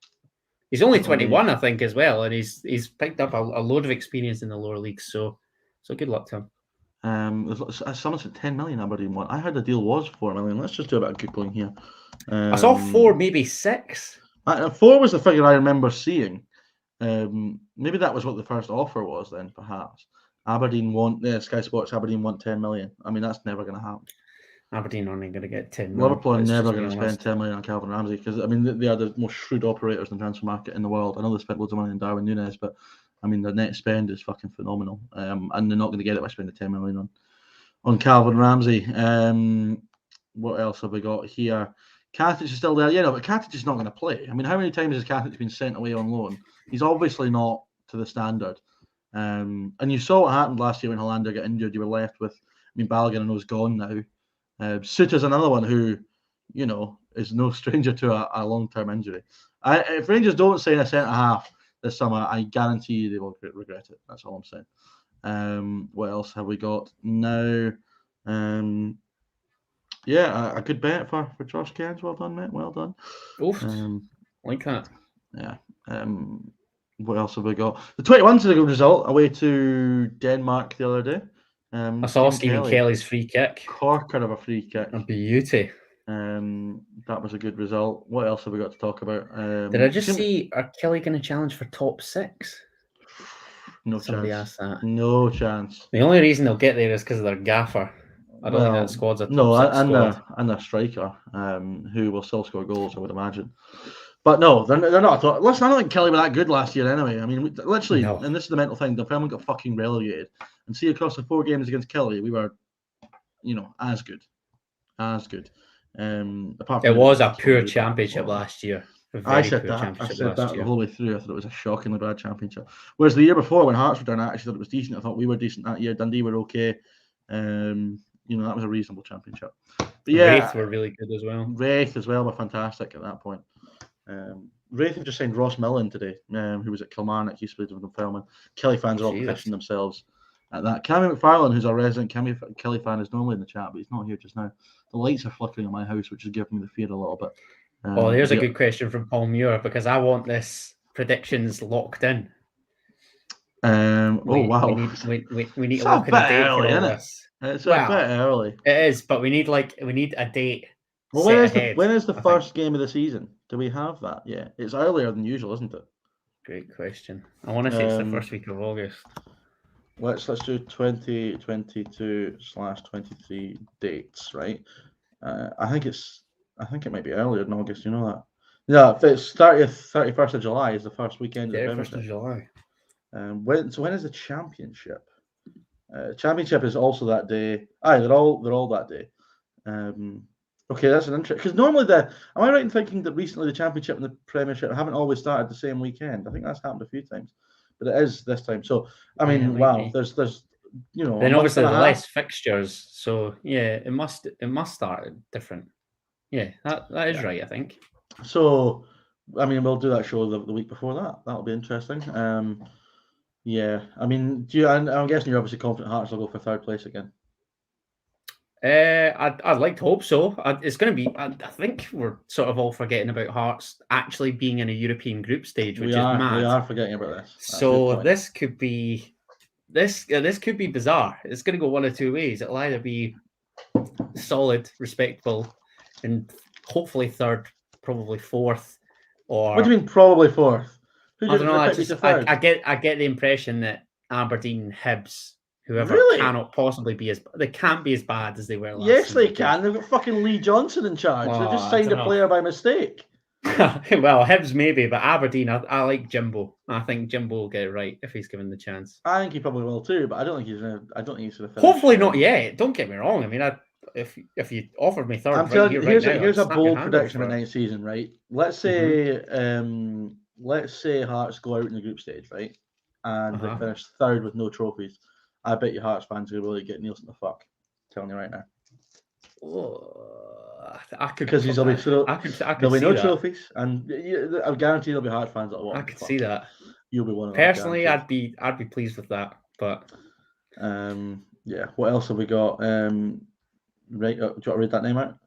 he's only 21, I think, as well, and he's picked up a load of experience in the lower leagues. So good luck to him. Someone said 10 million Aberdeen want. I heard the deal was 4 million. Let's just do a bit of Googling here. I saw 4, maybe 6. 4 was the figure I remember seeing. Maybe that was what the first offer was then, perhaps. Aberdeen want, Sky Sports Aberdeen want 10 million. I mean, that's never going to happen. Aberdeen aren't going to get 10 million. Liverpool are never going to spend 10 million on Calvin Ramsey, because, I mean, they are the most shrewd operators in the transfer market in the world. I know they spent loads of money on Darwin Núñez, but I mean, their net spend is fucking phenomenal, and they're not going to get it by spending 10 million on Calvin Ramsey. What else have we got here? Katic is still there. But Katic is not going to play. I mean, how many times has Katic been sent away on loan? He's obviously not to the standard. And you saw what happened last year when Hollander got injured. You were left with, Balogun, I know, is gone now. Souta's another one who, is no stranger to a long-term injury. If Rangers don't sign a centre-half this summer, I guarantee you they will regret it. That's all I'm saying. What else have we got now? A good bet for Josh Cairns. Well done, mate. Well done. Oof. Like that. Yeah. What else have we got? The 21's a good result away to Denmark the other day. I saw Stephen Kelly's free kick. Corker of a free kick. A beauty. That was a good result. What else have we got to talk about? Did I just see, are Kelly going to challenge for top 6? No Somebody chance. Asked that. No chance. The only reason they'll get there is because of their gaffer. I don't think that squad's a top 6 squad. And their striker, who will still score goals, I would imagine. But no, they're not. Listen, I don't think Kelly were that good last year anyway. I mean, literally, and this is the mental thing, the Dunfermline got fucking relegated. And see, across the 4 games against Kelly, we were, as good. It was a poor championship last year. I said that the whole way through. I thought it was a shockingly bad championship. Whereas the year before, when Hearts were down, I actually thought it was decent. I thought we were decent that year. Dundee were okay. That was a reasonable championship. But Wraith were really good as well. Wraith as well were fantastic at that point. Wraith have just signed Ross Millen today, who was at Kilmarnock. He played with Dunfermline. Kelly fans are all positioning themselves at that. Cammy McFarlane, who's our resident Kelly fan, is normally in the chat, but he's not here just now. The lights are flickering in my house, which is giving me the fear a little bit. There's a good question from Paul Muir, because I want this predictions locked in. Wow. We need to lock in a date for all this. It's a bit early. It is, but we need a date. Well, when is the first game of the season? Do we have that? Yeah, it's earlier than usual, isn't it? Great question. I want to say it's the first week of August. Let's do 2022/23 dates, right? I think it might be earlier than August. You know that? Yeah, if it's 31st of July is the first weekend. 31st of July. When is the championship? Championship is also that day. They're all that day. Okay, that's an interesting, because normally am I right in thinking that recently the championship and the Premiership haven't always started the same weekend? I think that's happened a few times, but it is this time. So I mean, wow, there's Then obviously the less fixtures, so yeah, it must start different. Yeah, that is right, I think. So, I mean, we'll do that show the week before that. That'll be interesting. Yeah, I mean, I'm guessing you're obviously confident Hearts will go for third place again. I'd like to hope so. It's going to be. I think we're sort of all forgetting about Hearts actually being in a European group stage, which is mad. We are forgetting about this. So this could be this could be bizarre. It's going to go one of two ways. It'll either be solid, respectable, and hopefully third, probably fourth. Or what do you mean probably fourth? I don't know. I get the impression that Aberdeen, Hibs, whoever cannot possibly be they can't be as bad as they were last season. They can. They've got fucking Lee Johnson in charge. They just signed a player by mistake. Well, Hibs maybe, but Aberdeen, I like Jimbo. I think Jimbo will get it right if he's given the chance. I think he probably will too, but I don't think he's gonna. Hopefully not yet. Don't get me wrong. I mean, if you offered me third, here's a bold prediction for next season, right? Let's say Hearts go out in the group stage, right, and they finish third with no trophies. I bet you Hearts fans are really get Nielsen the fuck. I'm telling you right now. I could because there'll be no trophies, and I guarantee there'll be Hearts fans that'll watch. I could see that. You'll be one of them. Personally, I'd be pleased with that. But yeah. What else have we got? Right, do you want to read that name out?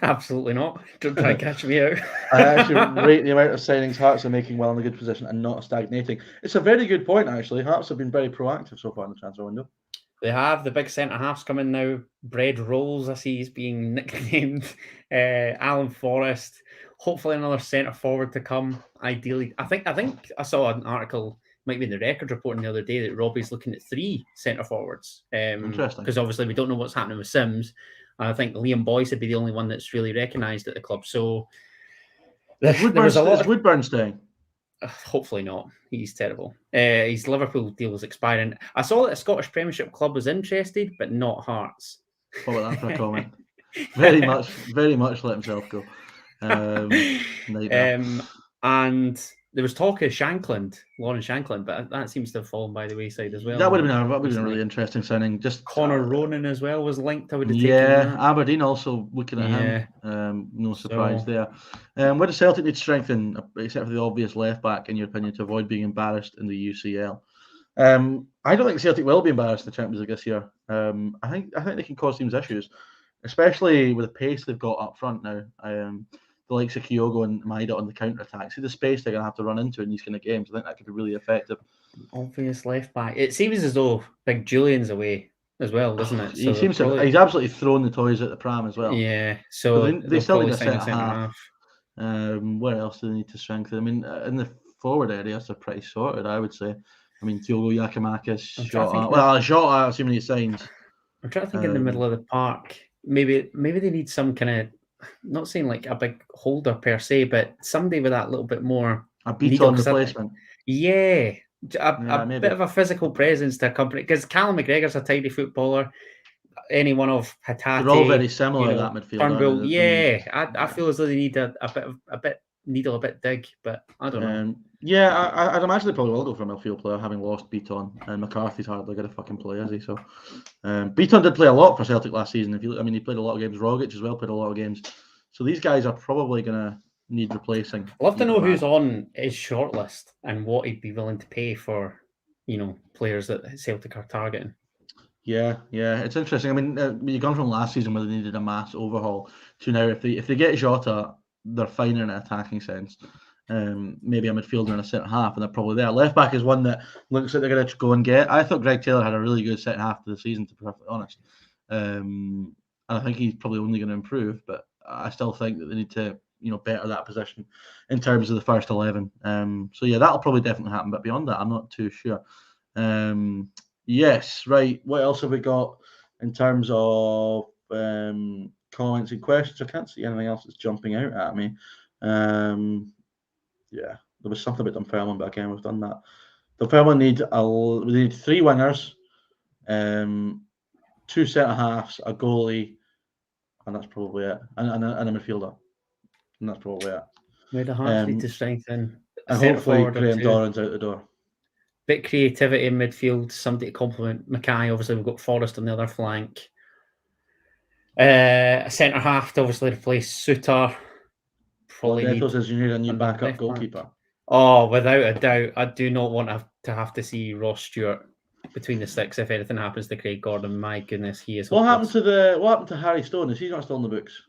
Absolutely not. Don't try and catch me out. I actually rate the amount of signings Hearts are making well in a good position and not stagnating. It's a very good point, actually. Hearts have been very proactive so far in the transfer window. They have the big centre halves coming now. Bread Rolls, I see, is being nicknamed. Alan Forrest. Hopefully another centre forward to come. Ideally, I think I saw an article, might be in the Record reporting the other day, that Robbie's looking at 3 centre forwards. Interesting. Because obviously we don't know what's happening with Sims. I think Liam Boyce would be the only one that's really recognised at the club. So is Woodburn staying? Hopefully not. He's terrible. His Liverpool deal was expiring. I saw that a Scottish Premiership club was interested, but not Hearts. What about that for a comment? Very much let himself go. And there was talk of Lauren Shankland, but that seems to have fallen by the wayside as well. That would have been a really interesting signing. Just Connor Ronan as well was linked. I would have taken that. Aberdeen also looking at him. No surprise there. Where does Celtic need to strengthen, except for the obvious left back, in your opinion, to avoid being embarrassed in the UCL? I don't think Celtic will be embarrassed in the Champions League this year. I think they can cause teams issues, especially with the pace they've got up front now. The likes of Kyogo and Maida on the counter-attack. See the space they're going to have to run into in these kind of games. I think that could be really effective. Obvious left back. It seems as though Big Julian's away as well, doesn't it? So he's absolutely thrown the toys at the pram as well. Yeah, so they still need a centre half. Where else do they need to strengthen? I mean, in the forward area, they're pretty sorted, I would say. I mean, Kyogo, Yakimakis, Jota, assuming he signs. I'm trying to think in the middle of the park. Maybe they need some kind of, not saying like a big holder per se, but somebody with that little bit more a Beaton replacement. A bit of a physical presence to accompany, because Callum McGregor's a tidy footballer. Any one of Hatate, they're all very similar in that midfield. I feel as though they need a bit needle a bit dig, but I don't know. I'd imagine they probably will go for a midfield player, having lost Beaton, and McCarthy's hardly going to fucking play, is he? So Beaton did play a lot for Celtic last season. He played a lot of games. Rogic as well played a lot of games. So these guys are probably going to need replacing. I'd love to know who's on his shortlist and what he'd be willing to pay for, players that Celtic are targeting. Yeah, it's interesting. I mean, you've gone from last season where they needed a mass overhaul to now if they get Jota, they're fine in an attacking sense. Maybe a midfielder and a centre half, and they're probably there. Left back is one that looks like they're going to go and get. I thought Greg Taylor had a really good second half of the season, to be perfectly honest. And I think he's probably only going to improve, but I still think that they need to, better that position in terms of the first 11. So that'll probably definitely happen. But beyond that, I'm not too sure. Yes, right. What else have we got in terms of comments and questions? I can't see anything else that's jumping out at me. There was something about Dunfermline, but again, we've done that. Dunfermline need 3 wingers, 2 centre halves, a goalie, and that's probably it, and a midfielder, and that's probably it. Where the Hearts need to strengthen, and hopefully Graham Doran's out the door. bit of creativity in midfield, somebody to complement Mackay. Obviously, we've got Forrest on the other flank. A centre half to obviously replace Suter. Probably says you need a new backup goalkeeper. Oh, without a doubt. I do not want to have to see Ross Stewart between the sticks if anything happens to Craig Gordon. My goodness, he is. What happened to Harry Stone? Is he not still in the books?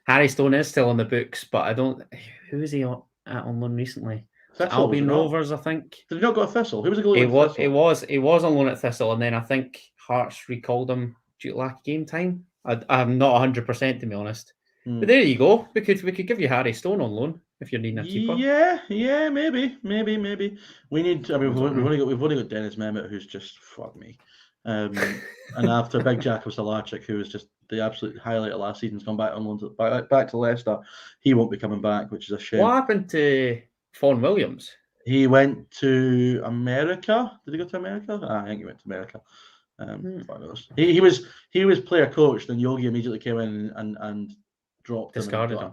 Harry Stone is still on the books, but I don't. Who is he on loan recently? Albion Rovers, I think. Did he not go to Thistle? Who was the goalie at Thistle? He was on loan at Thistle, and then I think Hearts recalled him due to lack of game time. I'm not 100% to be honest. But there you go. We could give you Harry Stone on loan if you're needing a keeper. Yeah, maybe. We need. I mean, we've only got Dennis Mehmet, who's just fuck me. And after Big Jakob Salarczyk, who was just the absolute highlight of last season's gone back on loan back to Leicester. He won't be coming back, which is a shame. What happened to Fawn Williams? He went to America. Did he go to America? I think he went to America. He was player coach. Then Yogi immediately came in and dropped discarded him.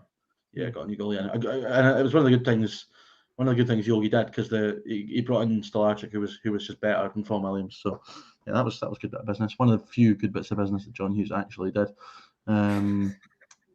Yeah, got a new goalie, and it was one of the good things. One of the good things Yogi did because he brought in Stolarczyk, who was just better than Fawn Williams. So yeah, that was good bit of business. One of the few good bits of business that John Hughes actually did.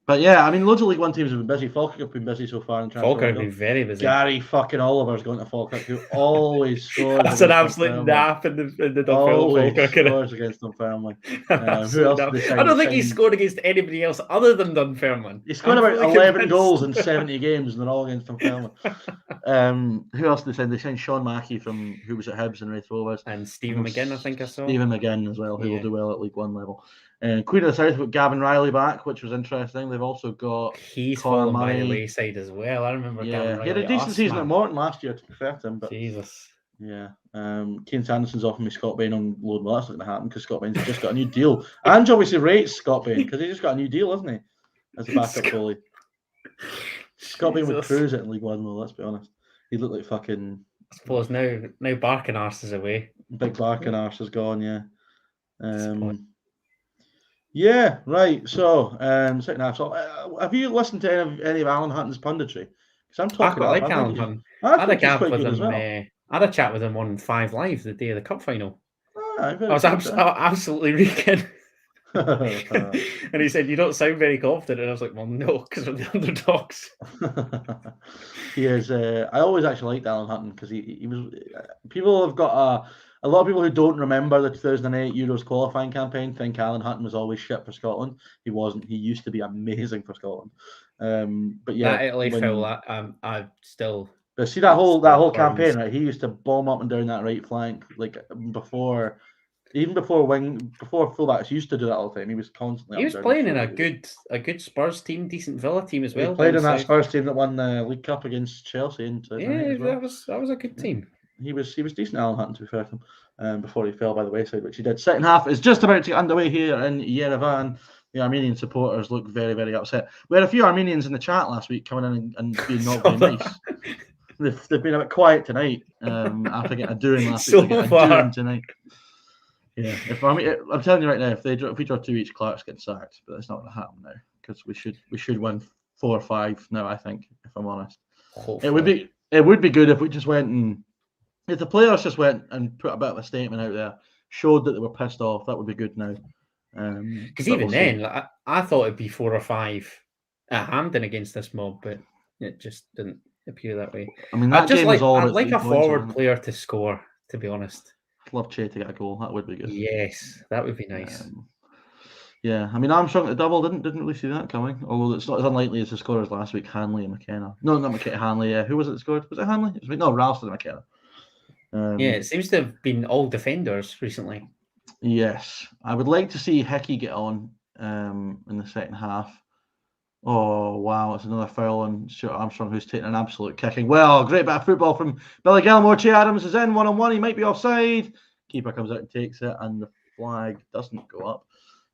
But yeah, I mean, loads of League One teams have been busy. Falkirk have been busy so far. In Falkirk have been very busy. Gary fucking Oliver's going to Falkirk, who always scores. That's an absolute nap in the Always scores against Dunfermline. Who else? I don't think he scored against anybody else other than Dunfermline. He scored about 11 goals in 70 games, and they're all against Dunfermline. Who else did they send? They sent Sean Mackey who was at Hibs and Wraith Rovers. And Stephen McGinn, I think I saw. Stephen McGinn as well, who will do well at League One level. Queen of the South with Gavin Riley back, which was interesting. They've also got he's fallen by the wayside as well. I remember. Gavin Riley. He had a decent season at Morton last year, to be fair to him. But Jesus. Yeah. Kane Sanderson's offering me Scott Bain on loan. Well, that's not going to happen because Scott Bain's just got a new deal. And obviously rates Scott Bain because he just got a new deal, hasn't he? As a backup goalie. Scott Bain would cruise it in League One, though. Let's be honest. He looked like fucking. I suppose now Barking Arse is away. Big Barking Arse is gone. Yeah. Yeah, right. So, second half. So, have you listened to any of Alan Hutton's punditry? Because I'm talking about Alan Hutton. I had a chat with him. I had a chat with him on 5 Live the day of the cup final. I was absolutely reeking. And he said, "You don't sound very confident." And I was like, "Well, no, because we're the underdogs." He is. I always actually liked Alan Hutton because he was. People have got a lot of people who don't remember the 2008 Euros qualifying campaign think Alan Hutton was always shit for Scotland. He wasn't. He used to be amazing for Scotland. But yeah, that Italy foul, I still. But see that whole campaign, right? He used to bomb up and down that right flank, like before fullbacks used to do that all the time. He was constantly. He was playing in a good Spurs team, decent Villa team as well. He played in that Spurs team that won the League Cup against Chelsea. That was a good team. He was decent, Alan Hutton, to be fair to him, before he fell by the wayside, which he did. Second half is just about to get underway here in Yerevan. The Armenian supporters look very, very upset. We had a few Armenians in the chat last week coming in and being not very nice. They've been a bit quiet tonight after getting a doing last week. A doing tonight. Yeah, I'm telling you right now, if we draw 2 each, Clark's getting sacked, but that's not going to happen now because we should win 4 or 5 now. I think, if I'm honest, hopefully. It would be good if we just went and. If the players just went and put a bit of a statement out there, showed that they were pissed off, that would be good now. Because even then, I thought it'd be 4 or 5 at Hampden against this mob, but it just didn't appear that way. I mean, I'd like a forward player to score, to be honest. I'd love Che to get a goal. That would be good. Yes, that would be nice. Yeah, I mean, Armstrong at the double didn't really see that coming. Although it's not as unlikely as the scorers last week, Hanley and McKenna. No, not McKenna, Hanley. Who was it that scored? Was it Hanley? No, Ralston and McKenna. Yeah, it seems to have been all defenders recently. Yes, I would like to see Hickey get on in the second half. Oh, wow, it's another foul on Stuart Armstrong, who's taking an absolute kicking. Well, great bit of football from Billy Gilmore. Che Adams is in 1-on-1. He might be offside. Keeper comes out and takes it, and the flag doesn't go up.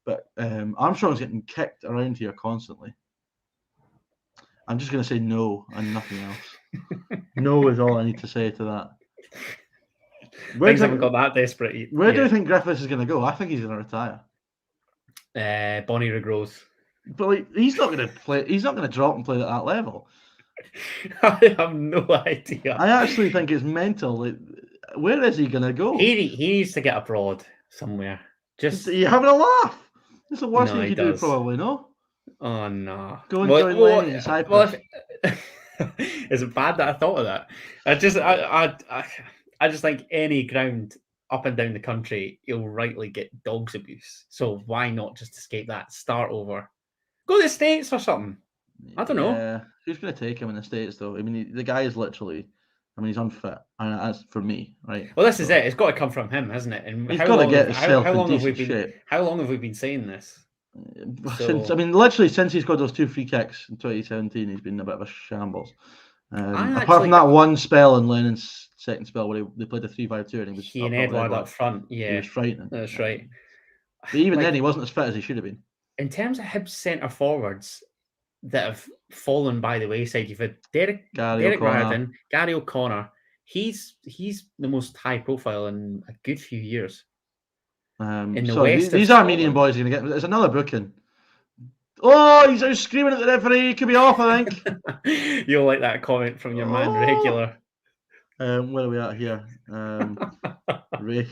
But Armstrong's getting kicked around here constantly. I'm just going to say no and nothing else. No is all I need to say to that. Things haven't got that desperate. Where do you think Griffiths is going to go? I think he's going to retire. Bonnie regrowth. But he's not going to play. He's not going to drop and play at that level. I have no idea. I actually think it's mental. where is he going to go? He needs to get abroad somewhere. Just are you having a laugh? It's the worst no, thing you could do, probably. No. Oh no! Go and join Lenny in Cyprus. Is it bad that I thought of that? I just think any ground up and down the country, you'll rightly get dogs abuse. So why not just escape that? Start over. Go to the States or something. I don't know. Yeah, who's going to take him in the States though? I mean, the guy is literally. I mean, he's unfit, and that's for me, right? Well, this is it. It's got to come from him, hasn't it? And he's got to get himself in decent shape. How long have we been saying this? Literally since he's got those 2 free kicks in 2017, he's been a bit of a shambles. Apart from that one spell in Lennon's second spell where they played a 3-5-2 and he and Edward up front, he was frightening. That's right. But even then, he wasn't as fit as he should have been. In terms of Hibs centre forwards that have fallen by the wayside, you've had Derek Riordan, Gary O'Connor. He's the most high profile in a good few years. In the West, these Armenian boys are going to get. There's another booking. Oh, he's out screaming at the referee. He could be off, I think. You'll like that comment from your man Regular. Where are we at here? Ray.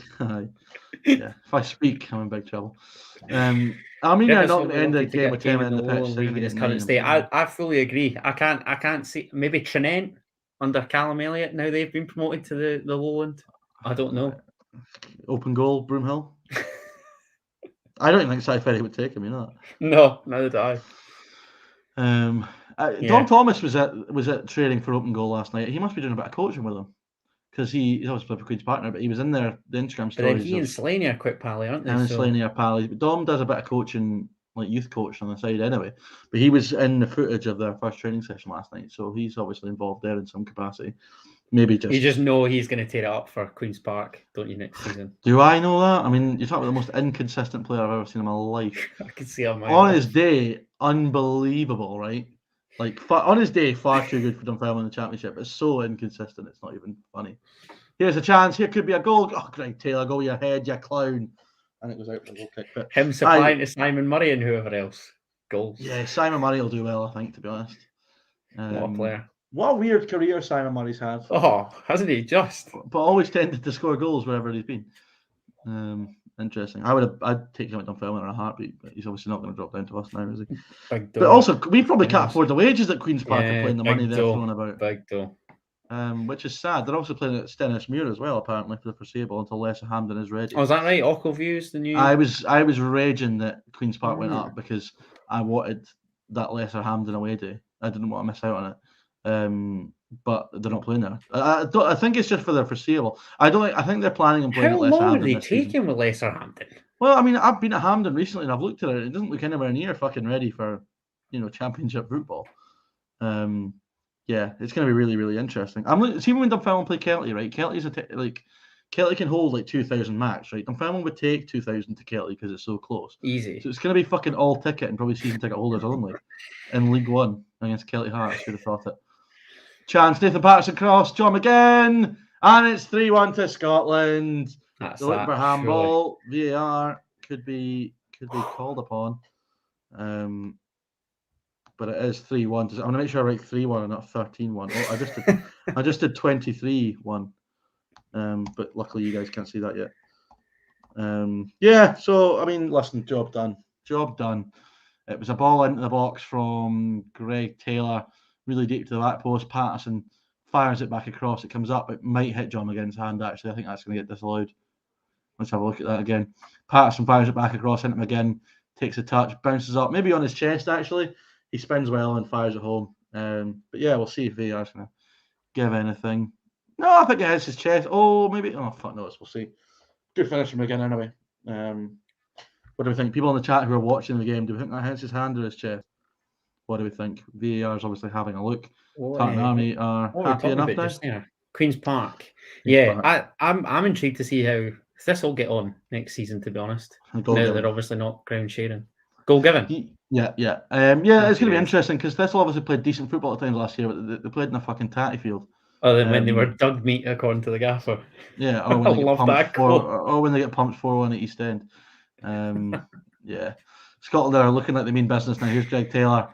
Yeah, if I speak, I'm in big trouble. Armenia are not going to end the game with 10 in the pitch. In its current state. I fully agree. I can't see maybe Trinent under Callum Elliott. Now they've been promoted to the lowland. I don't know. Open goal, Broomhill. I don't think Cy Ferry would take him, you know that? No, neither do I. Don Thomas was at training for open goal last night. He must be doing a bit of coaching with him because he's obviously for Queen's partner, but he was in there. The Instagram stories. But he and Slaney are quick pally, aren't they? And Slaney are pally. But Dom does a bit of coaching, like youth coaching on the side anyway. But he was in the footage of their first training session last night, so he's obviously involved there in some capacity. Maybe just you just know he's going to tear it up for Queen's Park, don't you, next season? Do I know that? I mean, you're talking about the most inconsistent player I've ever seen in my life. I can see on my on his day, unbelievable, right? Like on his day, far too good for Dunfermline in the Championship. It's so inconsistent, it's not even funny. Here's a chance. Here could be a goal. Oh, Greg Taylor, go your head, you clown! And it was out for the goal kick. But him supplying to Simon Murray and whoever else goals. Yeah, Simon Murray will do well, I think, to be honest. What a player. What a weird career Simon Murray's had. Oh, hasn't he just? But always tended to score goals wherever he's been. Interesting. I'd take him at Dunfermline in a heartbeat, but he's obviously not going to drop down to us now, is he? But also, we probably can't afford the wages at Queen's Park and playing the money they're throwing about. Big dough. Which is sad. They're also playing at Stennismuir as well, apparently, for the foreseeable until Lesser Hampden is ready. Oh, is that right? Ockleview's the new. I was raging that Queen's Park went up because I wanted that Lesser Hampden away day. I didn't want to miss out on it. But they're not playing there. I think it's just for their foreseeable. I think they're planning on playing at Lesser Hampden. How long are they taking with Lesser Hampden? Well, I mean, I've been at Hampden recently and I've looked at it. It doesn't look anywhere near fucking ready for, Championship football. Yeah, it's going to be really, really interesting. See when Dunfermline play Kelty, right? Kelty's Kelty can hold like 2,000 max, right? Dunfermline would take 2,000 to Kelty because it's so close. Easy. So it's going to be fucking all ticket and probably season ticket holders only in League One against Kelty Hearts. Should have thought it. Chance, Nathan Patterson cross, John McGinn, and it's 3-1 to Scotland. That's the Lickber handball, VAR could be called upon. But it is 3-1. I'm gonna make sure I write 3-1 and not 13-1. Oh, I just did 23-1. But luckily you guys can't see that yet. Yeah, so I mean, listen, job done. It was a ball into the box from Greg Taylor, really deep to the back post. Patterson fires it back across. It comes up. It might hit John McGinn's hand, actually. I think that's going to get disallowed. Let's have a look at that again. Patterson fires it back across into McGinn, takes a touch, bounces up, maybe on his chest, actually. He spins well and fires it home. But yeah, we'll see if VAR's going to give anything. No, I think it hits his chest. Oh, maybe. Oh, fuck knows. We'll see. Good finish from McGinn anyway. What do we think? People in the chat who are watching the game, do we think that hits his hand or his chest? What do we think? VAR is obviously having a look. Tartan Army are happy enough now. Queen's Park. I'm intrigued to see how this will get on next season, to be honest. Now that they're obviously not ground sharing. Goal given. Yeah. It's going to be interesting because this will obviously play decent football at times last year, but they played in a fucking tatty field. Oh, then when they were dug meat, according to the gaffer. Yeah, or when they get pumped 4-1 at East End. Yeah. Scotland are looking like they mean business now. Here's Greg Taylor.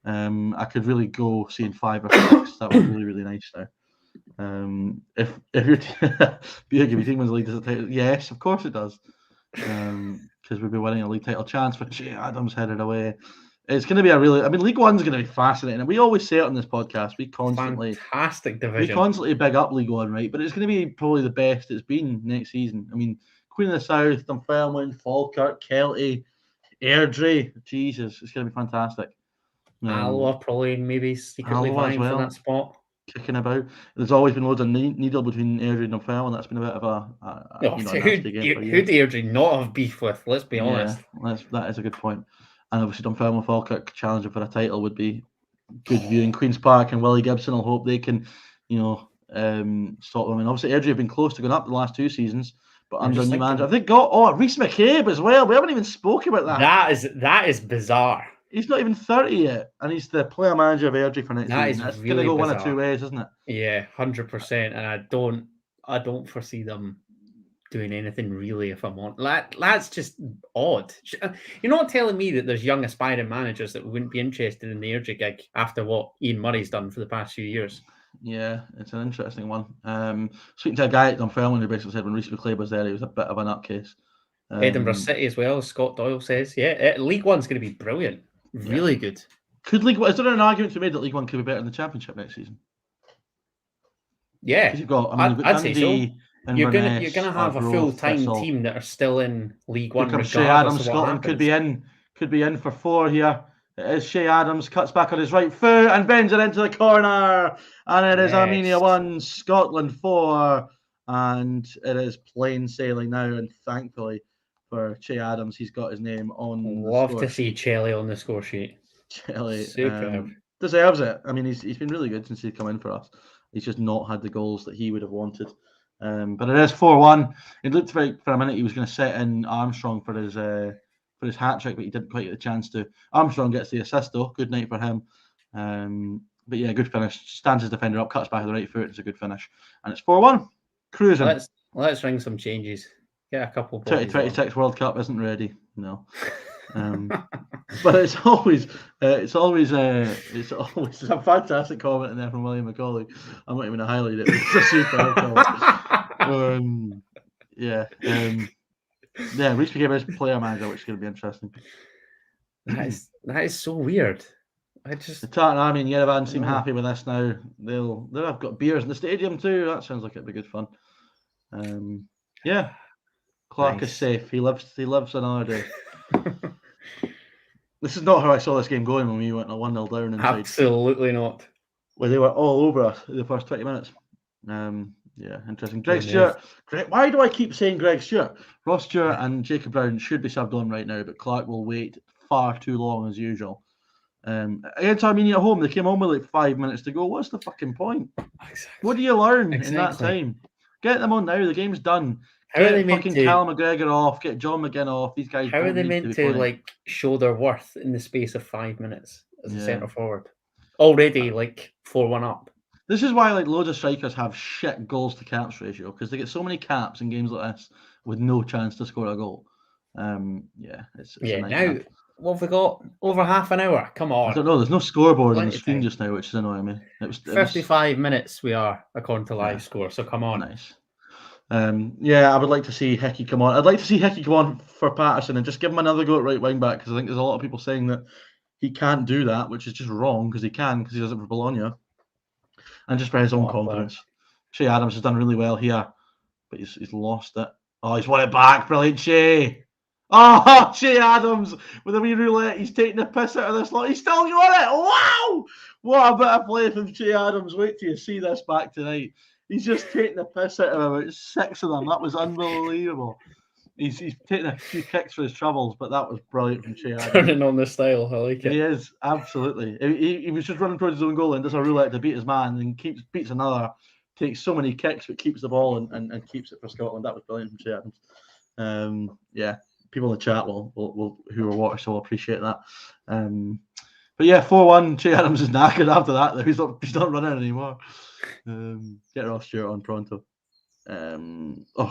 I could really go seeing 5 or 6. That was really, really nice now. If your team wins the league, does it title? Yes, of course it does. Because we'll be winning a league title chance, but Che Adams headed away. It's going to be League One's going to be fascinating. And we always say it on this podcast. Fantastic division. We constantly big up League One, right? But it's going to be probably the best it's been next season. I mean, Queen of the South, Dunfermline, Falkirk, Kelty, Airdrie. Jesus, it's going to be fantastic. Alloa probably maybe secretly vying for that spot. Kicking about. There's always been loads of needle between Airdrie and Dunfermline. That's been a bit of a nasty game for you. Who do Airdrie not have beef with? Let's be honest. That is a good point. And obviously Dunfermline Falkirk challenging for a title would be good viewing. Queen's Park and Willie Gibson will hope they can, stop them. And obviously Airdrie have been close to going up the last 2 seasons, but under new manager. They've got Rhys McCabe as well. We haven't even spoken about that. That is bizarre. He's not even 30 yet, and he's the player manager of Airdrie for next season. That's really going to go bizarre. one of 2 ways, isn't it? Yeah, 100%. And I don't foresee them doing anything really. If I'm on, that's just odd. You're not telling me that there's young aspiring managers that wouldn't be interested in the Airdrie gig after what Ian Murray's done for the past few years. Yeah, it's an interesting one. Speaking to a guy at Dunfermline who basically said when Rhys McCabe was there, he was a bit of a nutcase. Edinburgh City as well, Scott Doyle says. Yeah, League One's going to be brilliant. Really good. Could League One? Is there an argument to be made that League One could be better than the Championship next season? Yeah, you've got. I'd say so. You're gonna have a full-time team that are still in League One. Regardless Shea Adams, Scotland could be in for 4 here. It is Shea Adams, cuts back on his right foot and bends it into the corner, and it is Armenia 1, Scotland 4, and it is plain sailing now. And thankfully for Shea Adams, he's got his name on. Love to see Chelly on the score sheet. Chelly deserves it. I mean, he's been really good since he's come in for us. He's just not had the goals that he would have wanted. But it is 4-1. It looked like for a minute he was going to set in Armstrong for his hat trick, but he didn't quite get the chance to. Armstrong gets the assist though. Good night for him. But yeah, good finish. Stands his defender up, cuts back with the right foot. It's a good finish, and it's 4-1. Cruising. Let's ring some changes. Get a couple. 2026 World Cup isn't ready. No. But it's always a fantastic comment in there from William McCauley. I'm not even going to highlight it. It's a super comment. Rhys McCabe is player manager, which is going to be interesting. That is so weird. The Tartan Army and Yerevan seem happy with this now. They'll have got beers in the stadium too. That sounds like it'd be good fun. Clark is safe. He lives another day. This is not how I saw this game going when we went 1-0 down inside. Absolutely not. Where they were all over us in the first 20 minutes. Interesting. Greg Stewart. Why do I keep saying Greg Stewart? Ross Stewart and Jacob Brown should be subbed on right now, but Clark will wait far too long as usual. Against Armenia at home, they came home with like 5 minutes to go. What's the fucking point? Exactly. What do you learn in that time? Get them on now. The game's done. How are they meant to Callum McGregor off? Get John McGinn off. These guys. How are they meant to show their worth in the space of 5 minutes as a centre forward? Already 4-1 up. This is why loads of strikers have shit goals to caps ratio, because they get so many caps in games like this with no chance to score a goal. It's now what have we got? Over half an hour. Come on. I don't know. There's no scoreboard on the screen just now, which is annoying me. It was 55 minutes we are according to live score. So come on. Nice. I would like to see Hickey come on. I'd like to see Hickey come on for Patterson and just give him another go at right wing back, because I think there's a lot of people saying that he can't do that, which is just wrong, because he does it for Bologna. And just for his own confidence. Shea Adams has done really well here, but he's lost it. Oh, he's won it back. Brilliant, Shea. Oh, Shea Adams with a wee roulette. He's taking the piss out of this lot. He's still got it. Wow! What a bit of play from Shea Adams. Wait till you see this back tonight. He's just taking the piss out of about 6 of them. That was unbelievable. He's taking a few kicks for his troubles, but that was brilliant from Shea Adams. Turning on the style, I like it. He is, absolutely. He was just running towards his own goal and does a roulette to beat his man, and beats another, takes so many kicks, but keeps the ball and keeps it for Scotland. That was brilliant from Shea Adams. People in the chat who are watching will appreciate that. But 4-1. Shea Adams is knackered after that. Though. He's not running anymore. Get Ross Stewart on pronto.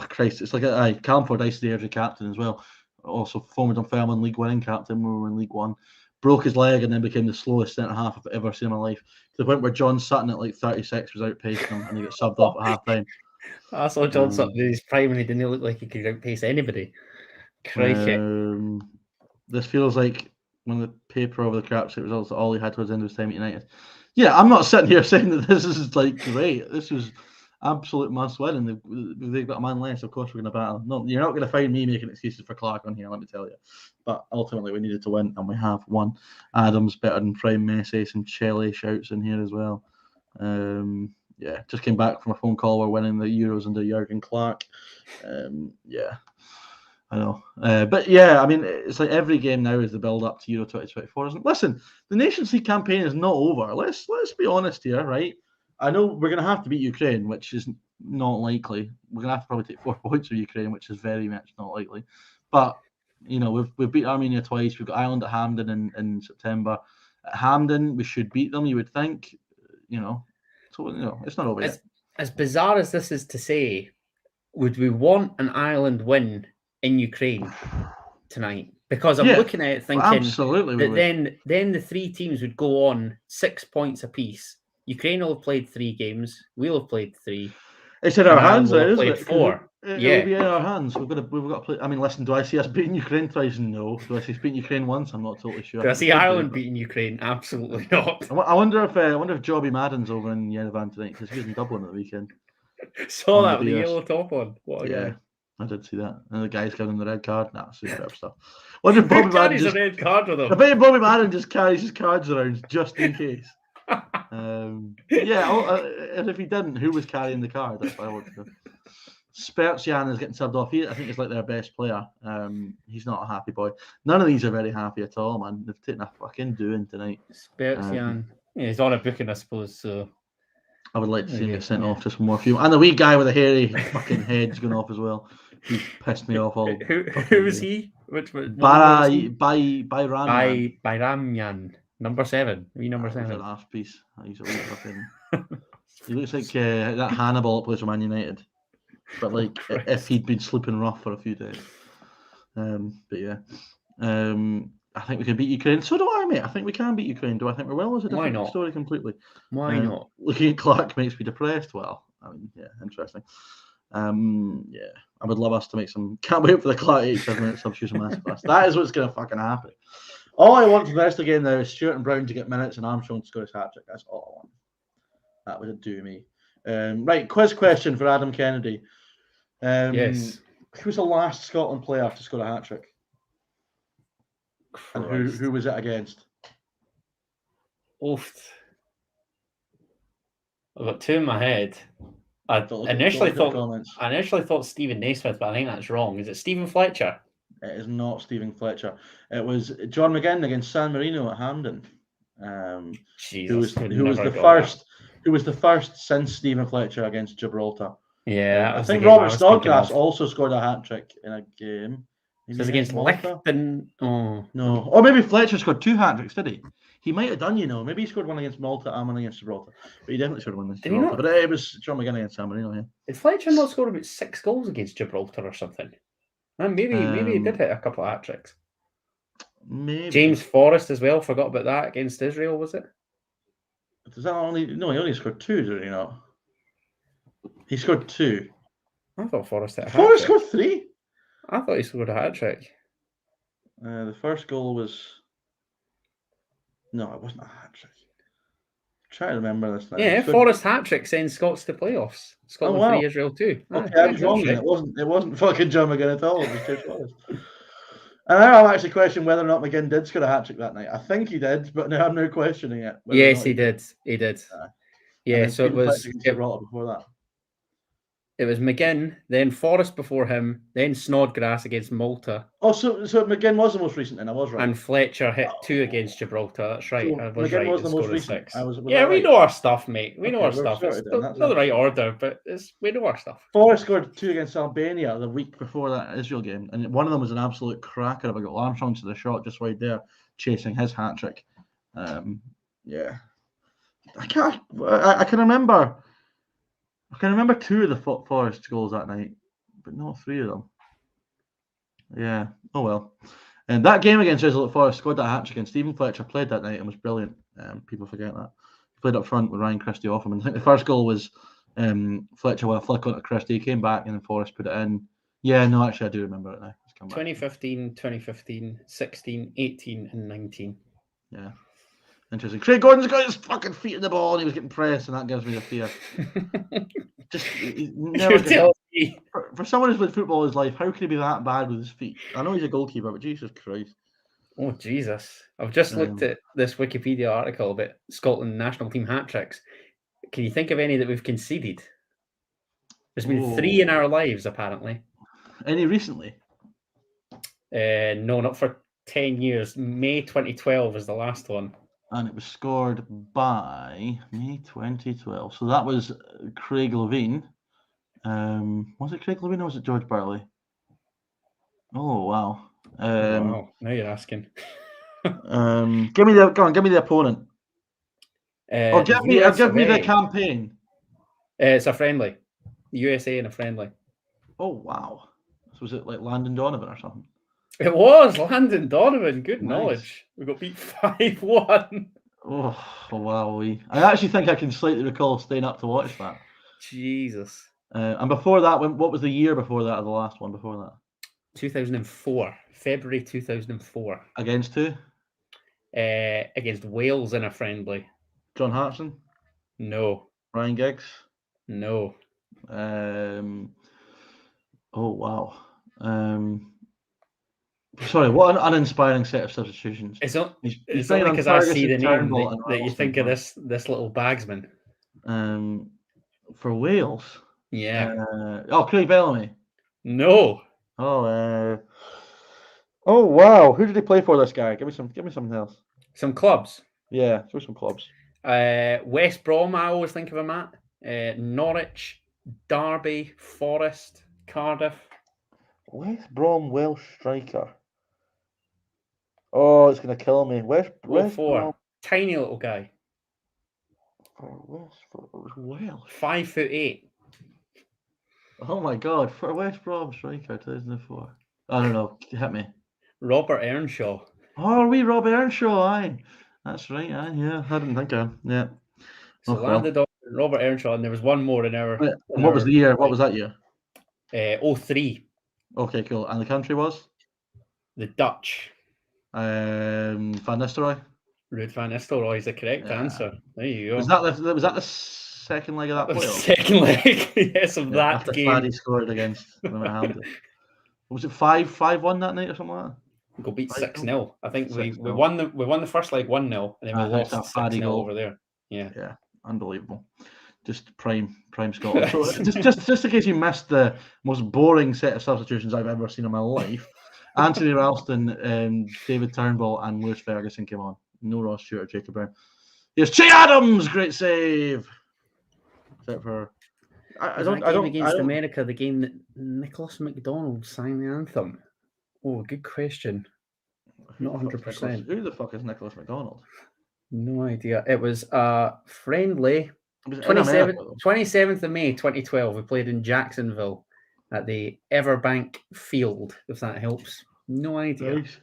Christ, it's like Callum Fordyce, the Airdrie captain as well. Also former Dunfermline league winning captain when we were in League One. broke his leg and then became the slowest centre half I've ever seen in my life. To the point where John Sutton at like 36 was outpacing him and he got subbed off at half time. I saw John Sutton in his prime and he didn't look like he could outpace anybody. Crikey. This feels like when the paper over the crap sheet results, all he had towards the end of his time at United. Yeah, I'm not sitting here saying that this is like great. This was absolute must win, and they've got a man less. Of course, we're going to battle. No, you're not going to find me making excuses for Clark on here. Let me tell you. But ultimately, we needed to win, and we have won. Adams better than Prime Messi, and Shelley shouts in here as well. Yeah, just came back from a phone call. We're winning the Euros under Jurgen Clark. Yeah. I know, but yeah, I mean, it's like every game now is the build up to Euro 2024, isn't it? Listen, the Nations League campaign is not over. Let's be honest here, right? I know we're going to have to beat Ukraine, which is not likely. We're going to have to probably take 4 points from Ukraine, which is very much not likely. But you know, we've beat Armenia twice. We've got Ireland at Hampden in September. At Hampden, we should beat them. You would think, you know. So you know, it's not over yet. As bizarre as this is to say, would we want an Ireland win in Ukraine tonight? Because I'm looking at it thinking absolutely that then the 3 teams would go on 6 points apiece. Ukraine will have played 3 games. We'll have played 3. It's in our hands, though, isn't it? 4. It'll be in our hands. We've got to play. I mean, listen, do I see us beating Ukraine twice? No. Do I see us beating Ukraine once? I'm not totally sure. Do I see Ireland beating Ukraine? Absolutely not. I wonder if Jobby Madden's over in Yerevan tonight, because he was in Dublin at the weekend. Saw that with the yellow top on. What a guy. I did see that. And the guy's giving him the red card. Nah, superb stuff. Wonder if Bobby Madden a red card with him. I bet Bobby Madden just carries his cards around just in case. And if he didn't, who was carrying the card? That's what I want to know. Spertsian is getting subbed off. I think he's like their best player. He's not a happy boy. None of these are very happy at all, man. They've taken a fucking doing tonight. Spertsian. He's on a booking, I suppose, so I would like to see him get sent off just more few. And the wee guy with the hairy fucking head's going off as well. He pissed me off all. Who was he? Which one? Bayramyan. Number 7. Number 7. An half piece. He's a wee fucking. He looks like that Hannibal that plays for Man United, but like if he'd been sleeping rough for a few days. But yeah. I think we can beat Ukraine. So do I, mate. I think we can beat Ukraine. Do I think we will? Is a different story completely. Why not? Looking at Clark makes me depressed. Well, I mean, yeah, interesting. Yeah, I would love us to make some. Can't wait for the Clark 87-minute substitution masterclass. That is what's going to fucking happen. All I want for the rest of the game now is Stewart and Brown to get minutes and Armstrong to score his hat trick. That's all I want. That would do me. Right, quiz question for Adam Kennedy. Yes. Who was the last Scotland player to score a hat trick? And who was it against? Oof. I've got 2 in my head. I initially thought Stephen Naismith, but I think that's wrong. Is it Stephen Fletcher? It is not Stephen Fletcher. It was John McGinn against San Marino at Hampden. Who was the first since Stephen Fletcher against Gibraltar. Yeah, I think Robert Snodgrass also scored a hat trick in a game. It was against Lichten. Oh no, or maybe Fletcher scored 2 hat tricks, did he? He might have done, you know. Maybe he scored one against Malta and one against Gibraltar. But he definitely scored one against Gibraltar. But it was John McGinn against San Marino, yeah. Did Fletcher not score about 6 goals against Gibraltar or something? And maybe he did hit a couple of hat tricks. Maybe. James Forrest as well. Forgot about that against Israel, was it? Does that only? No, he only scored 2, did he not? He scored 2. I thought Forrest hit a hat Forrest trick. scored 3. I thought he scored a hat trick. The first goal was. No, it wasn't a hat trick. I'm trying to remember this now. Yeah, Forrest hat trick sends Scots to playoffs. Scotland 3, Israel 2. Okay, I was wrong then. It wasn't fucking John McGinn at all. It was James Forrest. And now I'm actually questioning whether or not McGinn did score a hat trick that night. I think he did, but now I'm now questioning it. Yes, he did. He did. Yeah, so it was before that. It was McGinn, then Forrest before him, then Snodgrass against Malta. Oh, so McGinn was the most recent then, I was right. And Fletcher hit 2 against Gibraltar, that's right. So I was McGinn right. was the most recent. 6. We know our stuff, mate. We know our stuff. It's not the right order, but we know our stuff. Forrest scored 2 against Albania the week before that Israel game, and one of them was an absolute cracker of a goal. Armstrong to the shot just right there, chasing his hat trick. Yeah. I can remember 2 of the Forest goals that night, but not 3 of them. Yeah. Oh well. And that game against Resolute Forest scored that hat-trick, and Stephen Fletcher played that night and was brilliant. People forget that. He played up front with Ryan Christie off him. And I think the first goal was Fletcher with a flick onto Christie. He came back and then Forrest put it in. Yeah, no, actually, I do remember it now. 2015, 16, 18, and 19. Yeah. Interesting. Craig Gordon's got his fucking feet in the ball and he was getting pressed, and that gives me the fear. Just never for someone who's played football his life, how could he be that bad with his feet? I know he's a goalkeeper, but Jesus Christ. Oh, Jesus. I've just looked at this Wikipedia article about Scotland national team hat-tricks. Can you think of any that we've conceded? There's been 3 in our lives, apparently. Any recently? No, not for 10 years. May 2012 is the last one. And it was scored by May 2012. So that was Craig Levine. Was it Craig Levine or was it George Burley? Oh, wow. Wow, now you're asking. Give me the opponent. Give me the campaign. It's a friendly. USA in a friendly. Oh, wow. So was it like Landon Donovan or something? It was Landon Donovan. Good knowledge. We got beat 5-1. Oh, wow. I actually think I can slightly recall staying up to watch that. Jesus. And before that, what was the year before that, or the last one before that? 2004. February 2004. Against who? Against Wales in a friendly. John Hartson? No. Ryan Giggs? No. Oh, wow. Sorry, what an uninspiring set of substitutions. It's only because I see the name that you think of this little bagsman. For Wales? Yeah. Craig Bellamy? No. Oh, wow. Who did he play for, this guy? Give me something else. Some clubs? Yeah, throw some clubs. West Brom, I always think of him at. Norwich, Derby, Forest, Cardiff. West Brom Welsh striker. Oh, it's going to kill me. West Brom. Tiny little guy. Welsh. 5'8". Oh my God! For West Brom striker 2004. I don't know. Hit me. Robert Earnshaw. Oh, Rob Earnshaw. Aye, that's right. Aye, yeah. I didn't think of him. Yeah. So landed on Robert Earnshaw, and there was one more in our. What was the year? What was that year? 03. Okay, cool. And the country was? The Dutch. Van Nistelrooy. Ruud van Nistelrooy is the correct answer. There you go. Was that the second leg of that playoff? Second leg, yes, of that after game. Faddy scored against them at Hampden. Was it 5-1 that night or something like that? We got beat 6-0. I think we won the first leg 1-0, and then we lost 6-0 over there. Yeah, unbelievable. Just prime Scotland. So just in case you missed the most boring set of substitutions I've ever seen in my life, Anthony Ralston, David Turnbull, and Lewis Ferguson came on. No Ross Stewart or Jacob Brown. Here's Che Adams, great save. Except for against America, the game that Nicholas McDonald sang the anthem. Oh, good question. Not 100%. Who the fuck is Nicholas McDonald? No idea. It was friendly. 27th of May 2012. We played in Jacksonville at the Everbank Field, if that helps. No idea. Nice.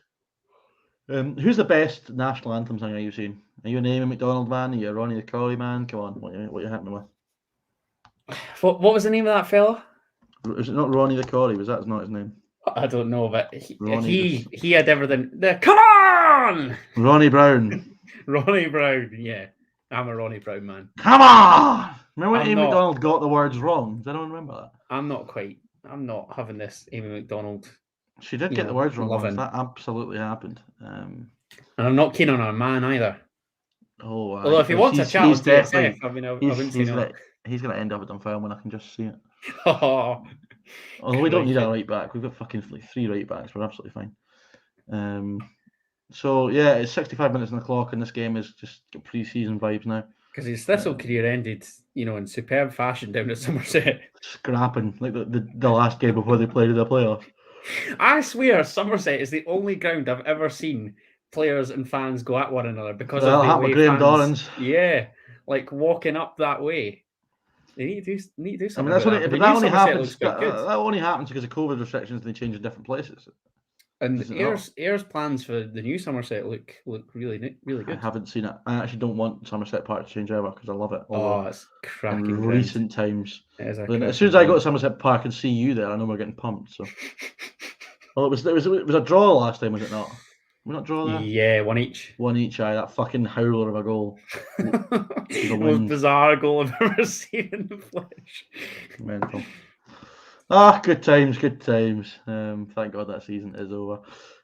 Who's the best national anthem singer you've seen? Are you an Amy McDonald man? Are you a Ronnie the Collie man? Come on, what you happening with? What was the name of that fella? Is it not Ronnie the Collie? Was that not his name? I don't know, but he had everything. Come on! Ronnie Brown. Ronnie Brown, yeah. I'm a Ronnie Brown man. Come on! Remember when Amy McDonald got the words wrong? Does anyone remember that? I'm not having this Amy McDonald. She did get the words wrong once. That absolutely happened. And I'm not keen on our man either. Oh, wow. Although if he wants a chat on TSF, I wouldn't say no. He's going to end up at Dunfermline when I can just see it. Oh, although we don't need a right back. We've got fucking 3 right backs. We're absolutely fine. So, yeah, it's 65 minutes on the clock, and this game is just pre-season vibes now. Because his Thistle career ended, in superb fashion down at Somerset. Scrapping, like the last game before they played in the playoffs. I swear Somerset is the only ground I've ever seen players and fans go at one another because of the way Graham Dorrans. Yeah, like walking up that way. They need to do something. I mean, that only happens because of COVID restrictions. They change in different places. And Ayer's plans for the new Somerset look really good. I haven't seen it. I actually don't want Somerset Park to change ever because I love it. It's cracking. In recent times, as soon as I go to Somerset Park and see you there, I know we're getting pumped. So, well, it was a draw last time, was it not? We not draw there? Yeah, one each. One each. That fucking howler of a goal. The most bizarre goal I've ever seen in the flesh. Mental. Good times. Thank God that season is over.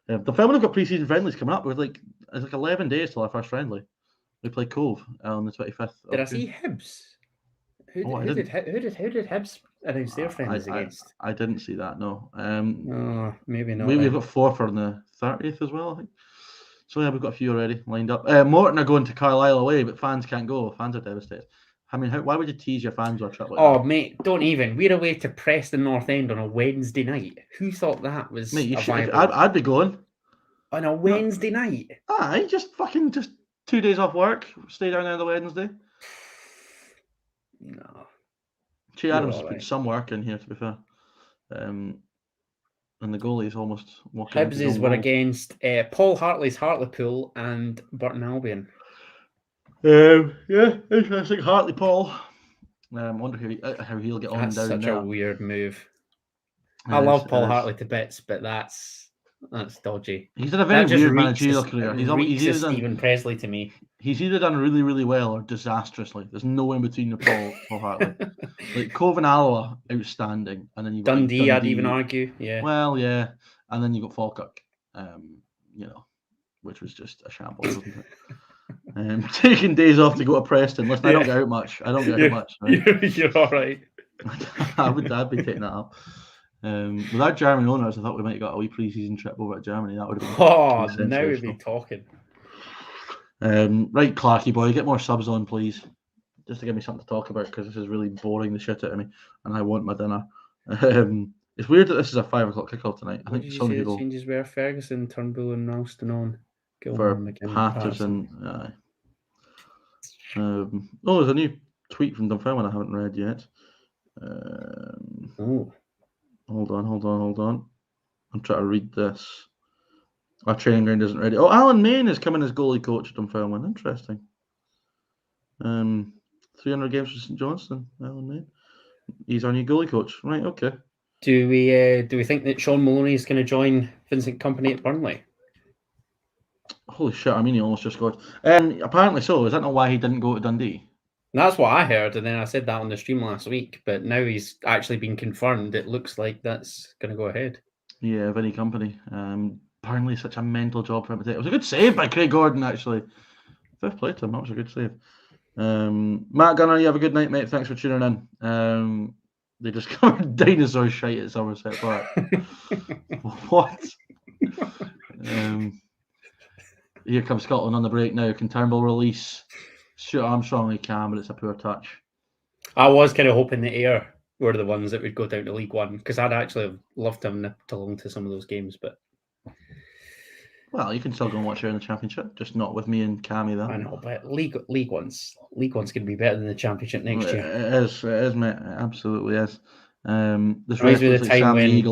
The family have got pre-season friendlies coming up. It's like 11 days till our first friendly. We play Cove on the 25th. Did I see Hibs? Who did Hibs announce their friendlies against? I didn't see that. No. Maybe not. We've got 4 for the 30th as well, I think. So yeah, we've got a few already lined up. Morton are going to Carlisle away, but fans can't go. Fans are devastated. I mean, why would you tease your fans with a trip like that? Oh, mate, don't even. We're away to Preston North End on a Wednesday night. Who thought that was viable? I'd be going. On a Wednesday night? Just 2 days off work. Stay down there on the Wednesday. No. Che Adams put some work in here, to be fair. And the goalie is almost walking. Hibs were against Paul Hartley's Hartlepool and Burton Albion. Yeah, interesting. Hartley Paul. I wonder how he'll get on. That's down such there. A weird move. I love Paul Hartley to bits, but that's dodgy. He's done a very weird managerial career. He's Stephen Presley to me. He's either done really, really well or disastrously. There's no in between the Paul Hartley. Like Cove and Alloa, outstanding, and then you got Dundee. I'd even argue. Yeah. Well, yeah, and then you got Falkirk. Which was just a shambles, wasn't it? Taking days off to go to Preston. Listen, I don't get out much. Right? You're all right. I'd be taking that up. With our German owners, I thought we might have got a wee pre-season trip over to Germany. That would have been now we'd be talking. Right, Clarky boy, get more subs on, please. Just to give me something to talk about because this is really boring the shit out of me, and I want my dinner. It's weird that this is a 5 o'clock kickoff tonight. I think some people changes were Ferguson, Turnbull, and Ralston on. For Patterson. There's a new tweet from Dunfermline I haven't read yet. Hold on. I'm trying to read this. Our training ground isn't ready. Oh, Alan Main is coming as goalie coach at Dunfermline. Interesting. 300 games for St Johnstone. Alan Main. He's our new goalie coach. Right. Okay. Do we think that Sean Maloney is going to join Vincent Kompany at Burnley? Holy shit! I mean, he almost just scored. Apparently so. Is that not why he didn't go to Dundee? That's what I heard, and then I said that on the stream last week. But now he's actually been confirmed. It looks like that's going to go ahead. Yeah, Vinny Kompany. Apparently, such a mental job for him to take. It was a good save by Craig Gordon, actually. Fair play to him. That was a good save. Matt Gunner, you have a good night, mate. Thanks for tuning in. They discovered dinosaur shite at Somerset Park. What? Here comes Scotland on the break now. Can Turnbull release? Stuart Armstrong, he can, but it's a poor touch. I was kind of hoping the Ayr were the ones that would go down to League One because I'd actually loved him nipped along to some of those games. But well, you can still go and watch Ayr in the Championship, just not with me and Cammy there. I know, but League One's going to be better than the Championship next year. It is, mate. It absolutely is. This reminds me of the time when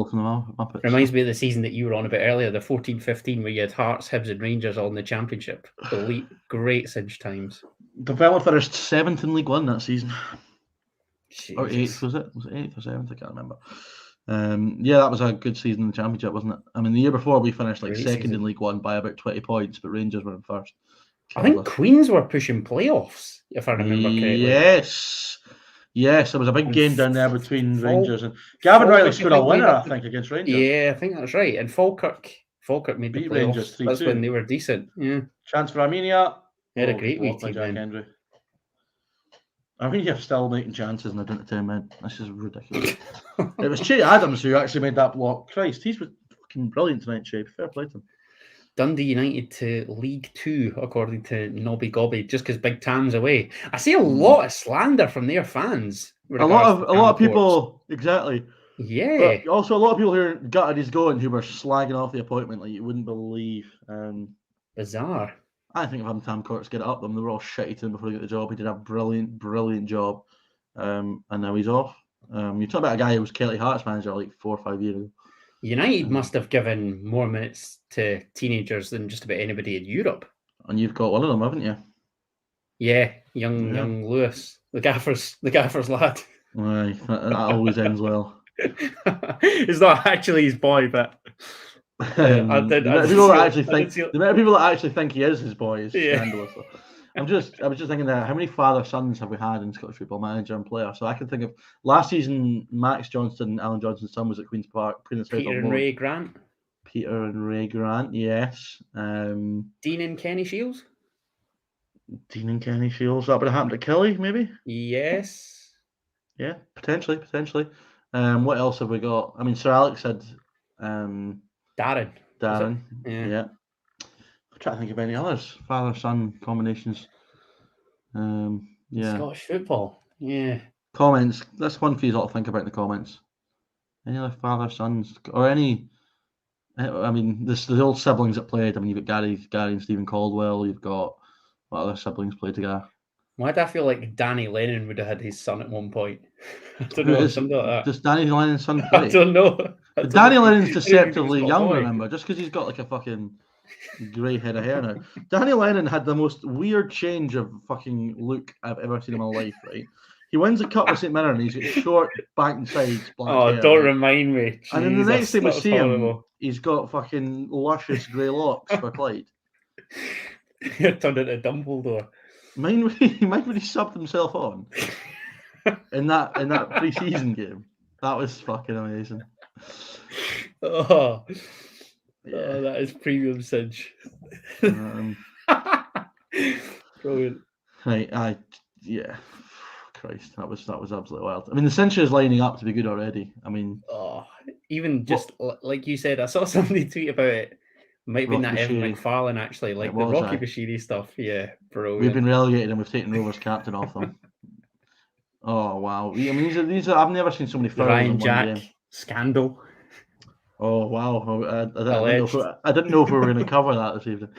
reminds me of the season that you were on a bit earlier, the 14-15, where you had Hearts, Hibs, and Rangers all in the Championship. Elite, great cinch times. The Vella finished 7th in League One that season, Jesus. Or 8th, was it? Was it 8th or 7th? I can't remember. That was a good season in the Championship, wasn't it? I mean, the year before we finished like second in League One by about 20 points, but Rangers were in first. I think Queens were pushing playoffs, if I remember correctly. Yes, there was a big game down there between Rangers and Gavin Riley scored a winner, I think, against Rangers. Yeah, I think that's right. And Falkirk made the playoffs. Rangers 3-2. That's when they were decent. Yeah. Chance for Armenia. They had a great wee team then. Armenia still making chances and I didn't tell men. This is ridiculous. It was Che Adams who actually made that block. Christ, he's fucking brilliant tonight, Che. Fair play to him. Dundee United to League 2, according to Nobby Gobby, just because Big Tam's away. I see a lot of slander from their fans. A lot of people, exactly. Yeah. But also, a lot of people who are gutted he's going who were slagging off the appointment like you wouldn't believe. Bizarre. I think if I'm Tam Courts get it up them, they were all shitty to him before he got the job. He did a brilliant job, and now he's off. You talk about a guy who was Kelly Hart's manager like 4 or 5 years ago. United must have given more minutes to teenagers than just about anybody in Europe. And you've got one of them, haven't you? Yeah, young Lewis, the gaffer's lad. Aye, that always ends well. It's not actually his boy, but The amount of people that actually think he is his boy is scandalous. I was just thinking that how many father-sons have we had in Scottish Football Manager and Player? So I can think of last season, Max Johnston and Alan Johnston's son was at Queen's Park. Peter and Ray Grant. Peter and Ray Grant, yes. Dean and Kenny Shields. Dean and Kenny Shields. That would have happened to Kelly, maybe? Yes. Yeah, potentially. What else have we got? I mean, Sir Alex said Darren. Yeah. I'm trying to think of any others. Father-son combinations. Yeah. Scottish football. Yeah. Comments. That's one for you all to think about in the comments. Any other father-sons or any? I mean, the old siblings that played. I mean, you've got Gary and Stephen Caldwell. You've got what other siblings played together? Why do I feel like Danny Lennon would have had his son at one point? I don't know. Something like that. Does Danny Lennon's son play? I don't know. Danny Lennon's deceptively young, remember? Just because he's got like a fucking grey head of hair now. Danny Lennon had the most weird change of fucking look I've ever seen in my life, right? He wins a cup with St Mirren and he's got short back and sides black hair. Don't remind me. Jeez, and then the next time we see him, he's got fucking luscious grey locks for Clyde. He turned into Dumbledore. Mind when he subbed himself on in that pre-season game. That was fucking amazing. Oh, that is premium cinch. Brilliant. Right, yeah. Christ, that was absolutely wild. I mean, the cinch is lining up to be good already. I mean, even just like you said, I saw somebody tweet about it. Might have been that Evan McFarlane actually, like the Rocky Bashiri stuff. Yeah, brilliant. We've been relegated and we've taken Rovers captain off them. Oh wow! I mean, these are. I've never seen so many fouls Ryan in one Jack game. Scandal. Oh wow! I didn't know if we were going to cover that this evening.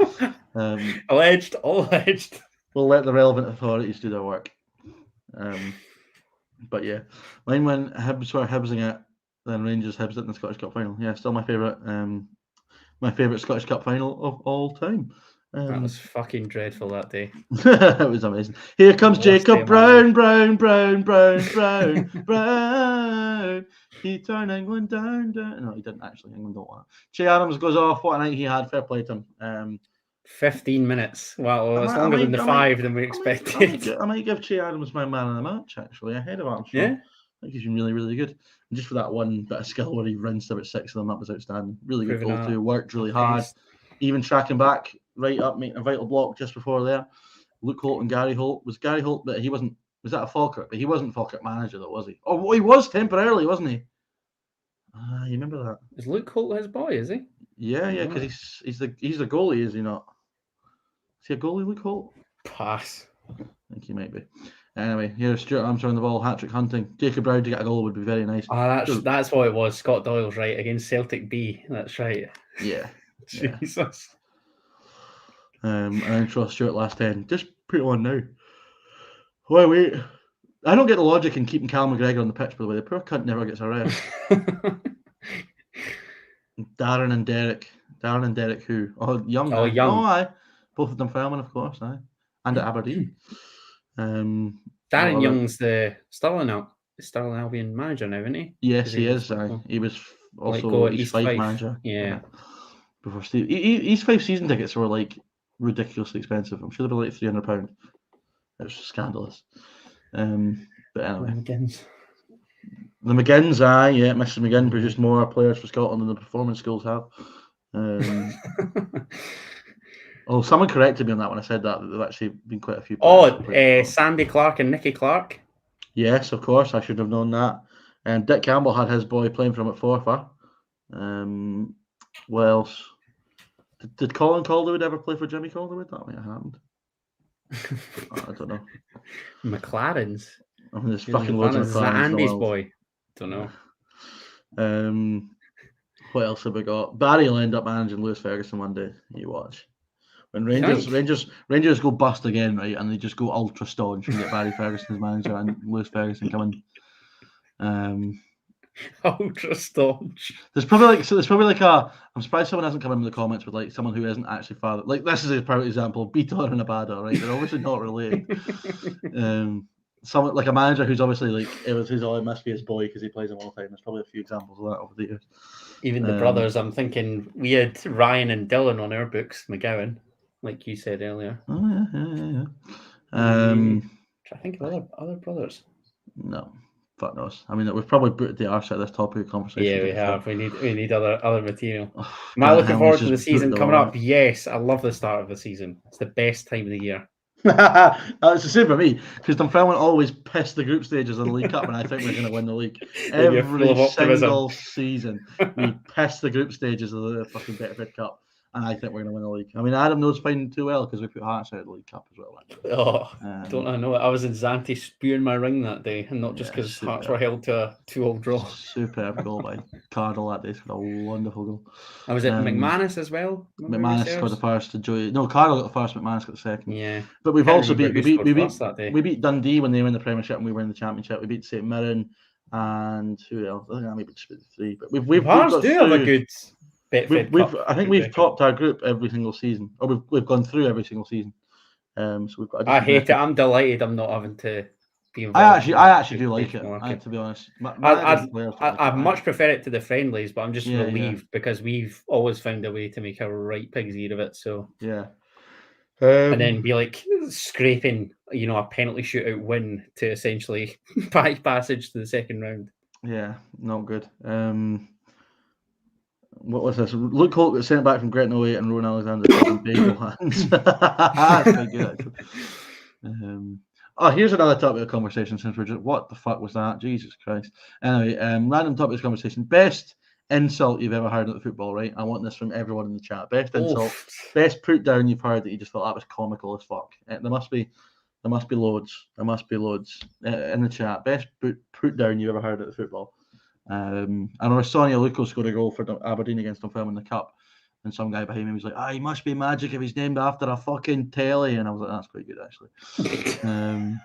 Alleged, all alleged. We'll let the relevant authorities do their work. But yeah, mine when Hibs were Hibsing it, then Rangers Hibs it in the Scottish Cup final. Yeah, still my favourite. My favourite Scottish Cup final of all time. That was fucking dreadful that day. It was amazing. Here comes Jacob Brown. He turned England down. No, he didn't actually. England don't want it. Che Adams goes off. What a night he had. Fair play to him. 15 minutes. Well, it's longer than the 5 than we expected. I might give Che Adams my man of the match, actually, ahead of Armstrong. Yeah. I think he's been really, really good. And just for that one bit of skill where he rinsed about 6 of them, that was outstanding. Really good goal too. Worked really hard. Even tracking back right up, making a vital block just before there. Luke Holt and Gary Holt. Was Gary Holt, but he wasn't. Was that a Falkirk? But he wasn't Falkirk manager, though, was he? Oh, he was temporarily, wasn't he? You remember that? Is Luke Holt his boy? Is he? Yeah, because he's the goalie, is he not? Is he a goalie, Luke Holt? Pass. I think he might be. Anyway, here's Stuart Armstrong the ball, hat-trick hunting. Jacob Brown to get a goal would be very nice. That's what it was. Scott Doyle's right against Celtic B. That's right. Yeah. Jesus. And then trust Stuart last 10. Just put it on now. Wait. I don't get the logic in keeping Cal McGregor on the pitch, by the way. The poor cunt never gets a rest. Darren and Derek who? Oh, Young. Oh, Young. Oh, aye. Both of them firemen, of course, aye. And at Aberdeen. Darren Young's the Stirling Albion manager now, isn't he? Yes, he is. He was also East Fife manager. Yeah. Before Steve, East Fife season tickets were like ridiculously expensive. I'm sure they were like £300. It was scandalous. But anyway, the McGinns, aye, yeah, Mr. McGinn produced more players for Scotland than the performance schools have. Oh, someone corrected me on that when I said that. There've actually been quite a few. Sandy Clark and Nicky Clark. Yes, of course. I should have known that. And Dick Campbell had his boy playing for him at Forfar. What else? Did Colin Calderwood ever play for Jimmy Calderwood? That might have happened. I don't know. McLaren's. I mean, there's fucking loads of McLaren's. Andy's boy. Don't know. What else have we got? Barry will end up managing Lewis Ferguson one day. You watch. When Rangers go bust again, right, and they just go ultra staunch and get Barry Ferguson as manager and Lewis Ferguson coming. Ultra staunch. There's probably like a. I'm surprised someone hasn't come in the comments with like someone who isn't actually father. Like this is a perfect example. Beaton and Abada, right? They're obviously not related. Someone like a manager who's obviously like it must be his boy because he plays him all the time. There's probably a few examples of that over the years. Even the brothers. I'm thinking we had Ryan and Dylan on our books. McGowan, like you said earlier. Oh yeah. I think of other brothers. No. Fuck knows. I mean, we've probably booted the arse out of this topic of conversation. Yeah, we have. We need other material. Am I looking forward to the season coming up? Yes, I love the start of the season. It's the best time of the year. That's the same for me because Dunfermline always piss the group stages of the League Cup, and I think we're going to win the league every single season. We piss the group stages of the fucking Betfred Cup. And I think we're going to win the league. I mean, Adam knows fine too well because we put Hearts out of the League Cup as well. Don't I know it? I was in Zante spewing my ring that day, and not just because Hearts were held to a 2-2 draw. Superb goal by Cardle that day. It's a wonderful goal. And was it McManus as well? McManus scored the first to Joey. No, Cardle got the first. McManus got the second. Yeah, but we've also we beat Dundee when they were in the Premiership and we were in the Championship. We beat St Mirren and who else? I think maybe just three. But we've Hearts do have a good. I think we've topped our group every single season, or we've gone through every single season. So we've got. I hate it. I'm delighted. I'm not having to be involved. I actually do like it. To be honest, I much prefer it to the friendlies, but I'm just relieved because we've always found a way to make a right pig's ear of it. So yeah, and then be like scraping, a penalty shootout win to essentially passage to the second round. Yeah, not good. What was this? Luke Holt got sent back from Gretna 08 and Rowan Alexander in bagel hands. That's quite good, here's another topic of conversation since we're just... What the fuck was that? Jesus Christ. Anyway, random topic of conversation. Best insult you've ever heard at the football, right? I want this from everyone in the chat. Best insult. Best put down you've heard that you just thought that was comical as fuck. There must be loads. There must be loads in the chat. Best put down you've ever heard at the football. I remember Sonia Luco scored a goal for Aberdeen against Dunfermline in the Cup, and some guy behind me was like, he must be magic if he's named after a fucking telly, and I was like, that's quite good actually. And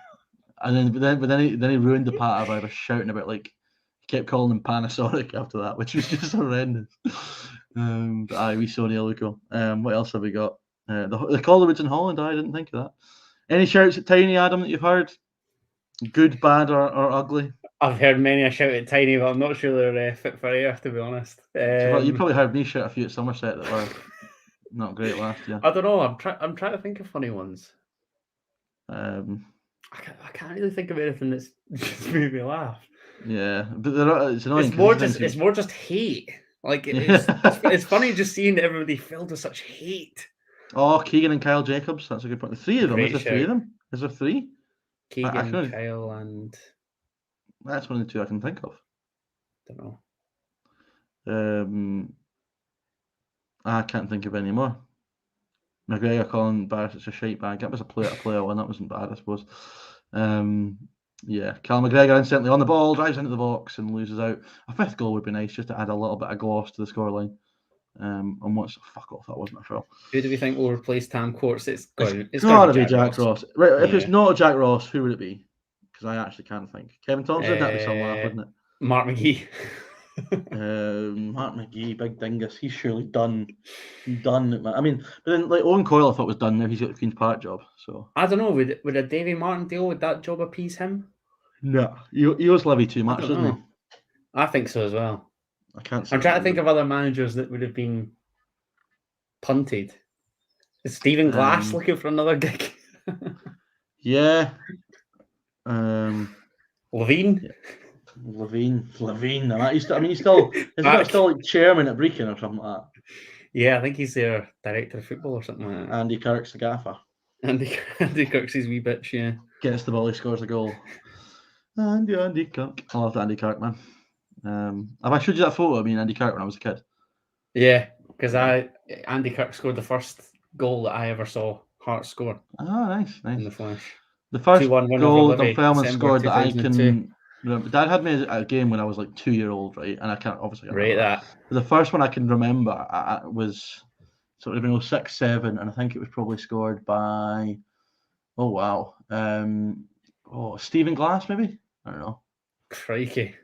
then he ruined the patter by shouting about he kept calling him Panasonic after that, which was just horrendous. But we Sonia Luco. What else have we got? The Collarwoods in Holland. I didn't think of that. Any shouts at Tiny, Adam, that you've heard? Good, bad, or ugly? I've heard many a shout at Tiny, but I'm not sure they're fit for air, to be honest. You probably heard me shout a few at Somerset that were not great last year. I don't know. I'm trying to think of funny ones. I can't really think of anything that's just made me laugh. Yeah, but it's annoying. It's more just hate. It's funny just seeing everybody filled with such hate. Oh, Keegan and Kyle Jacobs. That's a good point. The three of them. Is there three of them? Is there three? Keegan, Kyle, and... That's one of the two I can think of. Don't know. I can't think of any more. McGregor calling Barisic a shite bag. That was a player one. That wasn't bad, I suppose. Yeah, Cal McGregor instantly on the ball, drives into the box and loses out. A fifth goal would be nice just to add a little bit of gloss to the scoreline. And what's fuck off? That wasn't a foul. Who do we think will replace Tam Courts? It's got to be Jack Ross. Right, if it's not Jack Ross, who would it be? Because I actually can't think. Kevin Thompson, that'd be some laugh, wouldn't it? Mark McGee. Mark McGee, big dingus. He's surely done. I mean, but then Owen Coyle, I thought was done. Now he's got the Queen's Park job. So I don't know. Would a Davy Martin deal? Would that job appease him? No, he owes Levy too much, doesn't he? I think so as well. I can't. I'm trying to think of other managers that would have been punted. Is Stephen Glass looking for another gig? Yeah. Levine. Yeah. Levine. He's still like chairman at Brecon or something like that. Yeah, I think he's their director of football or something like that. Andy Kirk's the gaffer. Andy Kirk's his wee bitch, yeah. Gets the ball, he scores a goal. Andy Kirk. I love Andy Kirk, man. Have I showed you that photo of me and Andy Kirk when I was a kid? Yeah, because Andy Kirk scored the first goal that I ever saw Hearts score. Oh, nice. In the flash. The first goal Dunfermline scored that I can remember. Dad had me at a game when I was like 2 years old, right? And I can't obviously rate that. The first one I can remember was sort of in 06-07, and I think it was probably scored by Stephen Glass, maybe? I don't know. Crikey.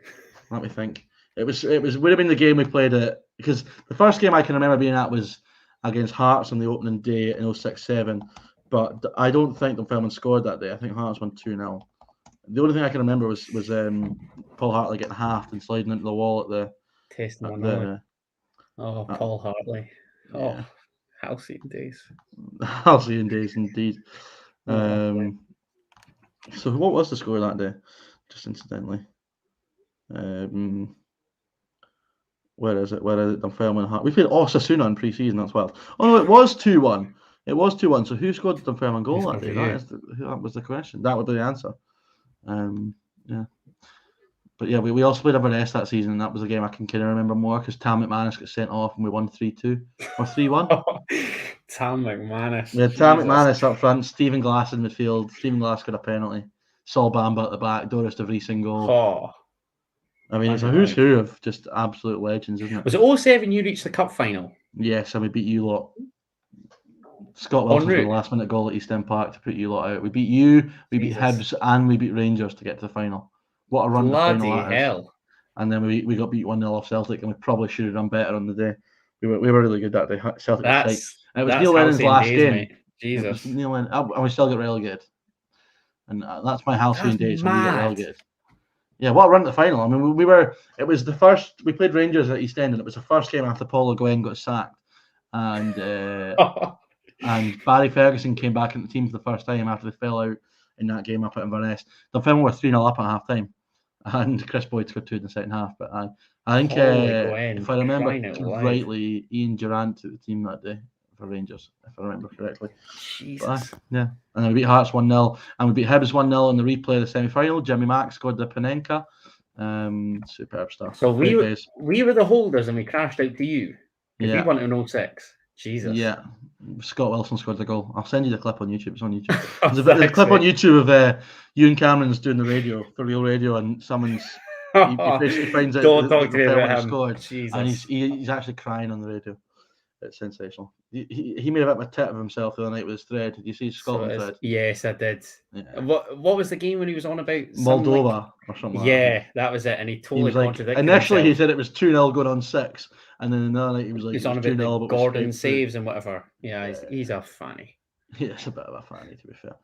Let me think. It would have been the game we played at, because the first game I can remember being at was against Hearts on the opening day in 06-07, but I don't think Dunfermline scored that day. I think Hearts won 2-0. The only thing I can remember was Paul Hartley getting halved and sliding into the wall at the testing one another. Paul Hartley. Yeah. Halcyon days. Halcyon days indeed. So what was the score that day? Just incidentally. Where is it? Dunfermline Hearts. We played Osasuna in pre-season as well. Oh no, it was 2-1. It was 2-1. So who scored the Dunfermline goal that day? That was the question. That would be the answer. Yeah. But yeah, we also played Inverness that season, and that was a game I can kind of remember more because Tam McManus got sent off and we won 3-2 or 3-1. Tam McManus. We had Tam McManus up front, Stephen Glass in midfield. Stephen Glass got a penalty. Saul Bamba at the back, Doris de Vries in goal. I mean, it's a who's who of just absolute legends, isn't it? Was it 07 you reached the cup final? Yes, and we beat you lot. Scott Wilson with the last minute goal at East End Park to put you lot out. We beat you, we beat Hibs, and we beat Rangers to get to the final. What a run to the final that is. And then we got beat 1-0 off Celtic, and we probably should have done better on the day. We were really good that day. Celtic was tight. And it was Neil Lennon's last game. Mate. Jesus. Neil Lennon, and we still get relegated. And that's my halcyon days when we get relegated. Yeah, what a run to the final. I mean, it was the first, we played Rangers at East End, and it was the first game after Paul Le Guen got sacked. And and Barry Ferguson came back in the team for the first time after they fell out in that game up at Inverness. The film were 3-0 up at half time, and Chris Boyd scored 2 in the second half. But I think if I remember rightly, Ian Durant took the team that day for Rangers, if I remember correctly. Jesus. But, yeah, and then we beat Hearts 1-0, and we beat Hibs 1-0 in the replay of the semi-final. Jimmy Mack scored the Panenka. Superb stuff. So we were the holders, and we crashed out to you. We won it in 06. Jesus. Yeah. Scott Wilson scored the goal. I'll send you the clip on YouTube. It's on YouTube. There's a clip on YouTube of Ewan Cameron's doing the radio, for real radio, and someone's he basically finds out that scored, Jesus. And he's actually crying on the radio. It's sensational. He made a bit of a tit of himself the other night with his thread. Did you see his Scotland thread? Yes, I did. Yeah. What was the game when he was on about? Moldova or something. Yeah, that was it. And he totally contradicted initially himself. He said it was 2-0 going on 6. And then another night he was like, he's on about the Gordon saves and whatever. Yeah, he's a fanny. Yeah, it's a bit of a fanny, to be fair.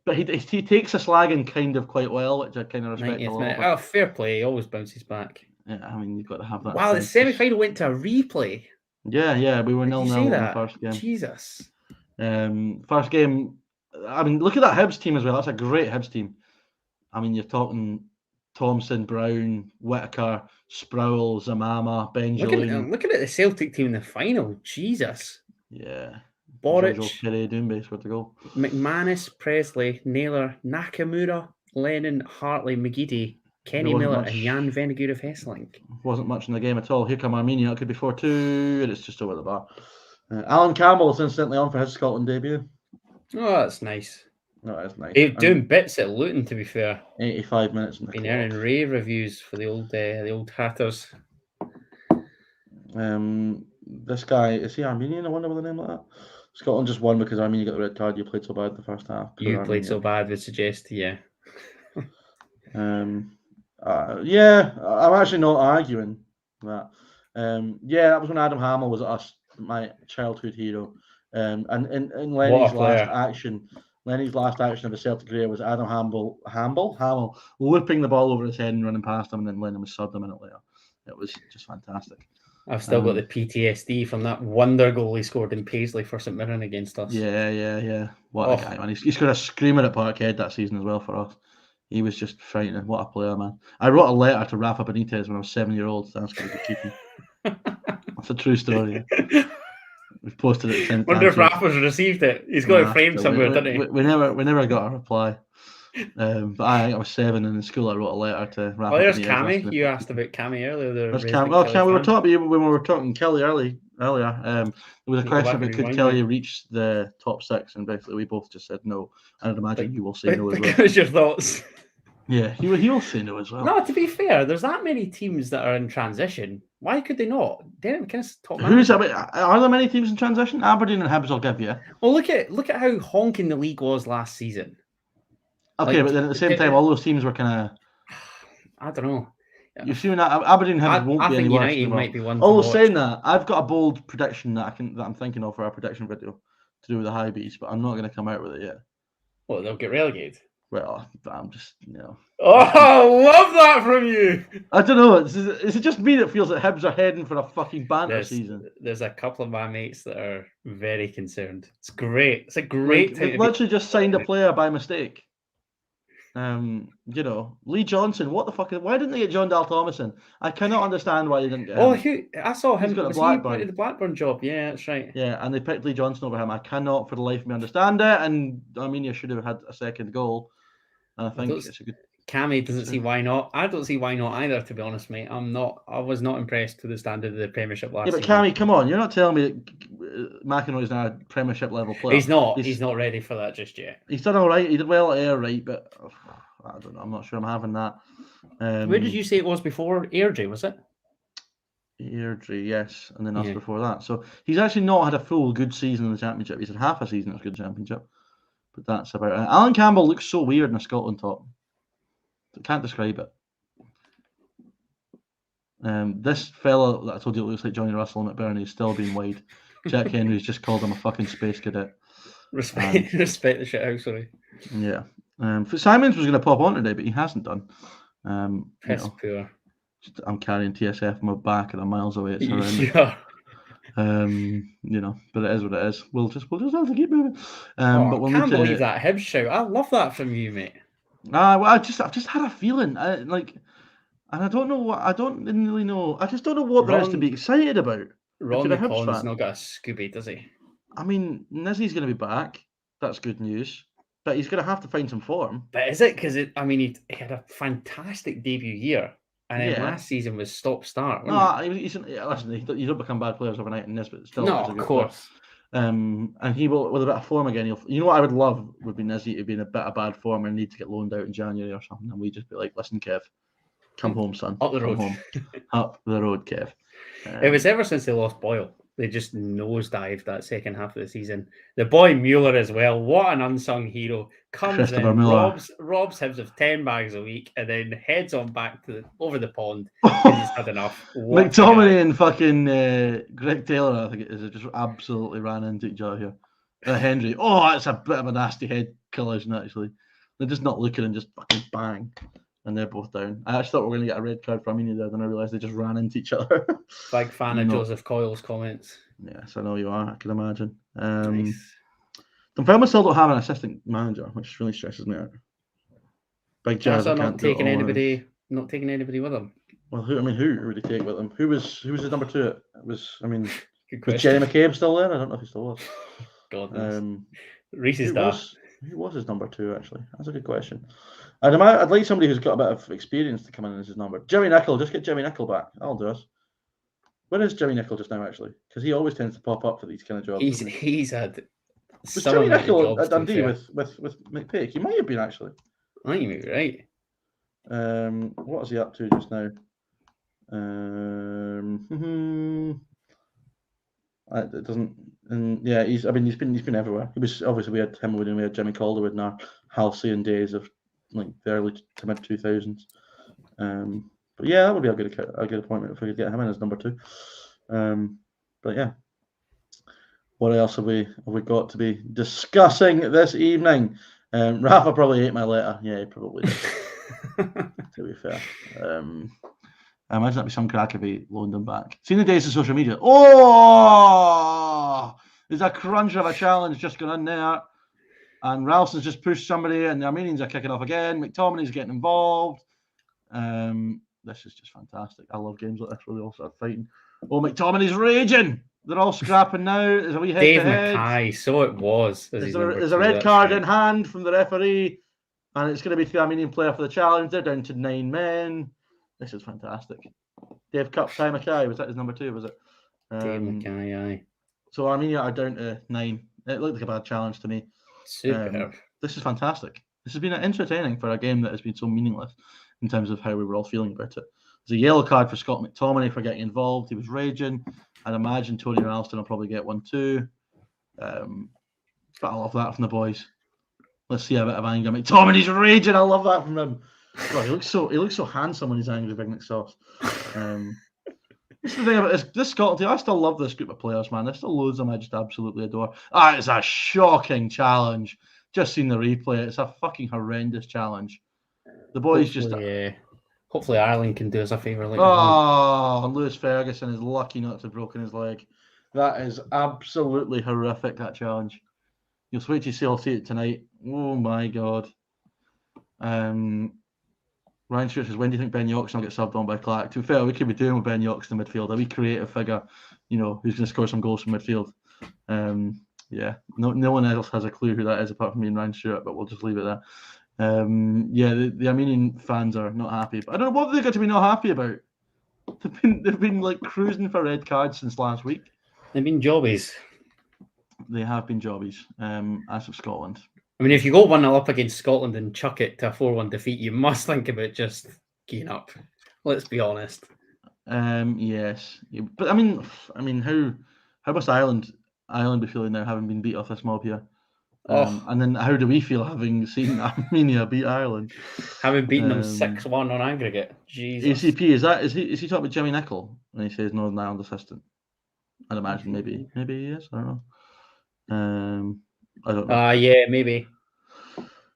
But he takes a slagging kind of quite well, which I kind of respect a lot. Oh, fair play. He always bounces back. Yeah, I mean, you've got to have that. Wow, the semi-final went to a replay. Yeah, we were 0-0 in the first game. Jesus. First game, I mean, look at that Hibs team as well. That's a great Hibs team. I mean, you're talking Thompson, Brown, Whittaker, Sproul, Zamama, Benjamin. Looking at the Celtic team in the final. Jesus. Yeah. Boric, Doombe scored the goal. McManus, Presley, Naylor, Nakamura, Lennon, Hartley, McGeady, Kenny Miller, and Jan Vennegoor of Hesselink. Wasn't much in the game at all. Here come Armenia. It could be 4-2, and it's just over the bar. Alan Campbell is instantly on for his Scotland debut. Oh, that's nice. No, that's nice. He's doing bits at Luton, to be fair. 85 minutes in the been earning rave reviews for the old Hatters. This guy, is he Armenian? I wonder with a name like that. Scotland just won because Armenia got the red card. You played so bad the first half. You played so bad would suggest, yeah. Yeah, I'm actually not arguing that. That was when Adam Hamill was my childhood hero. And in Lenny's last action of the Celtic career was Adam Hamill whipping the ball over his head and running past him, and then Lennon was subbed a minute later. It was just fantastic. I've still got the PTSD from that wonder goal he scored in Paisley for St Mirren against us. Yeah. What a guy, man. He's got a screamer at Parkhead that season as well for us. He was just frightening. What a player, man. I wrote a letter to Rafa Benitez when I was 7-year-old asking to keep him. That's a true story. We've posted it 10 times. Wonder if Rafa's received it. He's got it framed somewhere, doesn't he? We never got a reply. But I was 7 and in school. I wrote a letter to Rafa. Oh, there's Cammy. You asked about Cammy earlier. There's Cammy. Well, Cammy, we were talking when we were talking Kelly earlier. There was a question about could Kelly reach the top 6, and basically we both just said no. And I'd imagine you will say no as well. What's your thoughts? Yeah, he will say no as well. No, to be fair, there's that many teams that are in transition. Why could they not? Are there many teams in transition? Aberdeen and Hibs, I'll give you. Well, look at how honking the league was last season. Okay, but then at the same time, all those teams were kind of... I don't know. You're assuming that Aberdeen won't be any worse. United might be one. Although saying that, I've got a bold prediction that I'm thinking of for our prediction video to do with the high bees, but I'm not going to come out with it yet. Well, they'll get relegated. Well, I'm just Oh, love that from you. I don't know. Is it just me that feels that Hibs are heading for a fucking banter season? There's a couple of my mates that are very concerned. It's great. It's a great. They literally just signed a player by mistake. Lee Johnson. What the fuck? Why didn't they get John Dal Thomason? I cannot understand why they didn't get him. I saw him. He's got the Blackburn job. Yeah, that's right. Yeah, and they picked Lee Johnson over him. I cannot for the life of me understand it. And Armenia should have had a second goal. And I think it's a good. Cammy doesn't see why not. I don't see why not either, to be honest, mate. I was not impressed to the standard of the Premiership last season. Yeah, but Cammy, come on. You're not telling me McInroy's now a Premiership level player. He's not. He's not ready for that just yet. He's done all right. He did well at Ayr, right? But I don't know. I'm not sure I'm having that. Where did you say it was before? Airdrie, was it? Airdrie, yes. And then us before that. So he's actually not had a full good season in the Championship. He's had half a season in a good Championship. But that's about it. Alan Campbell looks so weird in a Scotland top. I can't describe it. This fella that I told you looks like Johnny Russell and McBurney is still being wide. Jack Henry's just called him a fucking space cadet. Respect the shit out, sorry. Yeah. Fitzsimons was going to pop on today, but he hasn't done. Piss poor. I'm carrying TSF on my back and I'm miles away. It's horrendous. Yeah. But it is what it is. We'll just have to keep moving. But I can't believe that Hibs shout. I love that from you, mate. I've just had a feeling, and I don't know what I don't really know. I just don't know what there is to be excited about. Ron McConn's not got a Scooby, does he? I mean, Nizzy's going to be back. That's good news. But he's going to have to find some form. But is it? Because he had a fantastic debut year, and then last season was stop-start. Listen, you don't become bad players overnight in this, but still, no, of course. And he will, with a bit of form again. You know what I would love would be Nizzy to be in a bit of bad form and need to get loaned out in January or something, and we just be like, "Listen, Kev, come home, son. Up the road, up the road, Kev." It was ever since they lost Boyle. They just nosedived that second half of the season. The boy Mueller as well. What an unsung hero. Comes in, robs Hibs of 10 bags a week, and then heads on back to over the pond. He's had enough. McTominay and fucking Greg Taylor, I think it is, just absolutely ran into each other here. Henry. Oh, it's a bit of a nasty head collision, actually. They're just not looking and just fucking bang. And they're both down. I actually thought we were going to get a red card for Armenia there, then I realised they just ran into each other. Big fan of Joseph Coyle's comments. Yes, I know you are. I can imagine. Nice. Dunfermline still don't have an assistant manager, which really stresses me out. Big Jazz. Not taking anybody with them. Well, who would he take with him? Who was his number two? It was Jerry McCabe still there? I don't know if he still was. God. Reese's dad. Who was his number two, actually? That's a good question. I'd like somebody who's got a bit of experience to come in as his number. Jimmy Nicholl, just get Jimmy Nicholl back. That'll do us. Where is Jimmy Nicholl just now, actually? Because he always tends to pop up for these kind of jobs. He's had. Was Jimmy Nicholl at Dundee with McPake? He might have been, actually. I think you may be right. What is he up to just now? It doesn't. And yeah, he's been everywhere. He was obviously we had him when we had Jimmy Calderwood in our halcyon days of like the early to mid 2000s. But yeah, that would be a good appointment if we could get him in as number two. But yeah, what else have we got to be discussing this evening? Rafa probably ate my letter. Yeah, he probably did. To be fair. I imagine that'd be some crack if he loaned him back. Seen the days of social media. Oh, there's a cruncher of a challenge just going in there. And Ralston's just pushed somebody and the Armenians are kicking off again. McTominay's getting involved. This is just fantastic. I love games like this where they all start fighting. Oh, McTominay's raging. They're all scrapping now. There's a wee head Dave to head. Mackay, so it was. There's a red card in hand from the referee. And it's going to be the Armenian player for the challenge. They're down to 9 men. This is fantastic. Dave Cup, Ty Mackay, was that his number two, was it? Dave Mackay, aye. So Armenia are down to 9. It looked like a bad challenge to me. Super. This is fantastic. This has been entertaining for a game that has been so meaningless in terms of how we were all feeling about it. There's a yellow card for Scott McTominay for getting involved. He was raging. I'd imagine Tony Ralston will probably get one too. But I love that from the boys. Let's see a bit of anger. McTominay's raging. I love that from him. God, he looks so handsome when he's angry, Big Nick Sauce. This is the thing about this Scotland team. I still love this group of players, man. There's still loads of them I just absolutely adore. It's a shocking challenge. Just seen the replay. It's a fucking horrendous challenge. The boys hopefully Ireland can do us a favour. Lewis Ferguson is lucky not to have broken his leg. That is absolutely horrific, that challenge. You'll wait to see it tonight. Oh my God. Ryan Stewart says, when do you think Ben Yoxon will get subbed on by Clark? To be fair, we could be doing with Ben Yoxon in midfield. A wee creative figure, who's going to score some goals from midfield. No one else has a clue who that is apart from me and Ryan Stewart, but we'll just leave it there. The Armenian fans are not happy. But I don't know what they've got to be not happy about. They've been like cruising for red cards since last week. They've been jobbies. They have been jobbies, as of Scotland. I mean, if you go 1-0 up against Scotland and chuck it to a 4-1 defeat, you must think about just keying up. Let's be honest. Yes, but I mean, how must Ireland be feeling now, having been beat off this mob here? And then how do we feel having seen Armenia beat Ireland? Having beaten them 6-1 on aggregate. Jesus. ACP, is he talking about Jimmy Nicholl when he says Northern Ireland assistant? I'd imagine maybe he is. I don't know. I don't know. Yeah, maybe.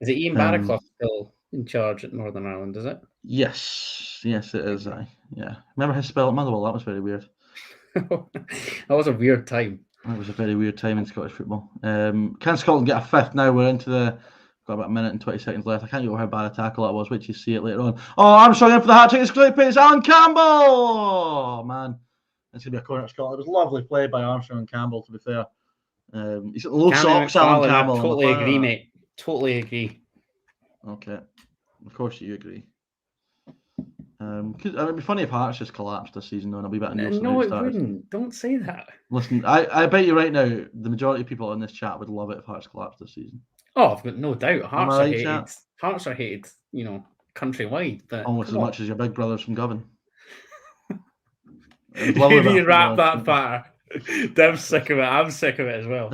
Is it Ian Barraclough still in charge at Northern Ireland, is it? Yes, it is. Yeah. Remember his spell at Motherwell? That was very weird. That was a weird time. That was a very weird time in Scottish football. Can Scotland get a fifth now? We're into got about a minute and 20 seconds left. I can't remember how bad a tackle that was. Wait till you see it later on. Oh, Armstrong in for the hat-trick. It's great pace. Alan Campbell! Oh, man. It's going to be a corner at Scotland. It was lovely play by Armstrong and Campbell, to be fair. He's got low socks, Alan Campbell. I totally agree, mate. Totally agree. Okay. Of course you agree. It'd be funny if Hearts just collapsed this season, though, and a wee bit of No, it wouldn't. Don't say that. Listen, I bet you right now, the majority of people in this chat would love it if Hearts collapsed this season. Oh, I've got no doubt. Hearts are hated. Chat? Hearts are hated, countrywide. But almost as much as your big brothers from Govan. You wrap that far. Dev's sick of it. I'm sick of it as well.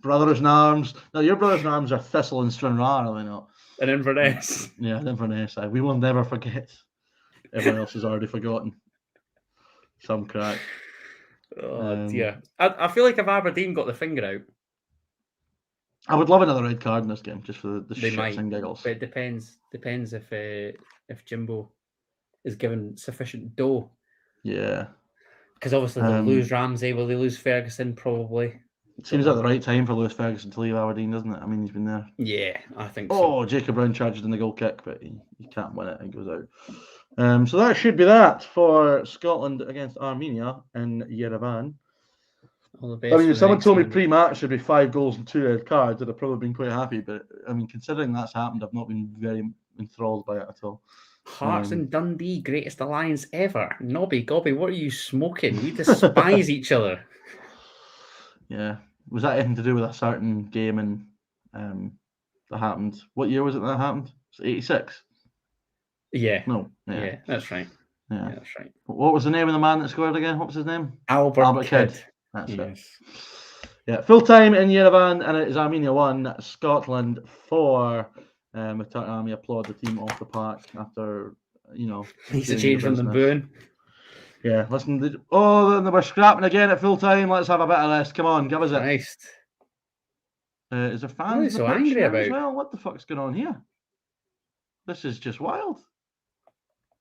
Brothers in arms. No, your brothers in arms are Thistle and Stranraer, are they not? And Inverness. Yeah, Inverness. We will never forget. Everyone else has already forgotten. Some crack. Oh dear. I feel like if Aberdeen got the finger out, I would love another red card in this game, just for the shits and giggles. But it depends if Jimbo is given sufficient dough. Yeah. Because obviously they'll lose Ramsey, will they lose Ferguson? Probably. It seems like the right time for Lewis Ferguson to leave Aberdeen, doesn't it? I mean, he's been there. Yeah, I think so. Oh, Jacob Brown charged in the goal kick, but he can't win it and goes out. So that should be that for Scotland against Armenia in Yerevan. All the best. I mean, if someone told me pre-match there'd be 5 goals and 2 red cards, I'd have probably been quite happy. But I mean, considering that's happened, I've not been very enthralled by it at all. Hearts and Dundee, greatest alliance ever. Nobby, Gobby, what are you smoking? We despise each other. Yeah. Was that anything to do with a certain game that happened? What year was it that happened? Was it 86? Yeah. No. Yeah, that's right. Yeah, that's right. What was the name of the man that scored again? What was his name? Albert Kidd. That's it. Yeah, full time in Yerevan, and it is Armenia 1, Scotland 4. With Army applaud the team off the park after, Needs to change from the booing. Yeah, listen. They were scrapping again at full time. Let's have a bit of rest. Come on, give us it. Nice. Is there fans so angry about? As well? What the fuck's going on here? This is just wild.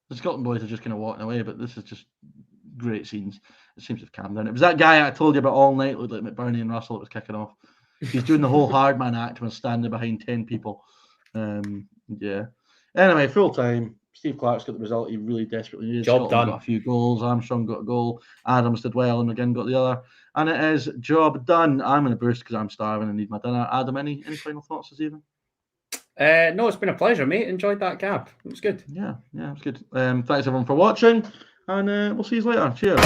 The Scotland boys are just kind of walking away, but this is just great scenes. It seems to have calmed down. It was that guy I told you about all night, looked like McBurney and Russell, that was kicking off. He's doing the whole hard man act when standing behind 10 people. Yeah. Anyway, full time. Steve Clark's got the result he really desperately needed. Job Scotland done. Got a few goals. Armstrong got a goal. Adams did well, and again got the other. And it is job done. I'm in a boost because I'm starving and need my dinner. Adam, any final thoughts this evening? No, it's been a pleasure, mate. Enjoyed that cab. It was good. Yeah, it was good. Thanks everyone for watching, and we'll see you later. Cheers.